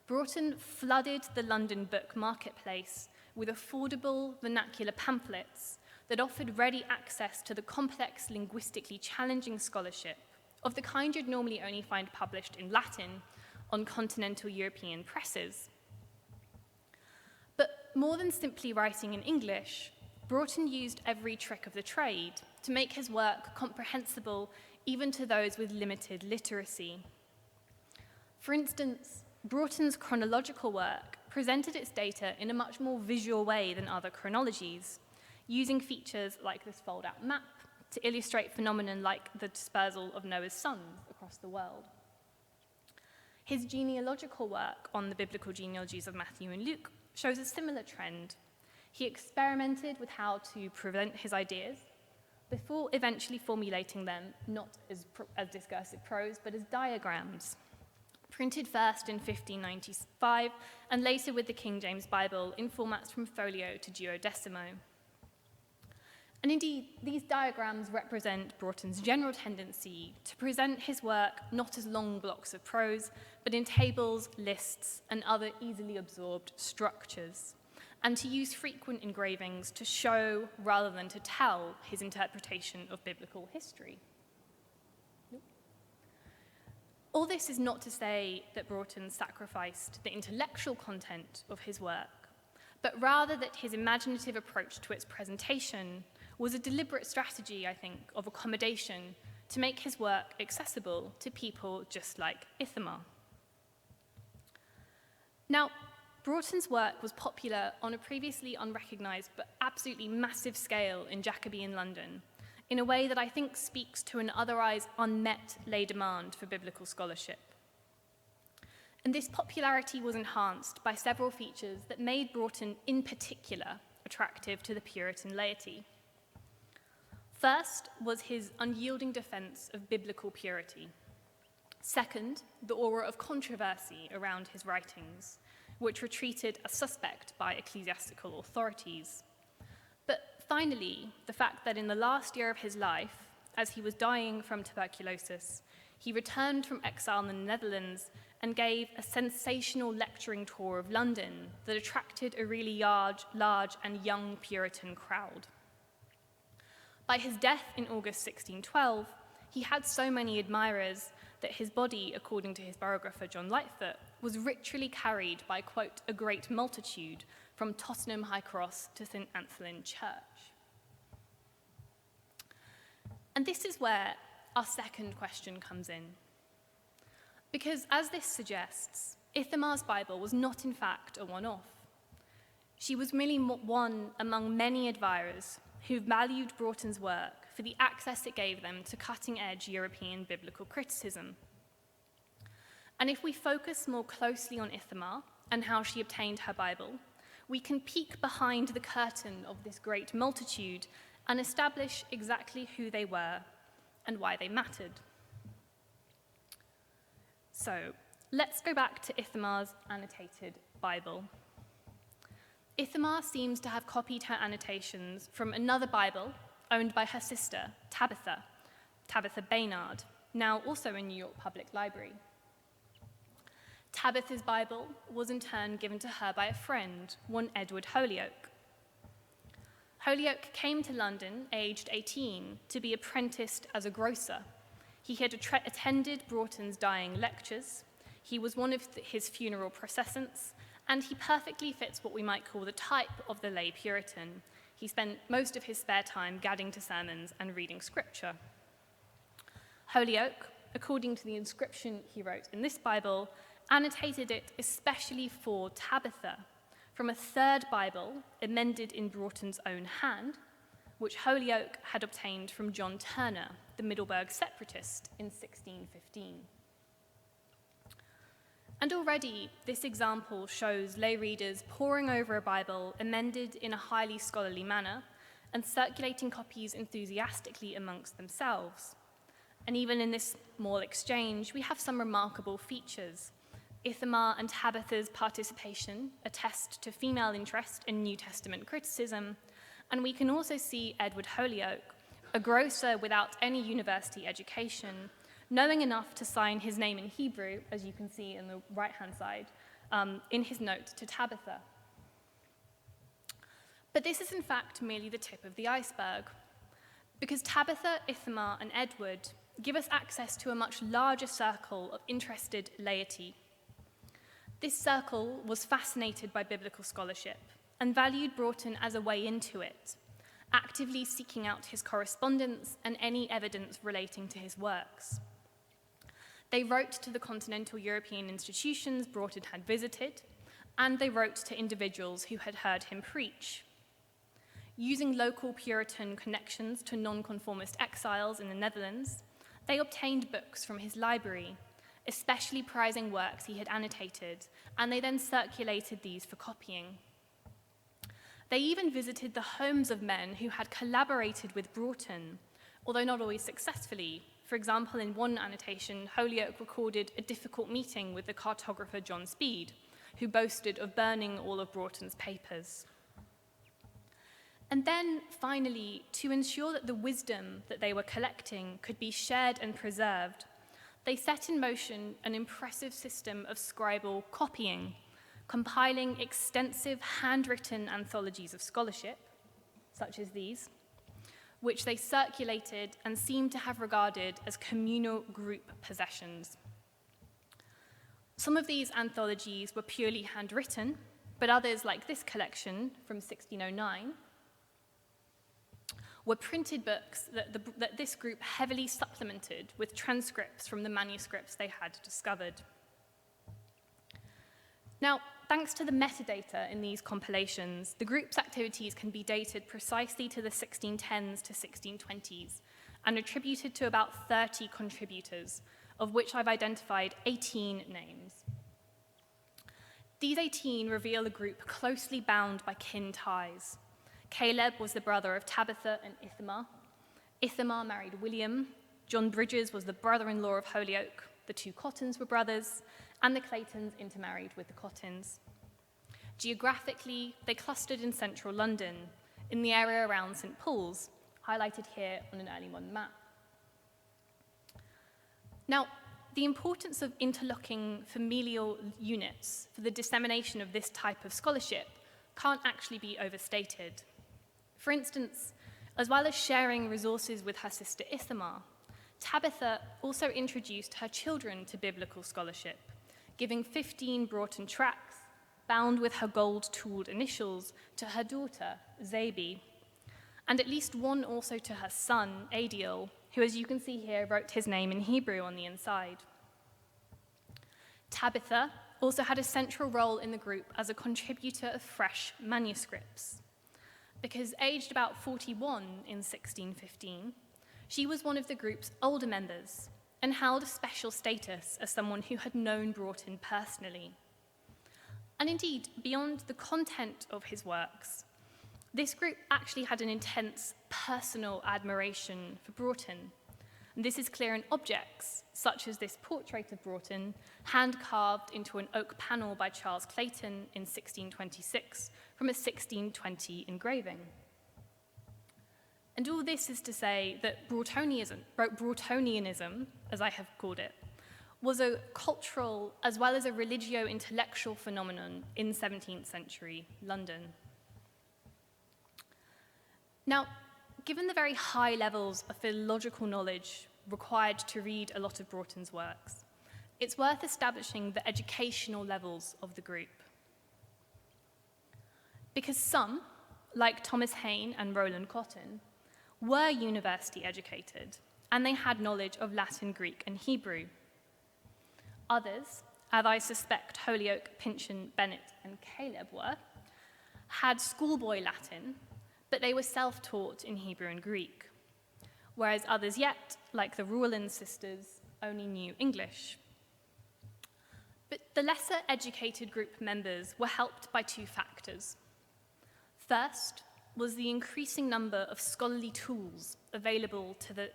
Broughton flooded the London book marketplace with affordable vernacular pamphlets that offered ready access to the complex, linguistically challenging scholarship of the kind you'd normally only find published in Latin on continental European presses. But more than simply writing in English, Broughton used every trick of the trade to make his work comprehensible even to those with limited literacy. For instance, Broughton's chronological work presented its data in a much more visual way than other chronologies, using features like this fold-out map to illustrate phenomena like the dispersal of Noah's sons across the world. His genealogical work on the biblical genealogies of Matthew and Luke shows a similar trend. He experimented with how to present his ideas before eventually formulating them not as discursive prose, but as diagrams, printed first in 1595 and later with the King James Bible in formats from folio to duodecimo. And indeed, these diagrams represent Broughton's general tendency to present his work not as long blocks of prose, but in tables, lists, and other easily absorbed structures, and to use frequent engravings to show, rather than to tell, his interpretation of biblical history. All this is not to say that Broughton sacrificed the intellectual content of his work, but rather that his imaginative approach to its presentation was a deliberate strategy, I think, of accommodation to make his work accessible to people just like Ithamar. Now, Broughton's work was popular on a previously unrecognized but absolutely massive scale in Jacobean London, in a way that I think speaks to an otherwise unmet lay demand for biblical scholarship. And this popularity was enhanced by several features that made Broughton in particular attractive to the Puritan laity. First was his unyielding defense of biblical purity. Second, the aura of controversy around his writings, which were treated as suspect by ecclesiastical authorities. But finally, the fact that in the last year of his life, as he was dying from tuberculosis, he returned from exile in the Netherlands and gave a sensational lecturing tour of London that attracted a really large and young Puritan crowd. By his death in August 1612, he had so many admirers that his body, according to his biographer John Lightfoot, was ritually carried by, quote, a great multitude from Tottenham High Cross to St. Anthelin Church. And this is where our second question comes in. Because as this suggests, Ithamar's Bible was not in fact a one-off. She was merely one among many admirers who valued Broughton's work for the access it gave them to cutting-edge European biblical criticism. And if we focus more closely on Ithamar and how she obtained her Bible, we can peek behind the curtain of this great multitude and establish exactly who they were and why they mattered. So, let's go back to Ithamar's annotated Bible. Ithamar seems to have copied her annotations from another Bible owned by her sister, Tabitha Baynard, now also in New York Public Library. Tabitha's Bible was in turn given to her by a friend, one Edward Holyoake. Holyoake came to London aged 18 to be apprenticed as a grocer. He had attended Broughton's dying lectures. He was one of his funeral processants, and he perfectly fits what we might call the type of the lay Puritan. He spent most of his spare time gadding to sermons and reading scripture. Holyoake, according to the inscription he wrote in this Bible, annotated it especially for Tabitha from a third Bible amended in Broughton's own hand, which Holyoake had obtained from John Turner, the Middleburg separatist, in 1615. And already, this example shows lay readers poring over a Bible amended in a highly scholarly manner and circulating copies enthusiastically amongst themselves. And even in this small exchange, we have some remarkable features. Ithamar and Tabitha's participation attest to female interest in New Testament criticism, and we can also see Edward Holyoake, a grocer without any university education, knowing enough to sign his name in Hebrew, as you can see in the right-hand side, in his note to Tabitha. But this is in fact merely the tip of the iceberg, because Tabitha, Ithamar, and Edward give us access to a much larger circle of interested laity. This circle was fascinated by biblical scholarship and valued Broughton as a way into it, actively seeking out his correspondence and any evidence relating to his works. They wrote to the continental European institutions Broughton had visited, and they wrote to individuals who had heard him preach. Using local Puritan connections to nonconformist exiles in the Netherlands, they obtained books from his library, especially prizing works he had annotated, and they then circulated these for copying. They even visited the homes of men who had collaborated with Broughton, although not always successfully. For example, in one annotation, Holyoake recorded a difficult meeting with the cartographer John Speed, who boasted of burning all of Broughton's papers. And then, finally, to ensure that the wisdom that they were collecting could be shared and preserved, they set in motion an impressive system of scribal copying, compiling extensive handwritten anthologies of scholarship, such as these, which they circulated and seemed to have regarded as communal group possessions. Some of these anthologies were purely handwritten, but others, like this collection from 1609, were printed books that this group heavily supplemented with transcripts from the manuscripts they had discovered. Now, thanks to the metadata in these compilations, the group's activities can be dated precisely to the 1610s to 1620s and attributed to about 30 contributors, of which I've identified 18 names. These 18 reveal a group closely bound by kin ties. Caleb was the brother of Tabitha and Ithamar. Ithamar married William. John Bridges was the brother-in-law of Holyoake. The two Cottons were brothers, and the Claytons intermarried with the Cottons. Geographically, they clustered in central London, in the area around St. Paul's, highlighted here on an early modern map. Now, the importance of interlocking familial units for the dissemination of this type of scholarship can't actually be overstated. For instance, as well as sharing resources with her sister Ithamar, Tabitha also introduced her children to biblical scholarship, giving 15 Broughton tracts, bound with her gold-tooled initials, to her daughter, Zabe, and at least one also to her son, Adiel, who, as you can see here, wrote his name in Hebrew on the inside. Tabitha also had a central role in the group as a contributor of fresh manuscripts, because aged about 41 in 1615, she was one of the group's older members and held a special status as someone who had known Broughton personally. And indeed, beyond the content of his works, this group actually had an intense personal admiration for Broughton. And this is clear in objects, such as this portrait of Broughton, hand-carved into an oak panel by Charles Clayton in 1626 from a 1620 engraving. And all this is to say that Broughttonianism, as I have called it, was a cultural as well as a religio-intellectual phenomenon in 17th century London. Now, given the very high levels of philological knowledge required to read a lot of Broughton's works, it's worth establishing the educational levels of the group. Because some, like Thomas Hayne and Roland Cotton, were university educated, and they had knowledge of Latin, Greek, and Hebrew. Others, as I suspect Holyoake, Pynchon, Bennett, and Caleb were, had schoolboy Latin, but they were self-taught in Hebrew and Greek, whereas others yet, like the Rueland sisters, only knew English. But the lesser educated group members were helped by two factors. First was the increasing number of scholarly tools available to the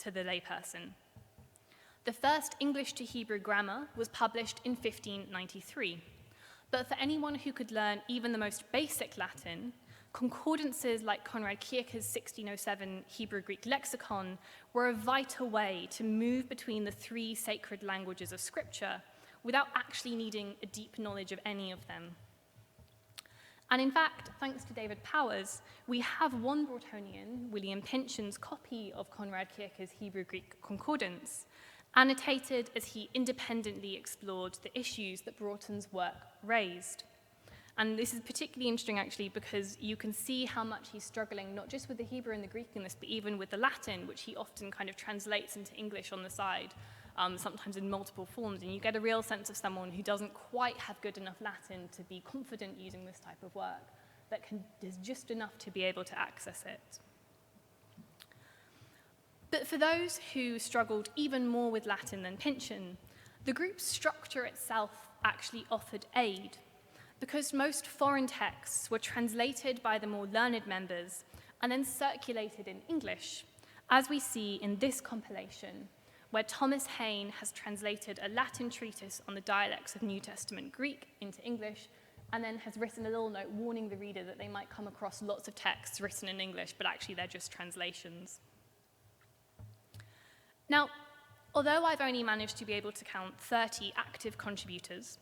layperson. The first English to Hebrew grammar was published in 1593. But for anyone who could learn even the most basic Latin, concordances like Conrad Kircher's 1607 Hebrew-Greek lexicon were a vital way to move between the three sacred languages of Scripture without actually needing a deep knowledge of any of them. And in fact, thanks to David Powers, we have one Broughtonnian, William Pynchon's copy of Conrad Kircher's Hebrew-Greek concordance, annotated as he independently explored the issues that Broughton's work raised. And this is particularly interesting, actually, because you can see how much he's struggling, not just with the Hebrew and the Greek in this, but even with the Latin, which he often kind of translates into English on the side, sometimes in multiple forms. And you get a real sense of someone who doesn't quite have good enough Latin to be confident using this type of work, that is just enough to be able to access it. But for those who struggled even more with Latin than Pynchon, the group's structure itself actually offered aid, because most foreign texts were translated by the more learned members and then circulated in English, as we see in this compilation, where Thomas Hayne has translated a Latin treatise on the dialects of New Testament Greek into English, and then has written a little note warning the reader that they might come across lots of texts written in English, but actually they're just translations. Now, although I've only managed to be able to count 30 active contributors,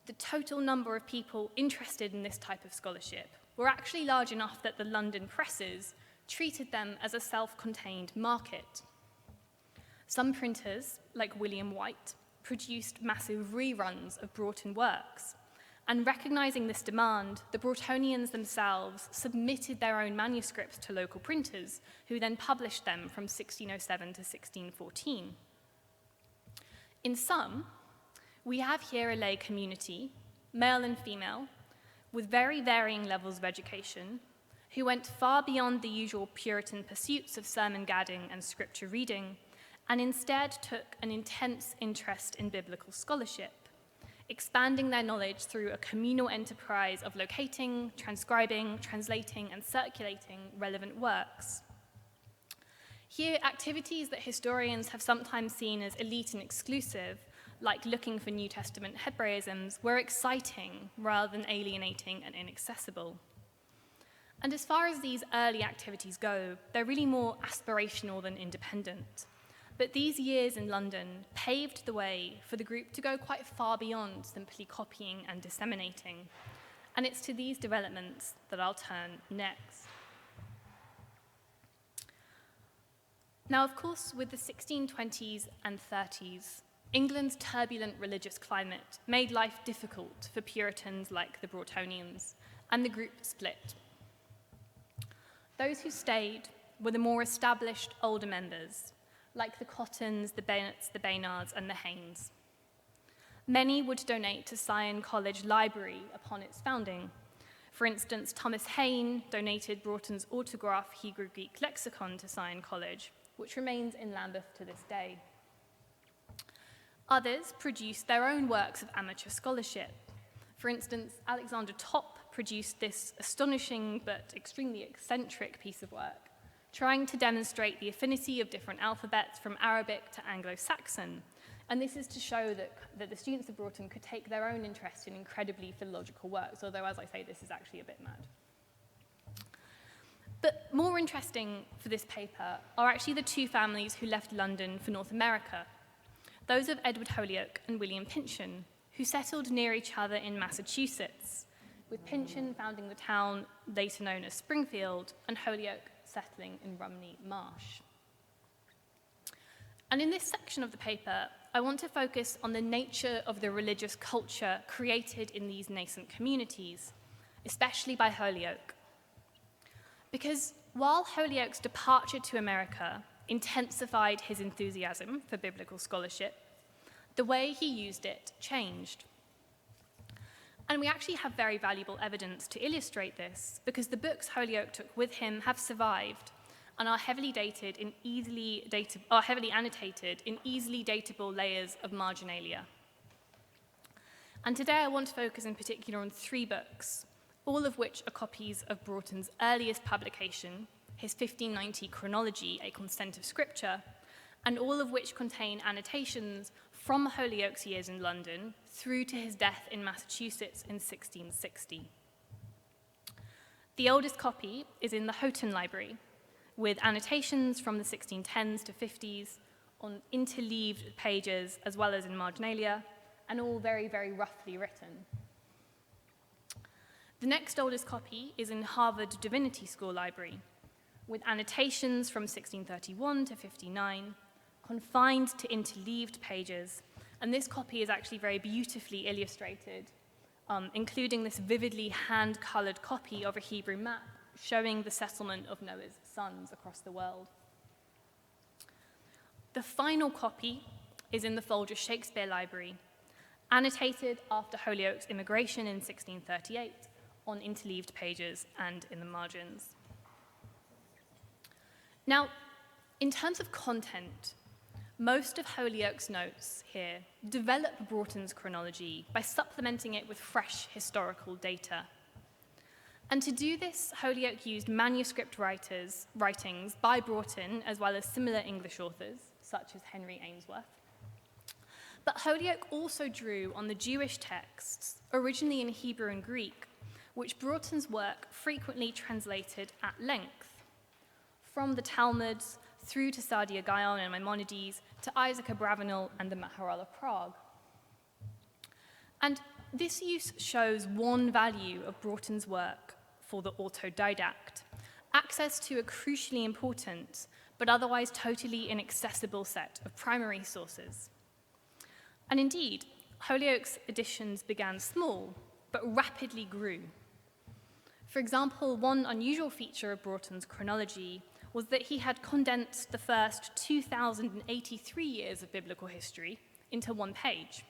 the total number of people interested in this type of scholarship were actually large enough that the London presses treated them as a self-contained market. Some printers, like William White, produced massive reruns of Broughton works, and recognizing this demand, the Broughtonnians themselves submitted their own manuscripts to local printers, who then published them from 1607 to 1614. In sum, we have here a lay community, male and female, with very varying levels of education, who went far beyond the usual Puritan pursuits of sermon gadding and scripture reading, and instead took an intense interest in biblical scholarship, expanding their knowledge through a communal enterprise of locating, transcribing, translating, and circulating relevant works. Here, activities that historians have sometimes seen as elite and exclusive, like looking for New Testament Hebraisms, were exciting rather than alienating and inaccessible. And as far as these early activities go, they're really more aspirational than independent. But these years in London paved the way for the group to go quite far beyond simply copying and disseminating. And it's to these developments that I'll turn next. Now, of course, with the 1620s and 30s, England's turbulent religious climate made life difficult for Puritans like the Broughtonnians, and the group split. Those who stayed were the more established older members, like the Cottons, the Bennets, the Baynards, and the Haynes. Many would donate to Sion College Library upon its founding. For instance, Thomas Hayne donated Broughton's autograph Hebrew-Greek lexicon to Sion College, which remains in Lambeth to this day. Others produced their own works of amateur scholarship. For instance, Alexander Topp produced this astonishing but extremely eccentric piece of work, trying to demonstrate the affinity of different alphabets from Arabic to Anglo-Saxon. And this is to show that the students of Broughton could take their own interest in incredibly philological works, although, as I say, this is actually a bit mad. But more interesting for this paper are actually the two families who left London for North America, those of Edward Holyoake and William Pynchon, who settled near each other in Massachusetts, with Pynchon founding the town later known as Springfield, and Holyoake settling in Rumney Marsh. And in this section of the paper, I want to focus on the nature of the religious culture created in these nascent communities, especially by Holyoake. Because while Holyoake's departure to America intensified his enthusiasm for biblical scholarship, the way he used it changed. And we actually have very valuable evidence to illustrate this, because the books Holyoake took with him have survived and are heavily annotated in easily datable layers of marginalia. And today I want to focus in particular on 3 books, all of which are copies of Broughton's earliest publication, his 1590 Chronology, a Consent of Scripture, and all of which contain annotations from Holyoake's years in London through to his death in Massachusetts in 1660. The oldest copy is in the Houghton Library, with annotations from the 1610s to 50s on interleaved pages as well as in marginalia, and all very, very roughly written. The next oldest copy is in Harvard Divinity School Library, with annotations from 1631 to 59, confined to interleaved pages, and this copy is actually very beautifully illustrated, including this vividly hand-colored copy of a Hebrew map showing the settlement of Noah's sons across the world. The final copy is in the Folger Shakespeare Library, annotated after Holyoake's immigration in 1638 on interleaved pages and in the margins. Now, in terms of content, most of Holyoake's notes here develop Broughton's chronology by supplementing it with fresh historical data. And to do this, Holyoake used manuscript writings by Broughton, as well as similar English authors, such as Henry Ainsworth. But Holyoake also drew on the Jewish texts, originally in Hebrew and Greek, which Broughton's work frequently translated at length, from the Talmuds through to Saadia Gaon and Maimonides, to Isaac Abravanel and the Maharal of Prague. And this use shows one value of Broughton's work for the autodidact: access to a crucially important, but otherwise totally inaccessible set of primary sources. And indeed, Holyoake's editions began small, but rapidly grew. For example, one unusual feature of Broughton's chronology was that he had condensed the first 2,083 years of biblical history into one page.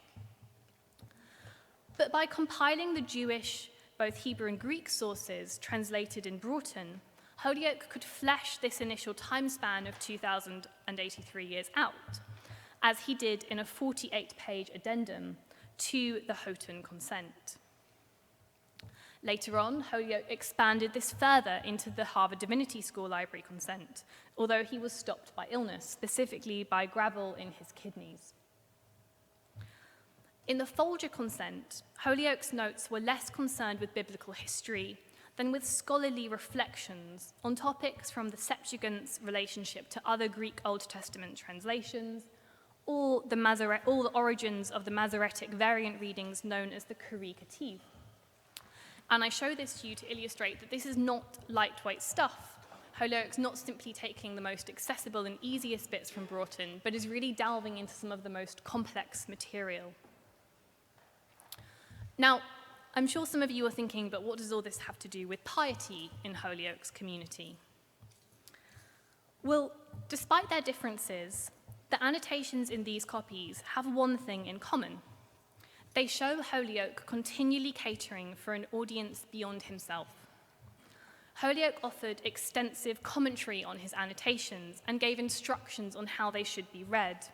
But by compiling the Jewish, both Hebrew and Greek sources translated in Broughton, Holyoake could flesh this initial time span of 2,083 years out, as he did in a 48-page addendum to the Houghton Consent. Later on, Holyoake expanded this further into the Harvard Divinity School Library Consent, although he was stopped by illness, specifically by gravel in his kidneys. In the Folger Consent, Holyoake's notes were less concerned with biblical history than with scholarly reflections on topics from the Septuagint's relationship to other Greek Old Testament translations, or the origins of the Masoretic variant readings known as the Kuri Ketiv. And I show this to you to illustrate that this is not lightweight stuff. Holyoake's not simply taking the most accessible and easiest bits from Broughton, but is really delving into some of the most complex material. Now, I'm sure some of you are thinking, but what does all this have to do with piety in Holyoake's community? Well, despite their differences, the annotations in these copies have one thing in common. They show Holyoake continually catering for an audience beyond himself. Holyoake offered extensive commentary on his annotations and gave instructions on how they should be read.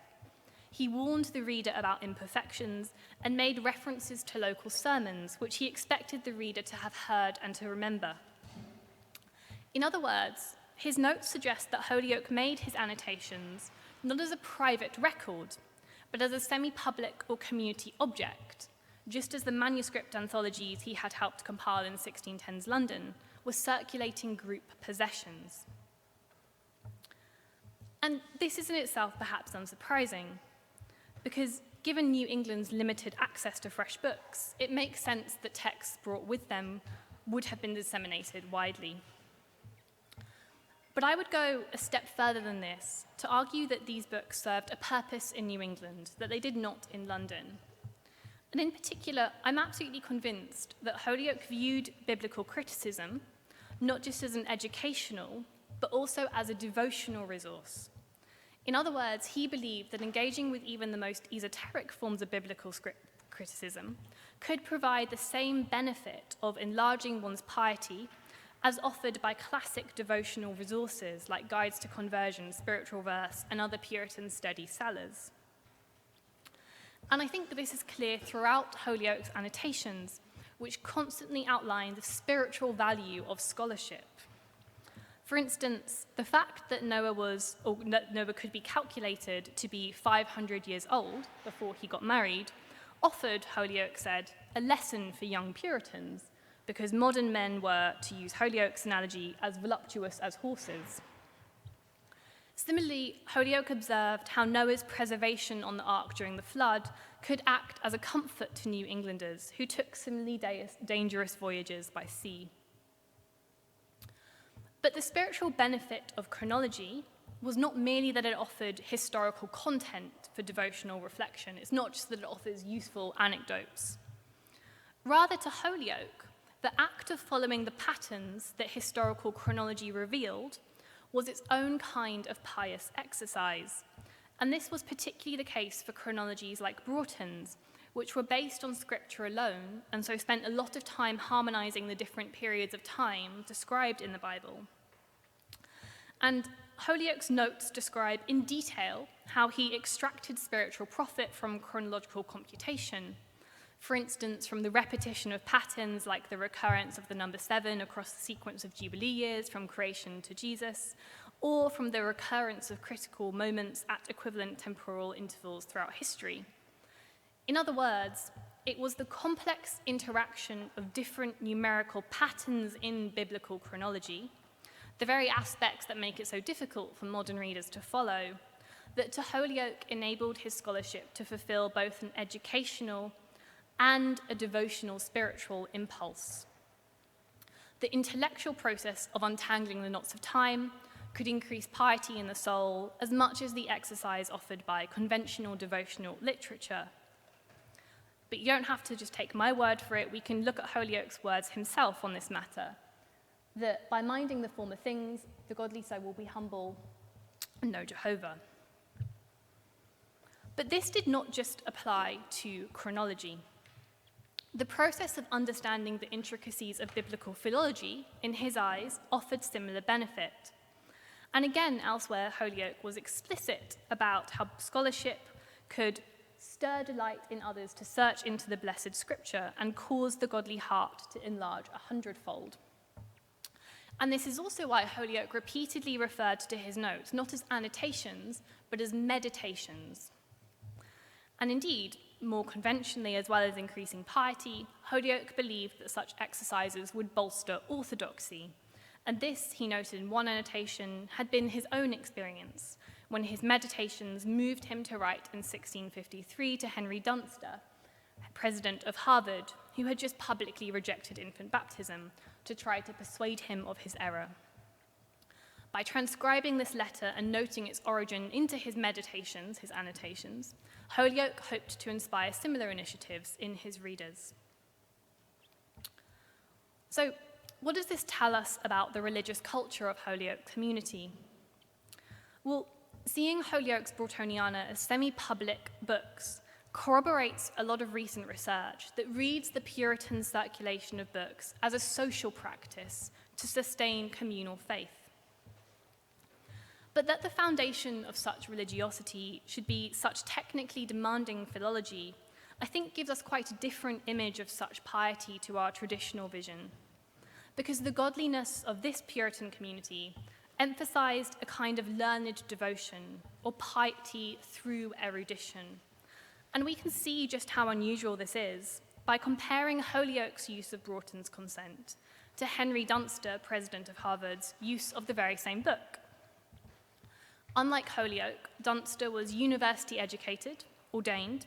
He warned the reader about imperfections and made references to local sermons, which he expected the reader to have heard and to remember. In other words, his notes suggest that Holyoake made his annotations not as a private record, but as a semi-public or community object, just as the manuscript anthologies he had helped compile in 1610's London were circulating group possessions. And this is in itself perhaps unsurprising, because given New England's limited access to fresh books, it makes sense that texts brought with them would have been disseminated widely. But I would go a step further than this to argue that these books served a purpose in New England that they did not in London. And in particular, I'm absolutely convinced that Holyoake viewed biblical criticism not just as an educational, but also as a devotional resource. In other words, he believed that engaging with even the most esoteric forms of biblical criticism could provide the same benefit of enlarging one's piety as offered by classic devotional resources like Guides to Conversion, Spiritual Verse, and other Puritan study sellers. And I think that this is clear throughout Holyoake's annotations, which constantly outline the spiritual value of scholarship. For instance, the fact that Noah could be calculated to be 500 years old before he got married offered, Holyoake said, a lesson for young Puritans, because modern men were, to use Holyoake's analogy, as voluptuous as horses. Similarly, Holyoake observed how Noah's preservation on the ark during the flood could act as a comfort to New Englanders who took similarly dangerous voyages by sea. But the spiritual benefit of chronology was not merely that it offered historical content for devotional reflection. It's not just that it offers useful anecdotes. Rather, to Holyoake, the act of following the patterns that historical chronology revealed was its own kind of pious exercise. And this was particularly the case for chronologies like Broughton's, which were based on scripture alone, and so spent a lot of time harmonizing the different periods of time described in the Bible. And Holyoake's notes describe in detail how he extracted spiritual profit from chronological computation, for instance, from the repetition of patterns like the recurrence of the number 7 across the sequence of Jubilee years from creation to Jesus, or from the recurrence of critical moments at equivalent temporal intervals throughout history. In other words, it was the complex interaction of different numerical patterns in biblical chronology, the very aspects that make it so difficult for modern readers to follow, that to Holyoake enabled his scholarship to fulfill both an educational and a devotional spiritual impulse. The intellectual process of untangling the knots of time could increase piety in the soul as much as the exercise offered by conventional devotional literature. But you don't have to just take my word for it. We can look at Holyoake's words himself on this matter, that by minding the former things, the godly soul will be humble and know Jehovah. But this did not just apply to chronology. The process of understanding the intricacies of biblical philology, in his eyes, offered similar benefit. And again, elsewhere, Holyoake was explicit about how scholarship could stir delight in others to search into the blessed scripture and cause the godly heart to enlarge 100-fold. And this is also why Holyoake repeatedly referred to his notes, not as annotations, but as meditations. And indeed, more conventionally, as well as increasing piety, Holyoake believed that such exercises would bolster orthodoxy. And this, he noted in one annotation, had been his own experience when his meditations moved him to write in 1653 to Henry Dunster, president of Harvard, who had just publicly rejected infant baptism, to try to persuade him of his error. By transcribing this letter and noting its origin into his meditations, his annotations, Holyoake hoped to inspire similar initiatives in his readers. So, what does this tell us about the religious culture of Holyoake's community? Well, seeing Holyoake's Broughtonana as semi-public books corroborates a lot of recent research that reads the Puritan circulation of books as a social practice to sustain communal faith. But that the foundation of such religiosity should be such technically demanding philology, I think gives us quite a different image of such piety to our traditional vision. Because the godliness of this Puritan community emphasized a kind of learned devotion or piety through erudition. And we can see just how unusual this is by comparing Holyoake's use of Broughton's consent to Henry Dunster, president of Harvard's, use of the very same book. Unlike Holyoake, Dunster was university educated, ordained,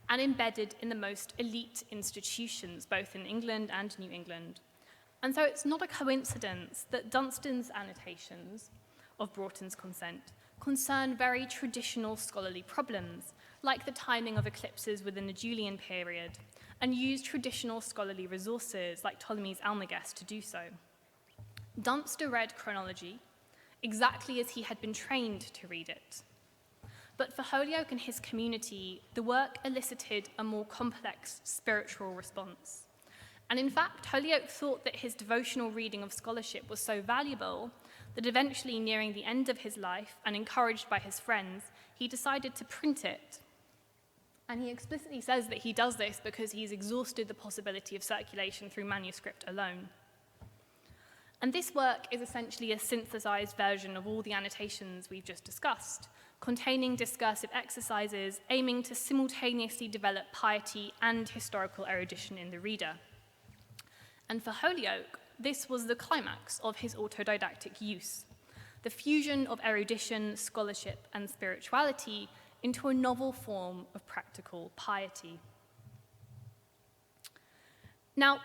and embedded in the most elite institutions, both in England and New England. And so it's not a coincidence that Dunstan's annotations of Broughton's consent concern very traditional scholarly problems, like the timing of eclipses within the Julian period, and use traditional scholarly resources like Ptolemy's Almagest to do so. Dunster read chronology exactly as he had been trained to read it. But for Holyoake and his community, the work elicited a more complex spiritual response. And in fact, Holyoake thought that his devotional reading of scholarship was so valuable that eventually, nearing the end of his life and encouraged by his friends, he decided to print it. And he explicitly says that he does this because he's exhausted the possibility of circulation through manuscript alone. And this work is essentially a synthesized version of all the annotations we've just discussed, containing discursive exercises aiming to simultaneously develop piety and historical erudition in the reader. And for Holyoake, this was the climax of his autodidactic use, the fusion of erudition, scholarship, and spirituality into a novel form of practical piety. Now,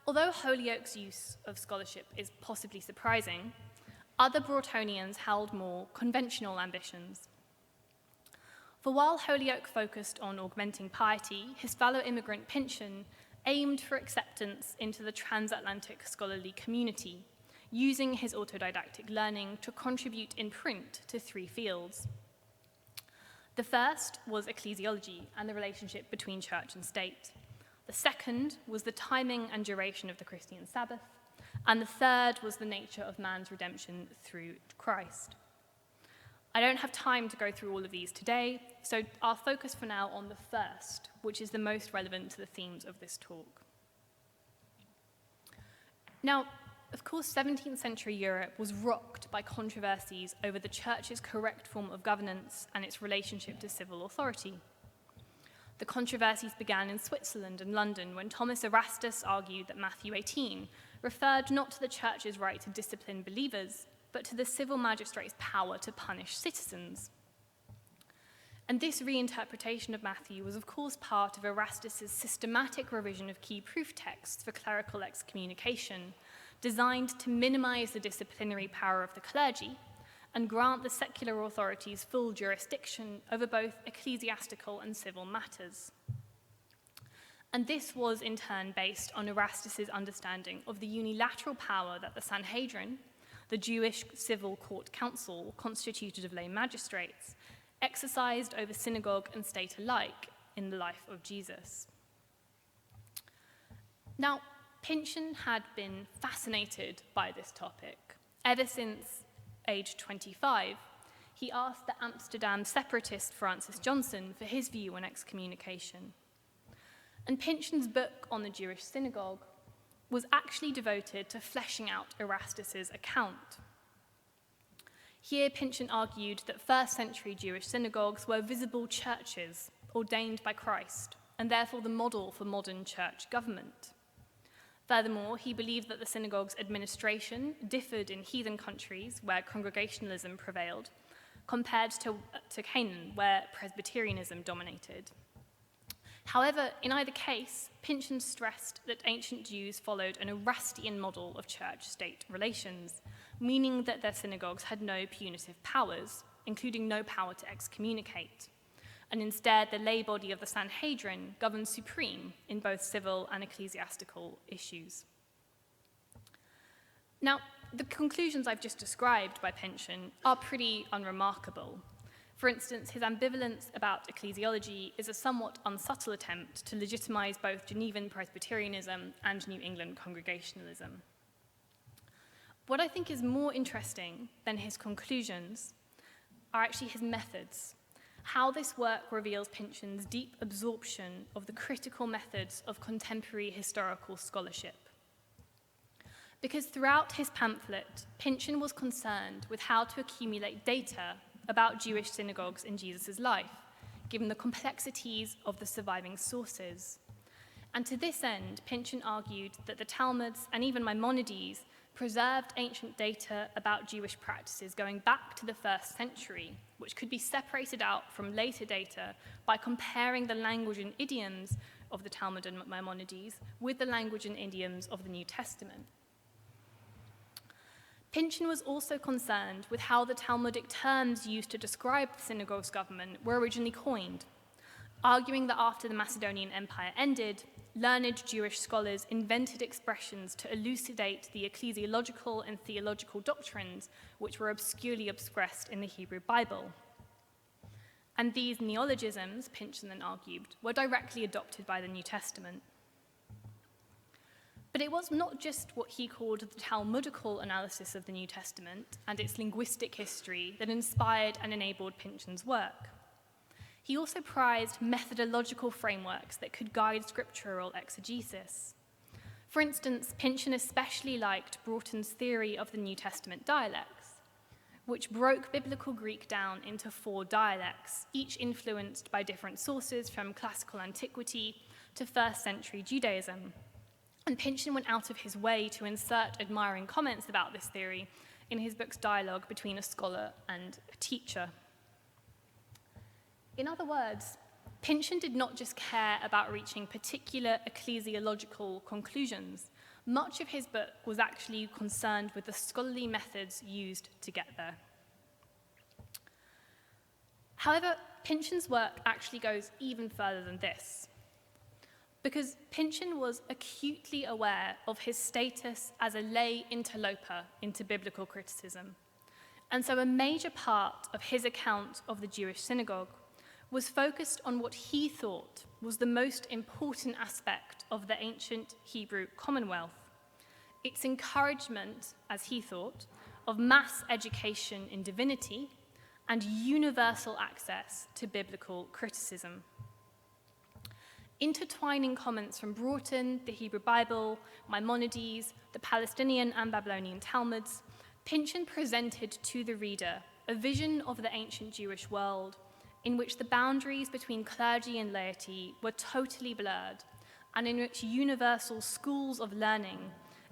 although Holyoake's use of scholarship is possibly surprising, other Broughtonnians held more conventional ambitions. For while Holyoake focused on augmenting piety, his fellow immigrant Pynchon aimed for acceptance into the transatlantic scholarly community, using his autodidactic learning to contribute in print to three fields. The first was ecclesiology and the relationship between church and state. The second was the timing and duration of the Christian Sabbath, and the third was the nature of man's redemption through Christ. I don't have time to go through all of these today, so I'll focus for now on the first, which is the most relevant to the themes of this talk. Now, of course, 17th century Europe was rocked by controversies over the church's correct form of governance and its relationship to civil authority. The controversies began in Switzerland and London when Thomas Erastus argued that Matthew 18 referred not to the church's right to discipline believers, but to the civil magistrate's power to punish citizens. And this reinterpretation of Matthew was, of course, part of Erastus's systematic revision of key proof texts for clerical excommunication, designed to minimize the disciplinary power of the clergy and grant the secular authorities full jurisdiction over both ecclesiastical and civil matters. And this was, in turn, based on Erastus's understanding of the unilateral power that the Sanhedrin, the Jewish civil court council constituted of lay magistrates, exercised over synagogue and state alike in the life of Jesus. Now, Pynchon had been fascinated by this topic. Ever since age 25, he asked the Amsterdam separatist Francis Johnson for his view on excommunication. And Pynchon's book on the Jewish synagogue was actually devoted to fleshing out Erastus's account. Here, Pynchon argued that first-century Jewish synagogues were visible churches ordained by Christ, and therefore the model for modern church government. Furthermore, he believed that the synagogue's administration differed in heathen countries where congregationalism prevailed, compared to Canaan, where Presbyterianism dominated. However, in either case, Pynchon stressed that ancient Jews followed an Erastian model of church-state relations, meaning that their synagogues had no punitive powers, including no power to excommunicate, and instead the lay body of the Sanhedrin governed supreme in both civil and ecclesiastical issues. Now, the conclusions I've just described by Pynchon are pretty unremarkable. For instance, his ambivalence about ecclesiology is a somewhat unsubtle attempt to legitimize both Genevan Presbyterianism and New England Congregationalism. What I think is more interesting than his conclusions are actually his methods, how this work reveals Pynchon's deep absorption of the critical methods of contemporary historical scholarship. Because throughout his pamphlet, Pynchon was concerned with how to accumulate data about Jewish synagogues in Jesus' life, given the complexities of the surviving sources. And to this end, Pynchon argued that the Talmuds and even Maimonides preserved ancient data about Jewish practices going back to the 1st century, which could be separated out from later data by comparing the language and idioms of the Talmud and Maimonides with the language and idioms of the New Testament. Pynchon was also concerned with how the Talmudic terms used to describe the synagogue's government were originally coined, arguing that after the Macedonian Empire ended, learned Jewish scholars invented expressions to elucidate the ecclesiological and theological doctrines which were obscurely expressed in the Hebrew Bible. And these neologisms, Pynchon then argued, were directly adopted by the New Testament. But it was not just what he called the Talmudical analysis of the New Testament and its linguistic history that inspired and enabled Pynchon's work. He also prized methodological frameworks that could guide scriptural exegesis. For instance, Pynchon especially liked Broughton's theory of the New Testament dialects, which broke biblical Greek down into 4 dialects, each influenced by different sources from classical antiquity to first-century Judaism. And Pynchon went out of his way to insert admiring comments about this theory in his book's dialogue between a scholar and a teacher. In other words, Pynchon did not just care about reaching particular ecclesiological conclusions. Much of his book was actually concerned with the scholarly methods used to get there. However, Pynchon's work actually goes even further than this, because Pynchon was acutely aware of his status as a lay interloper into biblical criticism. And so a major part of his account of the Jewish synagogue was focused on what he thought was the most important aspect of the ancient Hebrew Commonwealth, its encouragement, as he thought, of mass education in divinity and universal access to biblical criticism. Intertwining comments from Broughton, the Hebrew Bible, Maimonides, the Palestinian and Babylonian Talmuds, Pynchon presented to the reader a vision of the ancient Jewish world in which the boundaries between clergy and laity were totally blurred, and in which universal schools of learning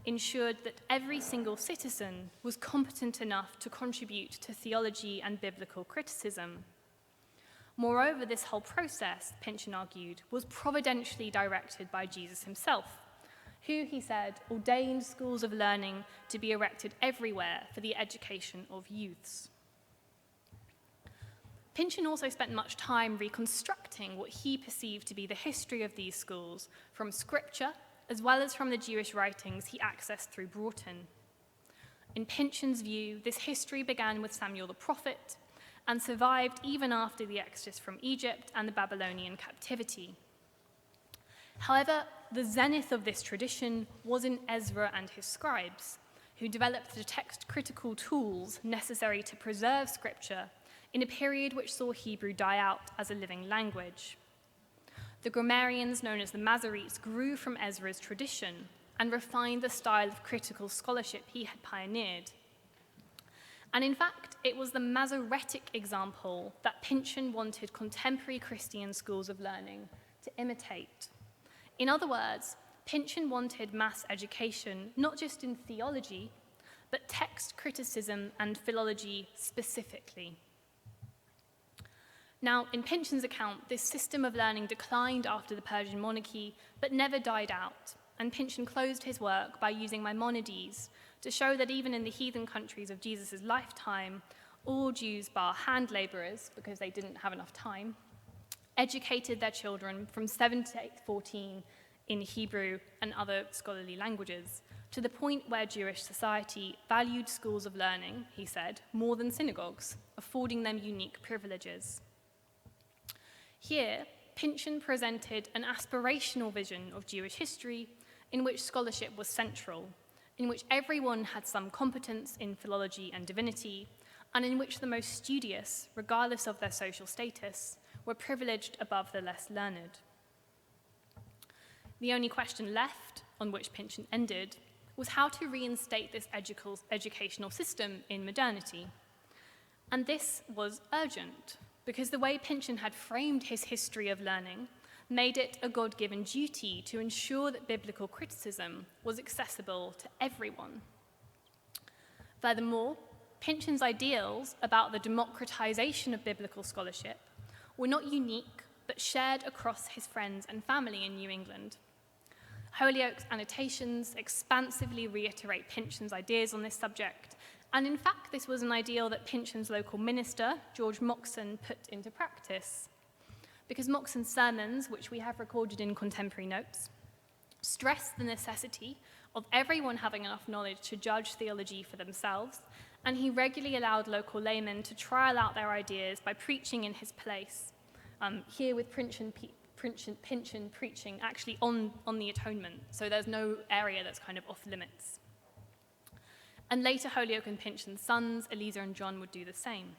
ensured that every single citizen was competent enough to contribute to theology and biblical criticism. Moreover, this whole process, Pynchon argued, was providentially directed by Jesus himself, who, he said, ordained schools of learning to be erected everywhere for the education of youths. Pynchon also spent much time reconstructing what he perceived to be the history of these schools from scripture, as well as from the Jewish writings he accessed through Broughton. In Pynchon's view, this history began with Samuel the prophet and survived even after the exodus from Egypt and the Babylonian captivity. However, the zenith of this tradition was in Ezra and his scribes, who developed the text-critical tools necessary to preserve scripture in a period which saw Hebrew die out as a living language. The grammarians known as the Masoretes grew from Ezra's tradition and refined the style of critical scholarship he had pioneered. And in fact, it was the Masoretic example that Pynchon wanted contemporary Christian schools of learning to imitate. In other words, Pynchon wanted mass education not just in theology, but text criticism and philology specifically. Now, in Pynchon's account, this system of learning declined after the Persian monarchy, but never died out, and Pynchon closed his work by using Maimonides to show that even in the heathen countries of Jesus' lifetime, all Jews, bar hand laborers, because they didn't have enough time, educated their children from 7 to 14 in Hebrew and other scholarly languages, to the point where Jewish society valued schools of learning, he said, more than synagogues, affording them unique privileges. Here, Pynchon presented an aspirational vision of Jewish history in which scholarship was central, in which everyone had some competence in philology and divinity, and in which the most studious, regardless of their social status, were privileged above the less learned. The only question left, on which Pynchon ended, was how to reinstate this educational system in modernity. And this was urgent, because the way Pynchon had framed his history of learning made it a God-given duty to ensure that biblical criticism was accessible to everyone. Furthermore, Pynchon's ideals about the democratization of biblical scholarship were not unique, but shared across his friends and family in New England. Holyoake's annotations expansively reiterate Pynchon's ideas on this subject, and in fact, this was an ideal that Pynchon's local minister, George Moxon, put into practice, because Moxon's sermons, which we have recorded in contemporary notes, stress the necessity of everyone having enough knowledge to judge theology for themselves, and he regularly allowed local laymen to trial out their ideas by preaching in his place, here with Pynchon preaching actually on the atonement, so there's no area that's kind of off limits. And later, Holyoake and Pynchon's sons, Eliezer and John, would do the same.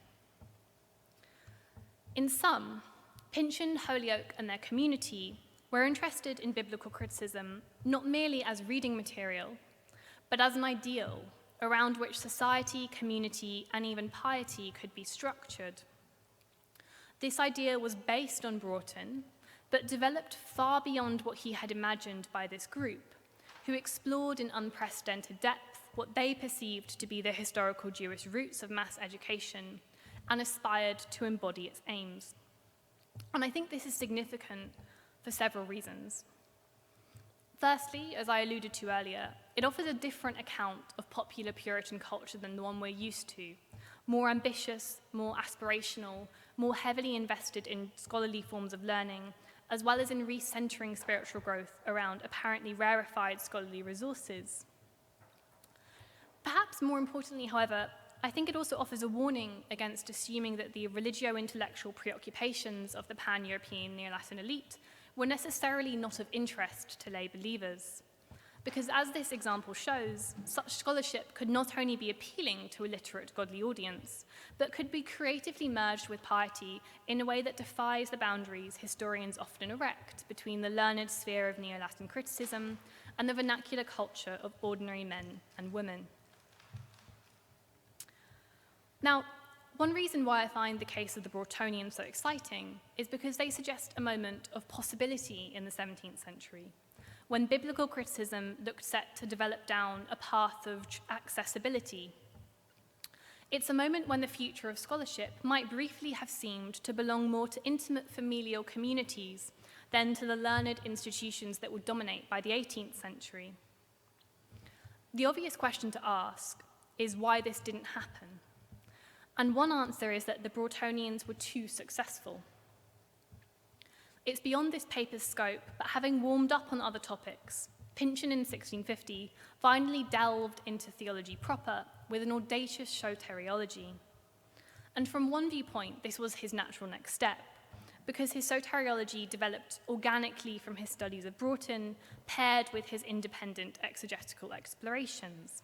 In sum, Pynchon, Holyoake, and their community we're interested in biblical criticism not merely as reading material, but as an ideal around which society, community, and even piety could be structured. This idea was based on Broughton, but developed far beyond what he had imagined by this group, who explored in unprecedented depth what they perceived to be the historical Jewish roots of mass education and aspired to embody its aims. And I think this is significant for several reasons. Firstly, as I alluded to earlier, it offers a different account of popular Puritan culture than the one we're used to, more ambitious, more aspirational, more heavily invested in scholarly forms of learning, as well as in recentering spiritual growth around apparently rarefied scholarly resources. Perhaps more importantly, however, I think it also offers a warning against assuming that the religio-intellectual preoccupations of the pan-European Neo-Latin elite were necessarily not of interest to lay believers. Because as this example shows, such scholarship could not only be appealing to a literate, godly audience, but could be creatively merged with piety in a way that defies the boundaries historians often erect between the learned sphere of Neo-Latin criticism and the vernacular culture of ordinary men and women. Now, one reason why I find the case of the Broughtonians so exciting is because they suggest a moment of possibility in the 17th century, when biblical criticism looked set to develop down a path of accessibility. It's a moment when the future of scholarship might briefly have seemed to belong more to intimate familial communities than to the learned institutions that would dominate by the 18th century. The obvious question to ask is why this didn't happen. And one answer is that the Broughtonians were too successful. It's beyond this paper's scope, but having warmed up on other topics, Pynchon in 1650 finally delved into theology proper with an audacious soteriology. And from one viewpoint, this was his natural next step, because his soteriology developed organically from his studies of Broughton, paired with his independent exegetical explorations.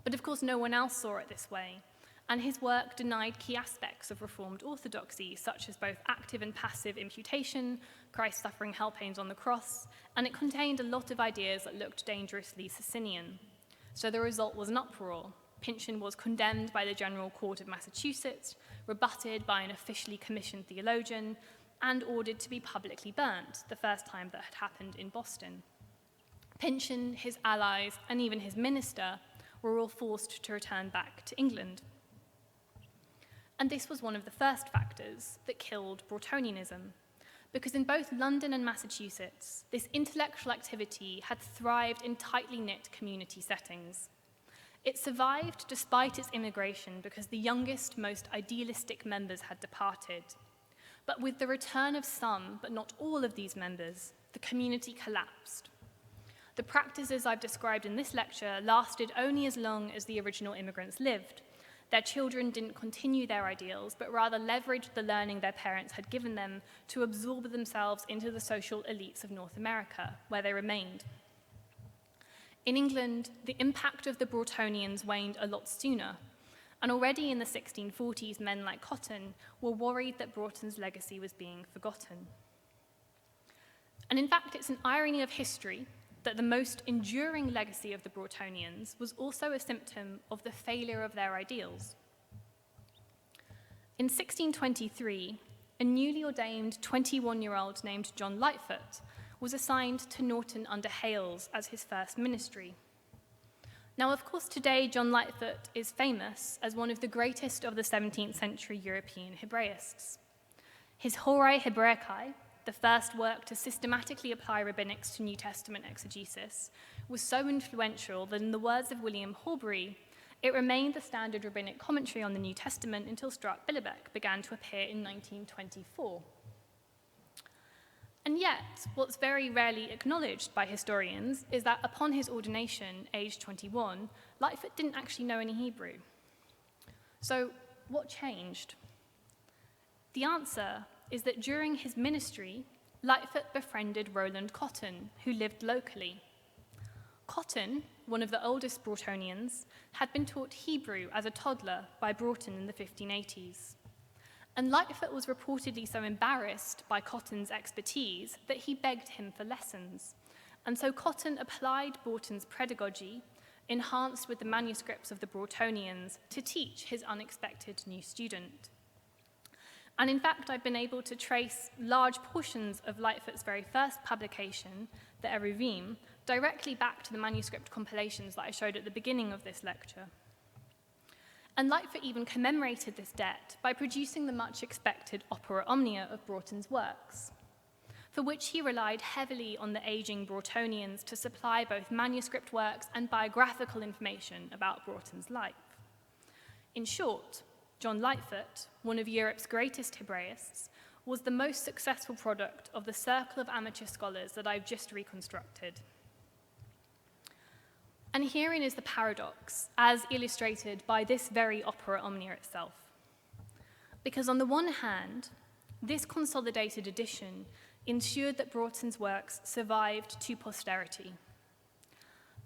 But of course, no one else saw it this way, and his work denied key aspects of Reformed orthodoxy, such as both active and passive imputation, Christ suffering hell pains on the cross, and it contained a lot of ideas that looked dangerously Socinian. So the result was an uproar. Pynchon was condemned by the General Court of Massachusetts, rebutted by an officially commissioned theologian, and ordered to be publicly burnt, the first time that had happened in Boston. Pynchon, his allies, and even his minister were all forced to return back to England. And this was one of the first factors that killed Broughtonianism, because in both London and Massachusetts, this intellectual activity had thrived in tightly knit community settings. It survived despite its immigration because the youngest, most idealistic members had departed. But with the return of some, but not all of these members, the community collapsed. The practices I've described in this lecture lasted only as long as the original immigrants lived. Their children didn't continue their ideals, but rather leveraged the learning their parents had given them to absorb themselves into the social elites of North America, where they remained. In England, the impact of the Broughtonians waned a lot sooner, and already in the 1640s, men like Cotton were worried that Broughton's legacy was being forgotten. And in fact, it's an irony of history that the most enduring legacy of the Broughtonians was also a symptom of the failure of their ideals. In 1623, a newly ordained 21-year-old named John Lightfoot was assigned to Norton under Hales as his first ministry. Now, of course, today John Lightfoot is famous as one of the greatest of the 17th century European Hebraists. His Horae Hebraicae, the first work to systematically apply rabbinics to New Testament exegesis, was so influential that in the words of William Horbury, it remained the standard rabbinic commentary on the New Testament until Strack-Billebeck began to appear in 1924. And yet, what's very rarely acknowledged by historians is that upon his ordination, aged 21, Lightfoot didn't actually know any Hebrew. So, what changed? The answer is that during his ministry, Lightfoot befriended Roland Cotton, who lived locally. Cotton, one of the oldest Broughtonians, had been taught Hebrew as a toddler by Broughton in the 1580s. And Lightfoot was reportedly so embarrassed by Cotton's expertise that he begged him for lessons. And so Cotton applied Broughton's pedagogy, enhanced with the manuscripts of the Broughtonians, to teach his unexpected new student. And in fact, I've been able to trace large portions of Lightfoot's very first publication, the Eruvim, directly back to the manuscript compilations that I showed at the beginning of this lecture. And Lightfoot even commemorated this debt by producing the much expected opera omnia of Broughton's works, for which he relied heavily on the aging Broughtonians to supply both manuscript works and biographical information about Broughton's life. In short, John Lightfoot, one of Europe's greatest Hebraists, was the most successful product of the circle of amateur scholars that I've just reconstructed. And herein is the paradox, as illustrated by this very opera omnia itself. Because on the one hand, this consolidated edition ensured that Broughton's works survived to posterity.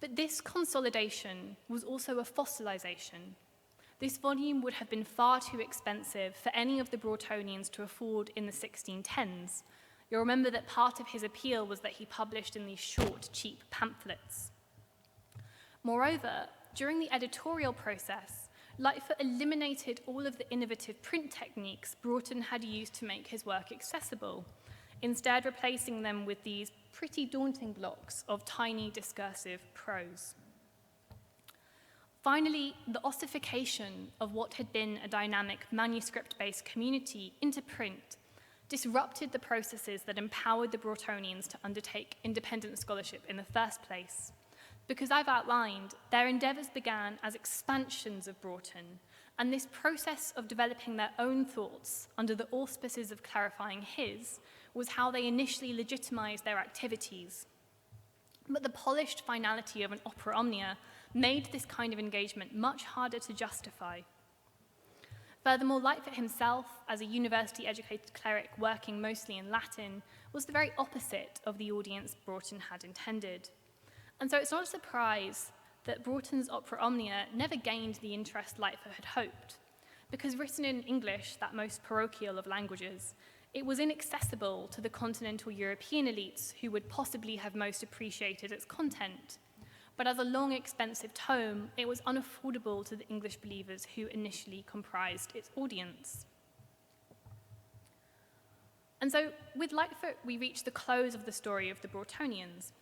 But this consolidation was also a fossilization. This volume would have been far too expensive for any of the Broughtonians to afford in the 1610s. You'll remember that part of his appeal was that he published in these short, cheap pamphlets. Moreover, during the editorial process, Lightfoot eliminated all of the innovative print techniques Broughton had used to make his work accessible, instead replacing them with these pretty daunting blocks of tiny discursive prose. Finally, the ossification of what had been a dynamic manuscript-based community into print disrupted the processes that empowered the Broughtonians to undertake independent scholarship in the first place. Because I've outlined, their endeavors began as expansions of Broughton, and this process of developing their own thoughts under the auspices of clarifying his was how they initially legitimized their activities. But the polished finality of an opera omnia made this kind of engagement much harder to justify. Furthermore, Lightfoot himself, as a university-educated cleric working mostly in Latin, was the very opposite of the audience Broughton had intended. And so it's not a surprise that Broughton's opera omnia never gained the interest Lightfoot had hoped, because written in English, that most parochial of languages, it was inaccessible to the continental European elites who would possibly have most appreciated its content. But as a long, expensive tome, it was unaffordable to the English believers who initially comprised its audience. And so, with Lightfoot, we reach the close of the story of the Broughtonians.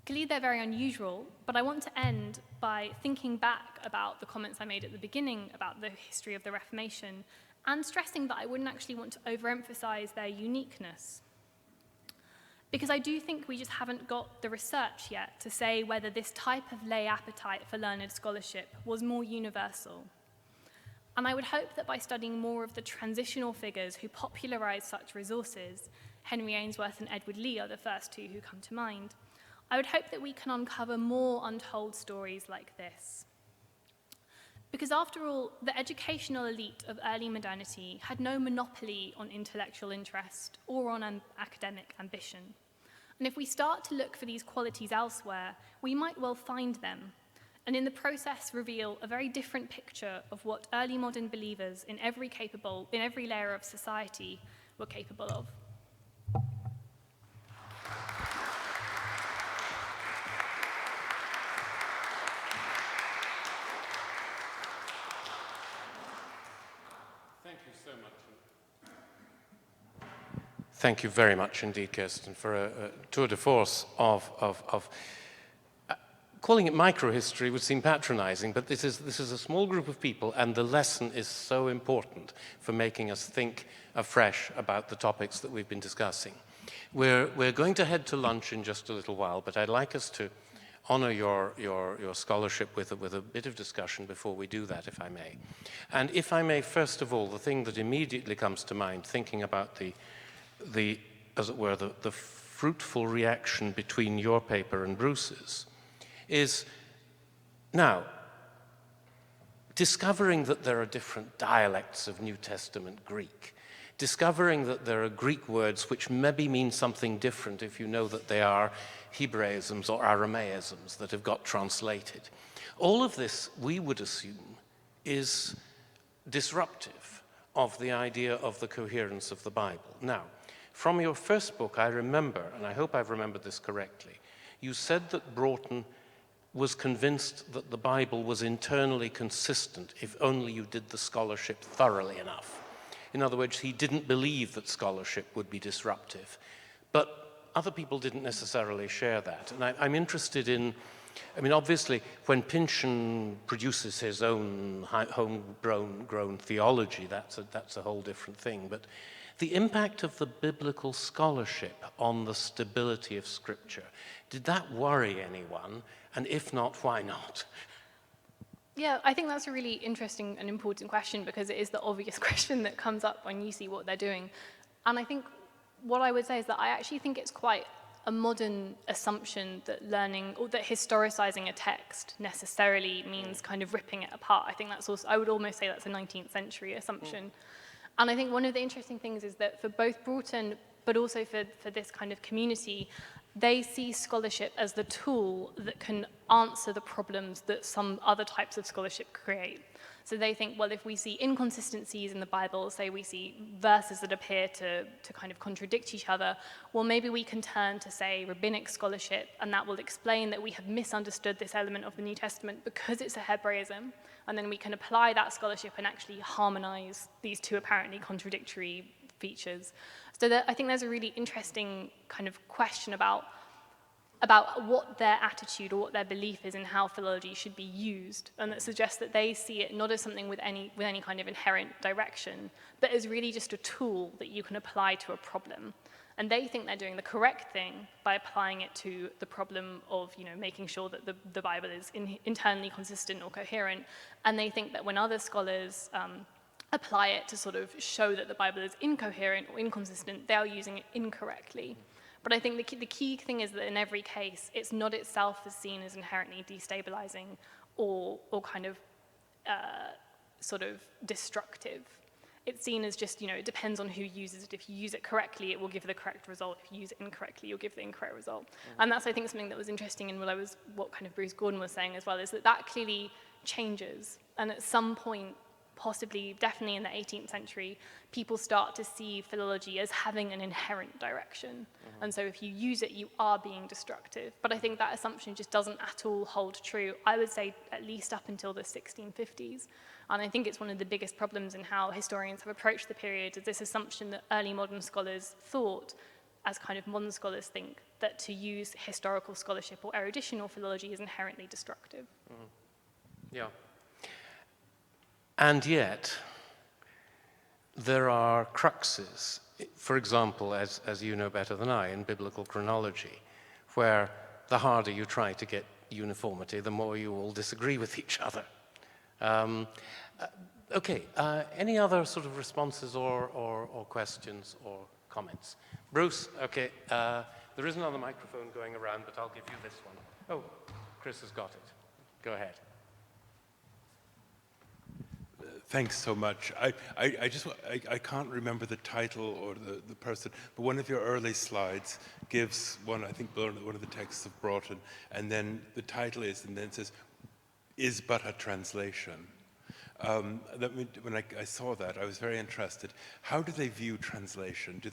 Clearly, they're very unusual, but I want to end by thinking back about the comments I made at the beginning about the history of the Reformation and stressing that I wouldn't actually want to overemphasize their uniqueness. Because I do think we just haven't got the research yet to say whether this type of lay appetite for learned scholarship was more universal. And I would hope that by studying more of the transitional figures who popularized such resources, Henry Ainsworth and Edward Lee are the first two who come to mind, I would hope that we can uncover more untold stories like this. Because after all, the educational elite of early modernity had no monopoly on intellectual interest or on academic ambition. And if we start to look for these qualities elsewhere, we might well find them, and in the process reveal a very different picture of what early modern believers in every layer of society were capable of. Thank you very much indeed, Kirsten, for a tour de force of calling it microhistory would seem patronizing, but this is a small group of people, and the lesson is so important for making us think afresh about the topics that we've been discussing. We're going to head to lunch in just a little while, but I'd like us to honor your scholarship with a bit of discussion before we do that, if I may. And if I may, first of all, the thing that immediately comes to mind, thinking about as it were, the fruitful reaction between your paper and Bruce's, is now discovering that there are different dialects of New Testament Greek, discovering that there are Greek words which maybe mean something different if you know that they are Hebraisms or Aramaisms that have got translated. All of this, we would assume, is disruptive of the idea of the coherence of the Bible. Now, from your first book, I remember, and I hope I've remembered this correctly, you said that Broughton was convinced that the Bible was internally consistent if only you did the scholarship thoroughly enough. In other words, he didn't believe that scholarship would be disruptive. But other people didn't necessarily share that. And I'm interested in, I mean, obviously, when Pynchon produces his own homegrown theology, that's a whole different thing. But the impact of the biblical scholarship on the stability of Scripture, did that worry anyone? And if not, why not? Yeah, I think that's a really interesting and important question because it is the obvious question that comes up when you see what they're doing. And I think what I would say is that I actually think it's quite a modern assumption that learning or that historicizing a text necessarily means kind of ripping it apart. I think that's also, I would almost say that's a 19th century assumption. And I think one of the interesting things is that for both Broughton, but also for this kind of community, they see scholarship as the tool that can answer the problems that some other types of scholarship create. So they think, well, if we see inconsistencies in the Bible, say we see verses that appear to kind of contradict each other, well, maybe we can turn to, say, rabbinic scholarship, and that will explain that we have misunderstood this element of the New Testament because it's a Hebraism, and then we can apply that scholarship and actually harmonize these two apparently contradictory features. So I think there's a really interesting kind of question about what their attitude or what their belief is in how philology should be used, and that suggests that they see it not as something with any kind of inherent direction, but as really just a tool that you can apply to a problem. And they think they're doing the correct thing by applying it to the problem of, making sure that the Bible is internally consistent or coherent. And they think that when other scholars apply it to sort of show that the Bible is incoherent or inconsistent, they are using it incorrectly. But I think the key thing is that in every case, it's not itself as seen as inherently destabilizing or kind of sort of destructive. It's seen as just, it depends on who uses it. If you use it correctly, it will give the correct result. If you use it incorrectly, you'll give the incorrect result. And that's, I think, something that was interesting in what kind of Bruce Gordon was saying as well, is that clearly changes. And at some point, possibly, definitely in the 18th century, people start to see philology as having an inherent direction. And so if you use it, you are being destructive. But I think that assumption just doesn't at all hold true, I would say at least up until the 1650s. And I think it's one of the biggest problems in how historians have approached the period, is this assumption that early modern scholars thought, as kind of modern scholars think, that to use historical scholarship or erudition or philology is inherently destructive. Yeah. And yet, there are cruxes, for example, as you know better than I, in biblical chronology, where the harder you try to get uniformity, the more you all disagree with each other. Okay, any other sort of responses or questions or comments? Bruce, okay, there is another microphone going around, but I'll give you this one. Oh, Chris has got it. Go ahead. Thanks so much. I can't remember the title or the person, but one of your early slides gives one, I think, one of the texts of Broughton, and then the title is, and then it says, "Is but a translation." When I saw that, I was very interested. How do they view translation? Do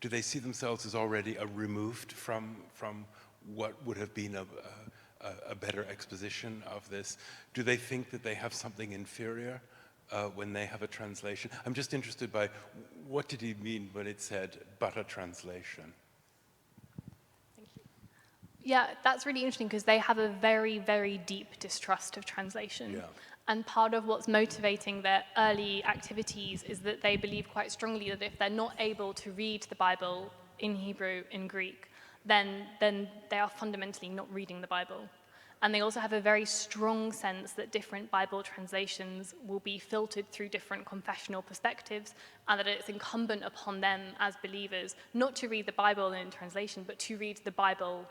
they see themselves as already removed from what would have been a better exposition of this? Do they think that they have something inferior when they have a translation? I'm just interested by what did he mean when it said, "but a translation"? Thank you. Yeah, that's really interesting because they have a very, very deep distrust of translation. Yeah. And part of what's motivating their early activities is that they believe quite strongly that if they're not able to read the Bible in Hebrew, in Greek, then they are fundamentally not reading the Bible. And they also have a very strong sense that different Bible translations will be filtered through different confessional perspectives, and that it's incumbent upon them as believers not to read the Bible in translation, but to read the Bible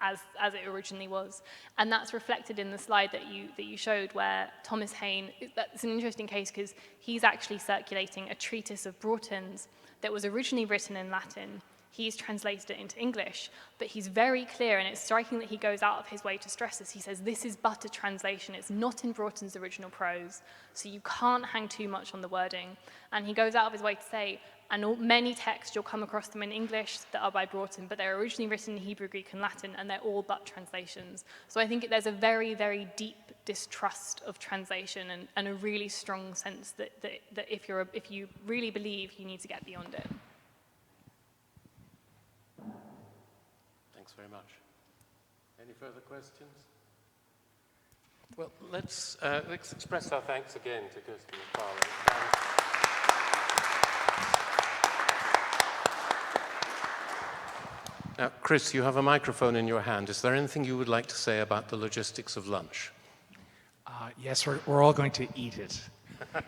as it originally was. And that's reflected in the slide that you showed, where Thomas Hayne, that's an interesting case because he's actually circulating a treatise of Broughton's that was originally written in Latin. he's translated it into English, but he's very clear, and it's striking that he goes out of his way to stress this. He says, this is but a translation. It's not in Broughton's original prose, so you can't hang too much on the wording. And he goes out of his way to say, and many texts, you'll come across them in English that are by Broughton, but they're originally written in Hebrew, Greek, and Latin, and they're all but translations. So I think there's a very, very deep distrust of translation and a really strong sense that if you really believe, you need to get beyond it. Thanks very much. Any further questions? Well, let's express our thanks again to Kirsten McFarland. Now, Chris, you have a microphone in your hand. Is there anything you would like to say about the logistics of lunch? Yes, we're all going to eat it.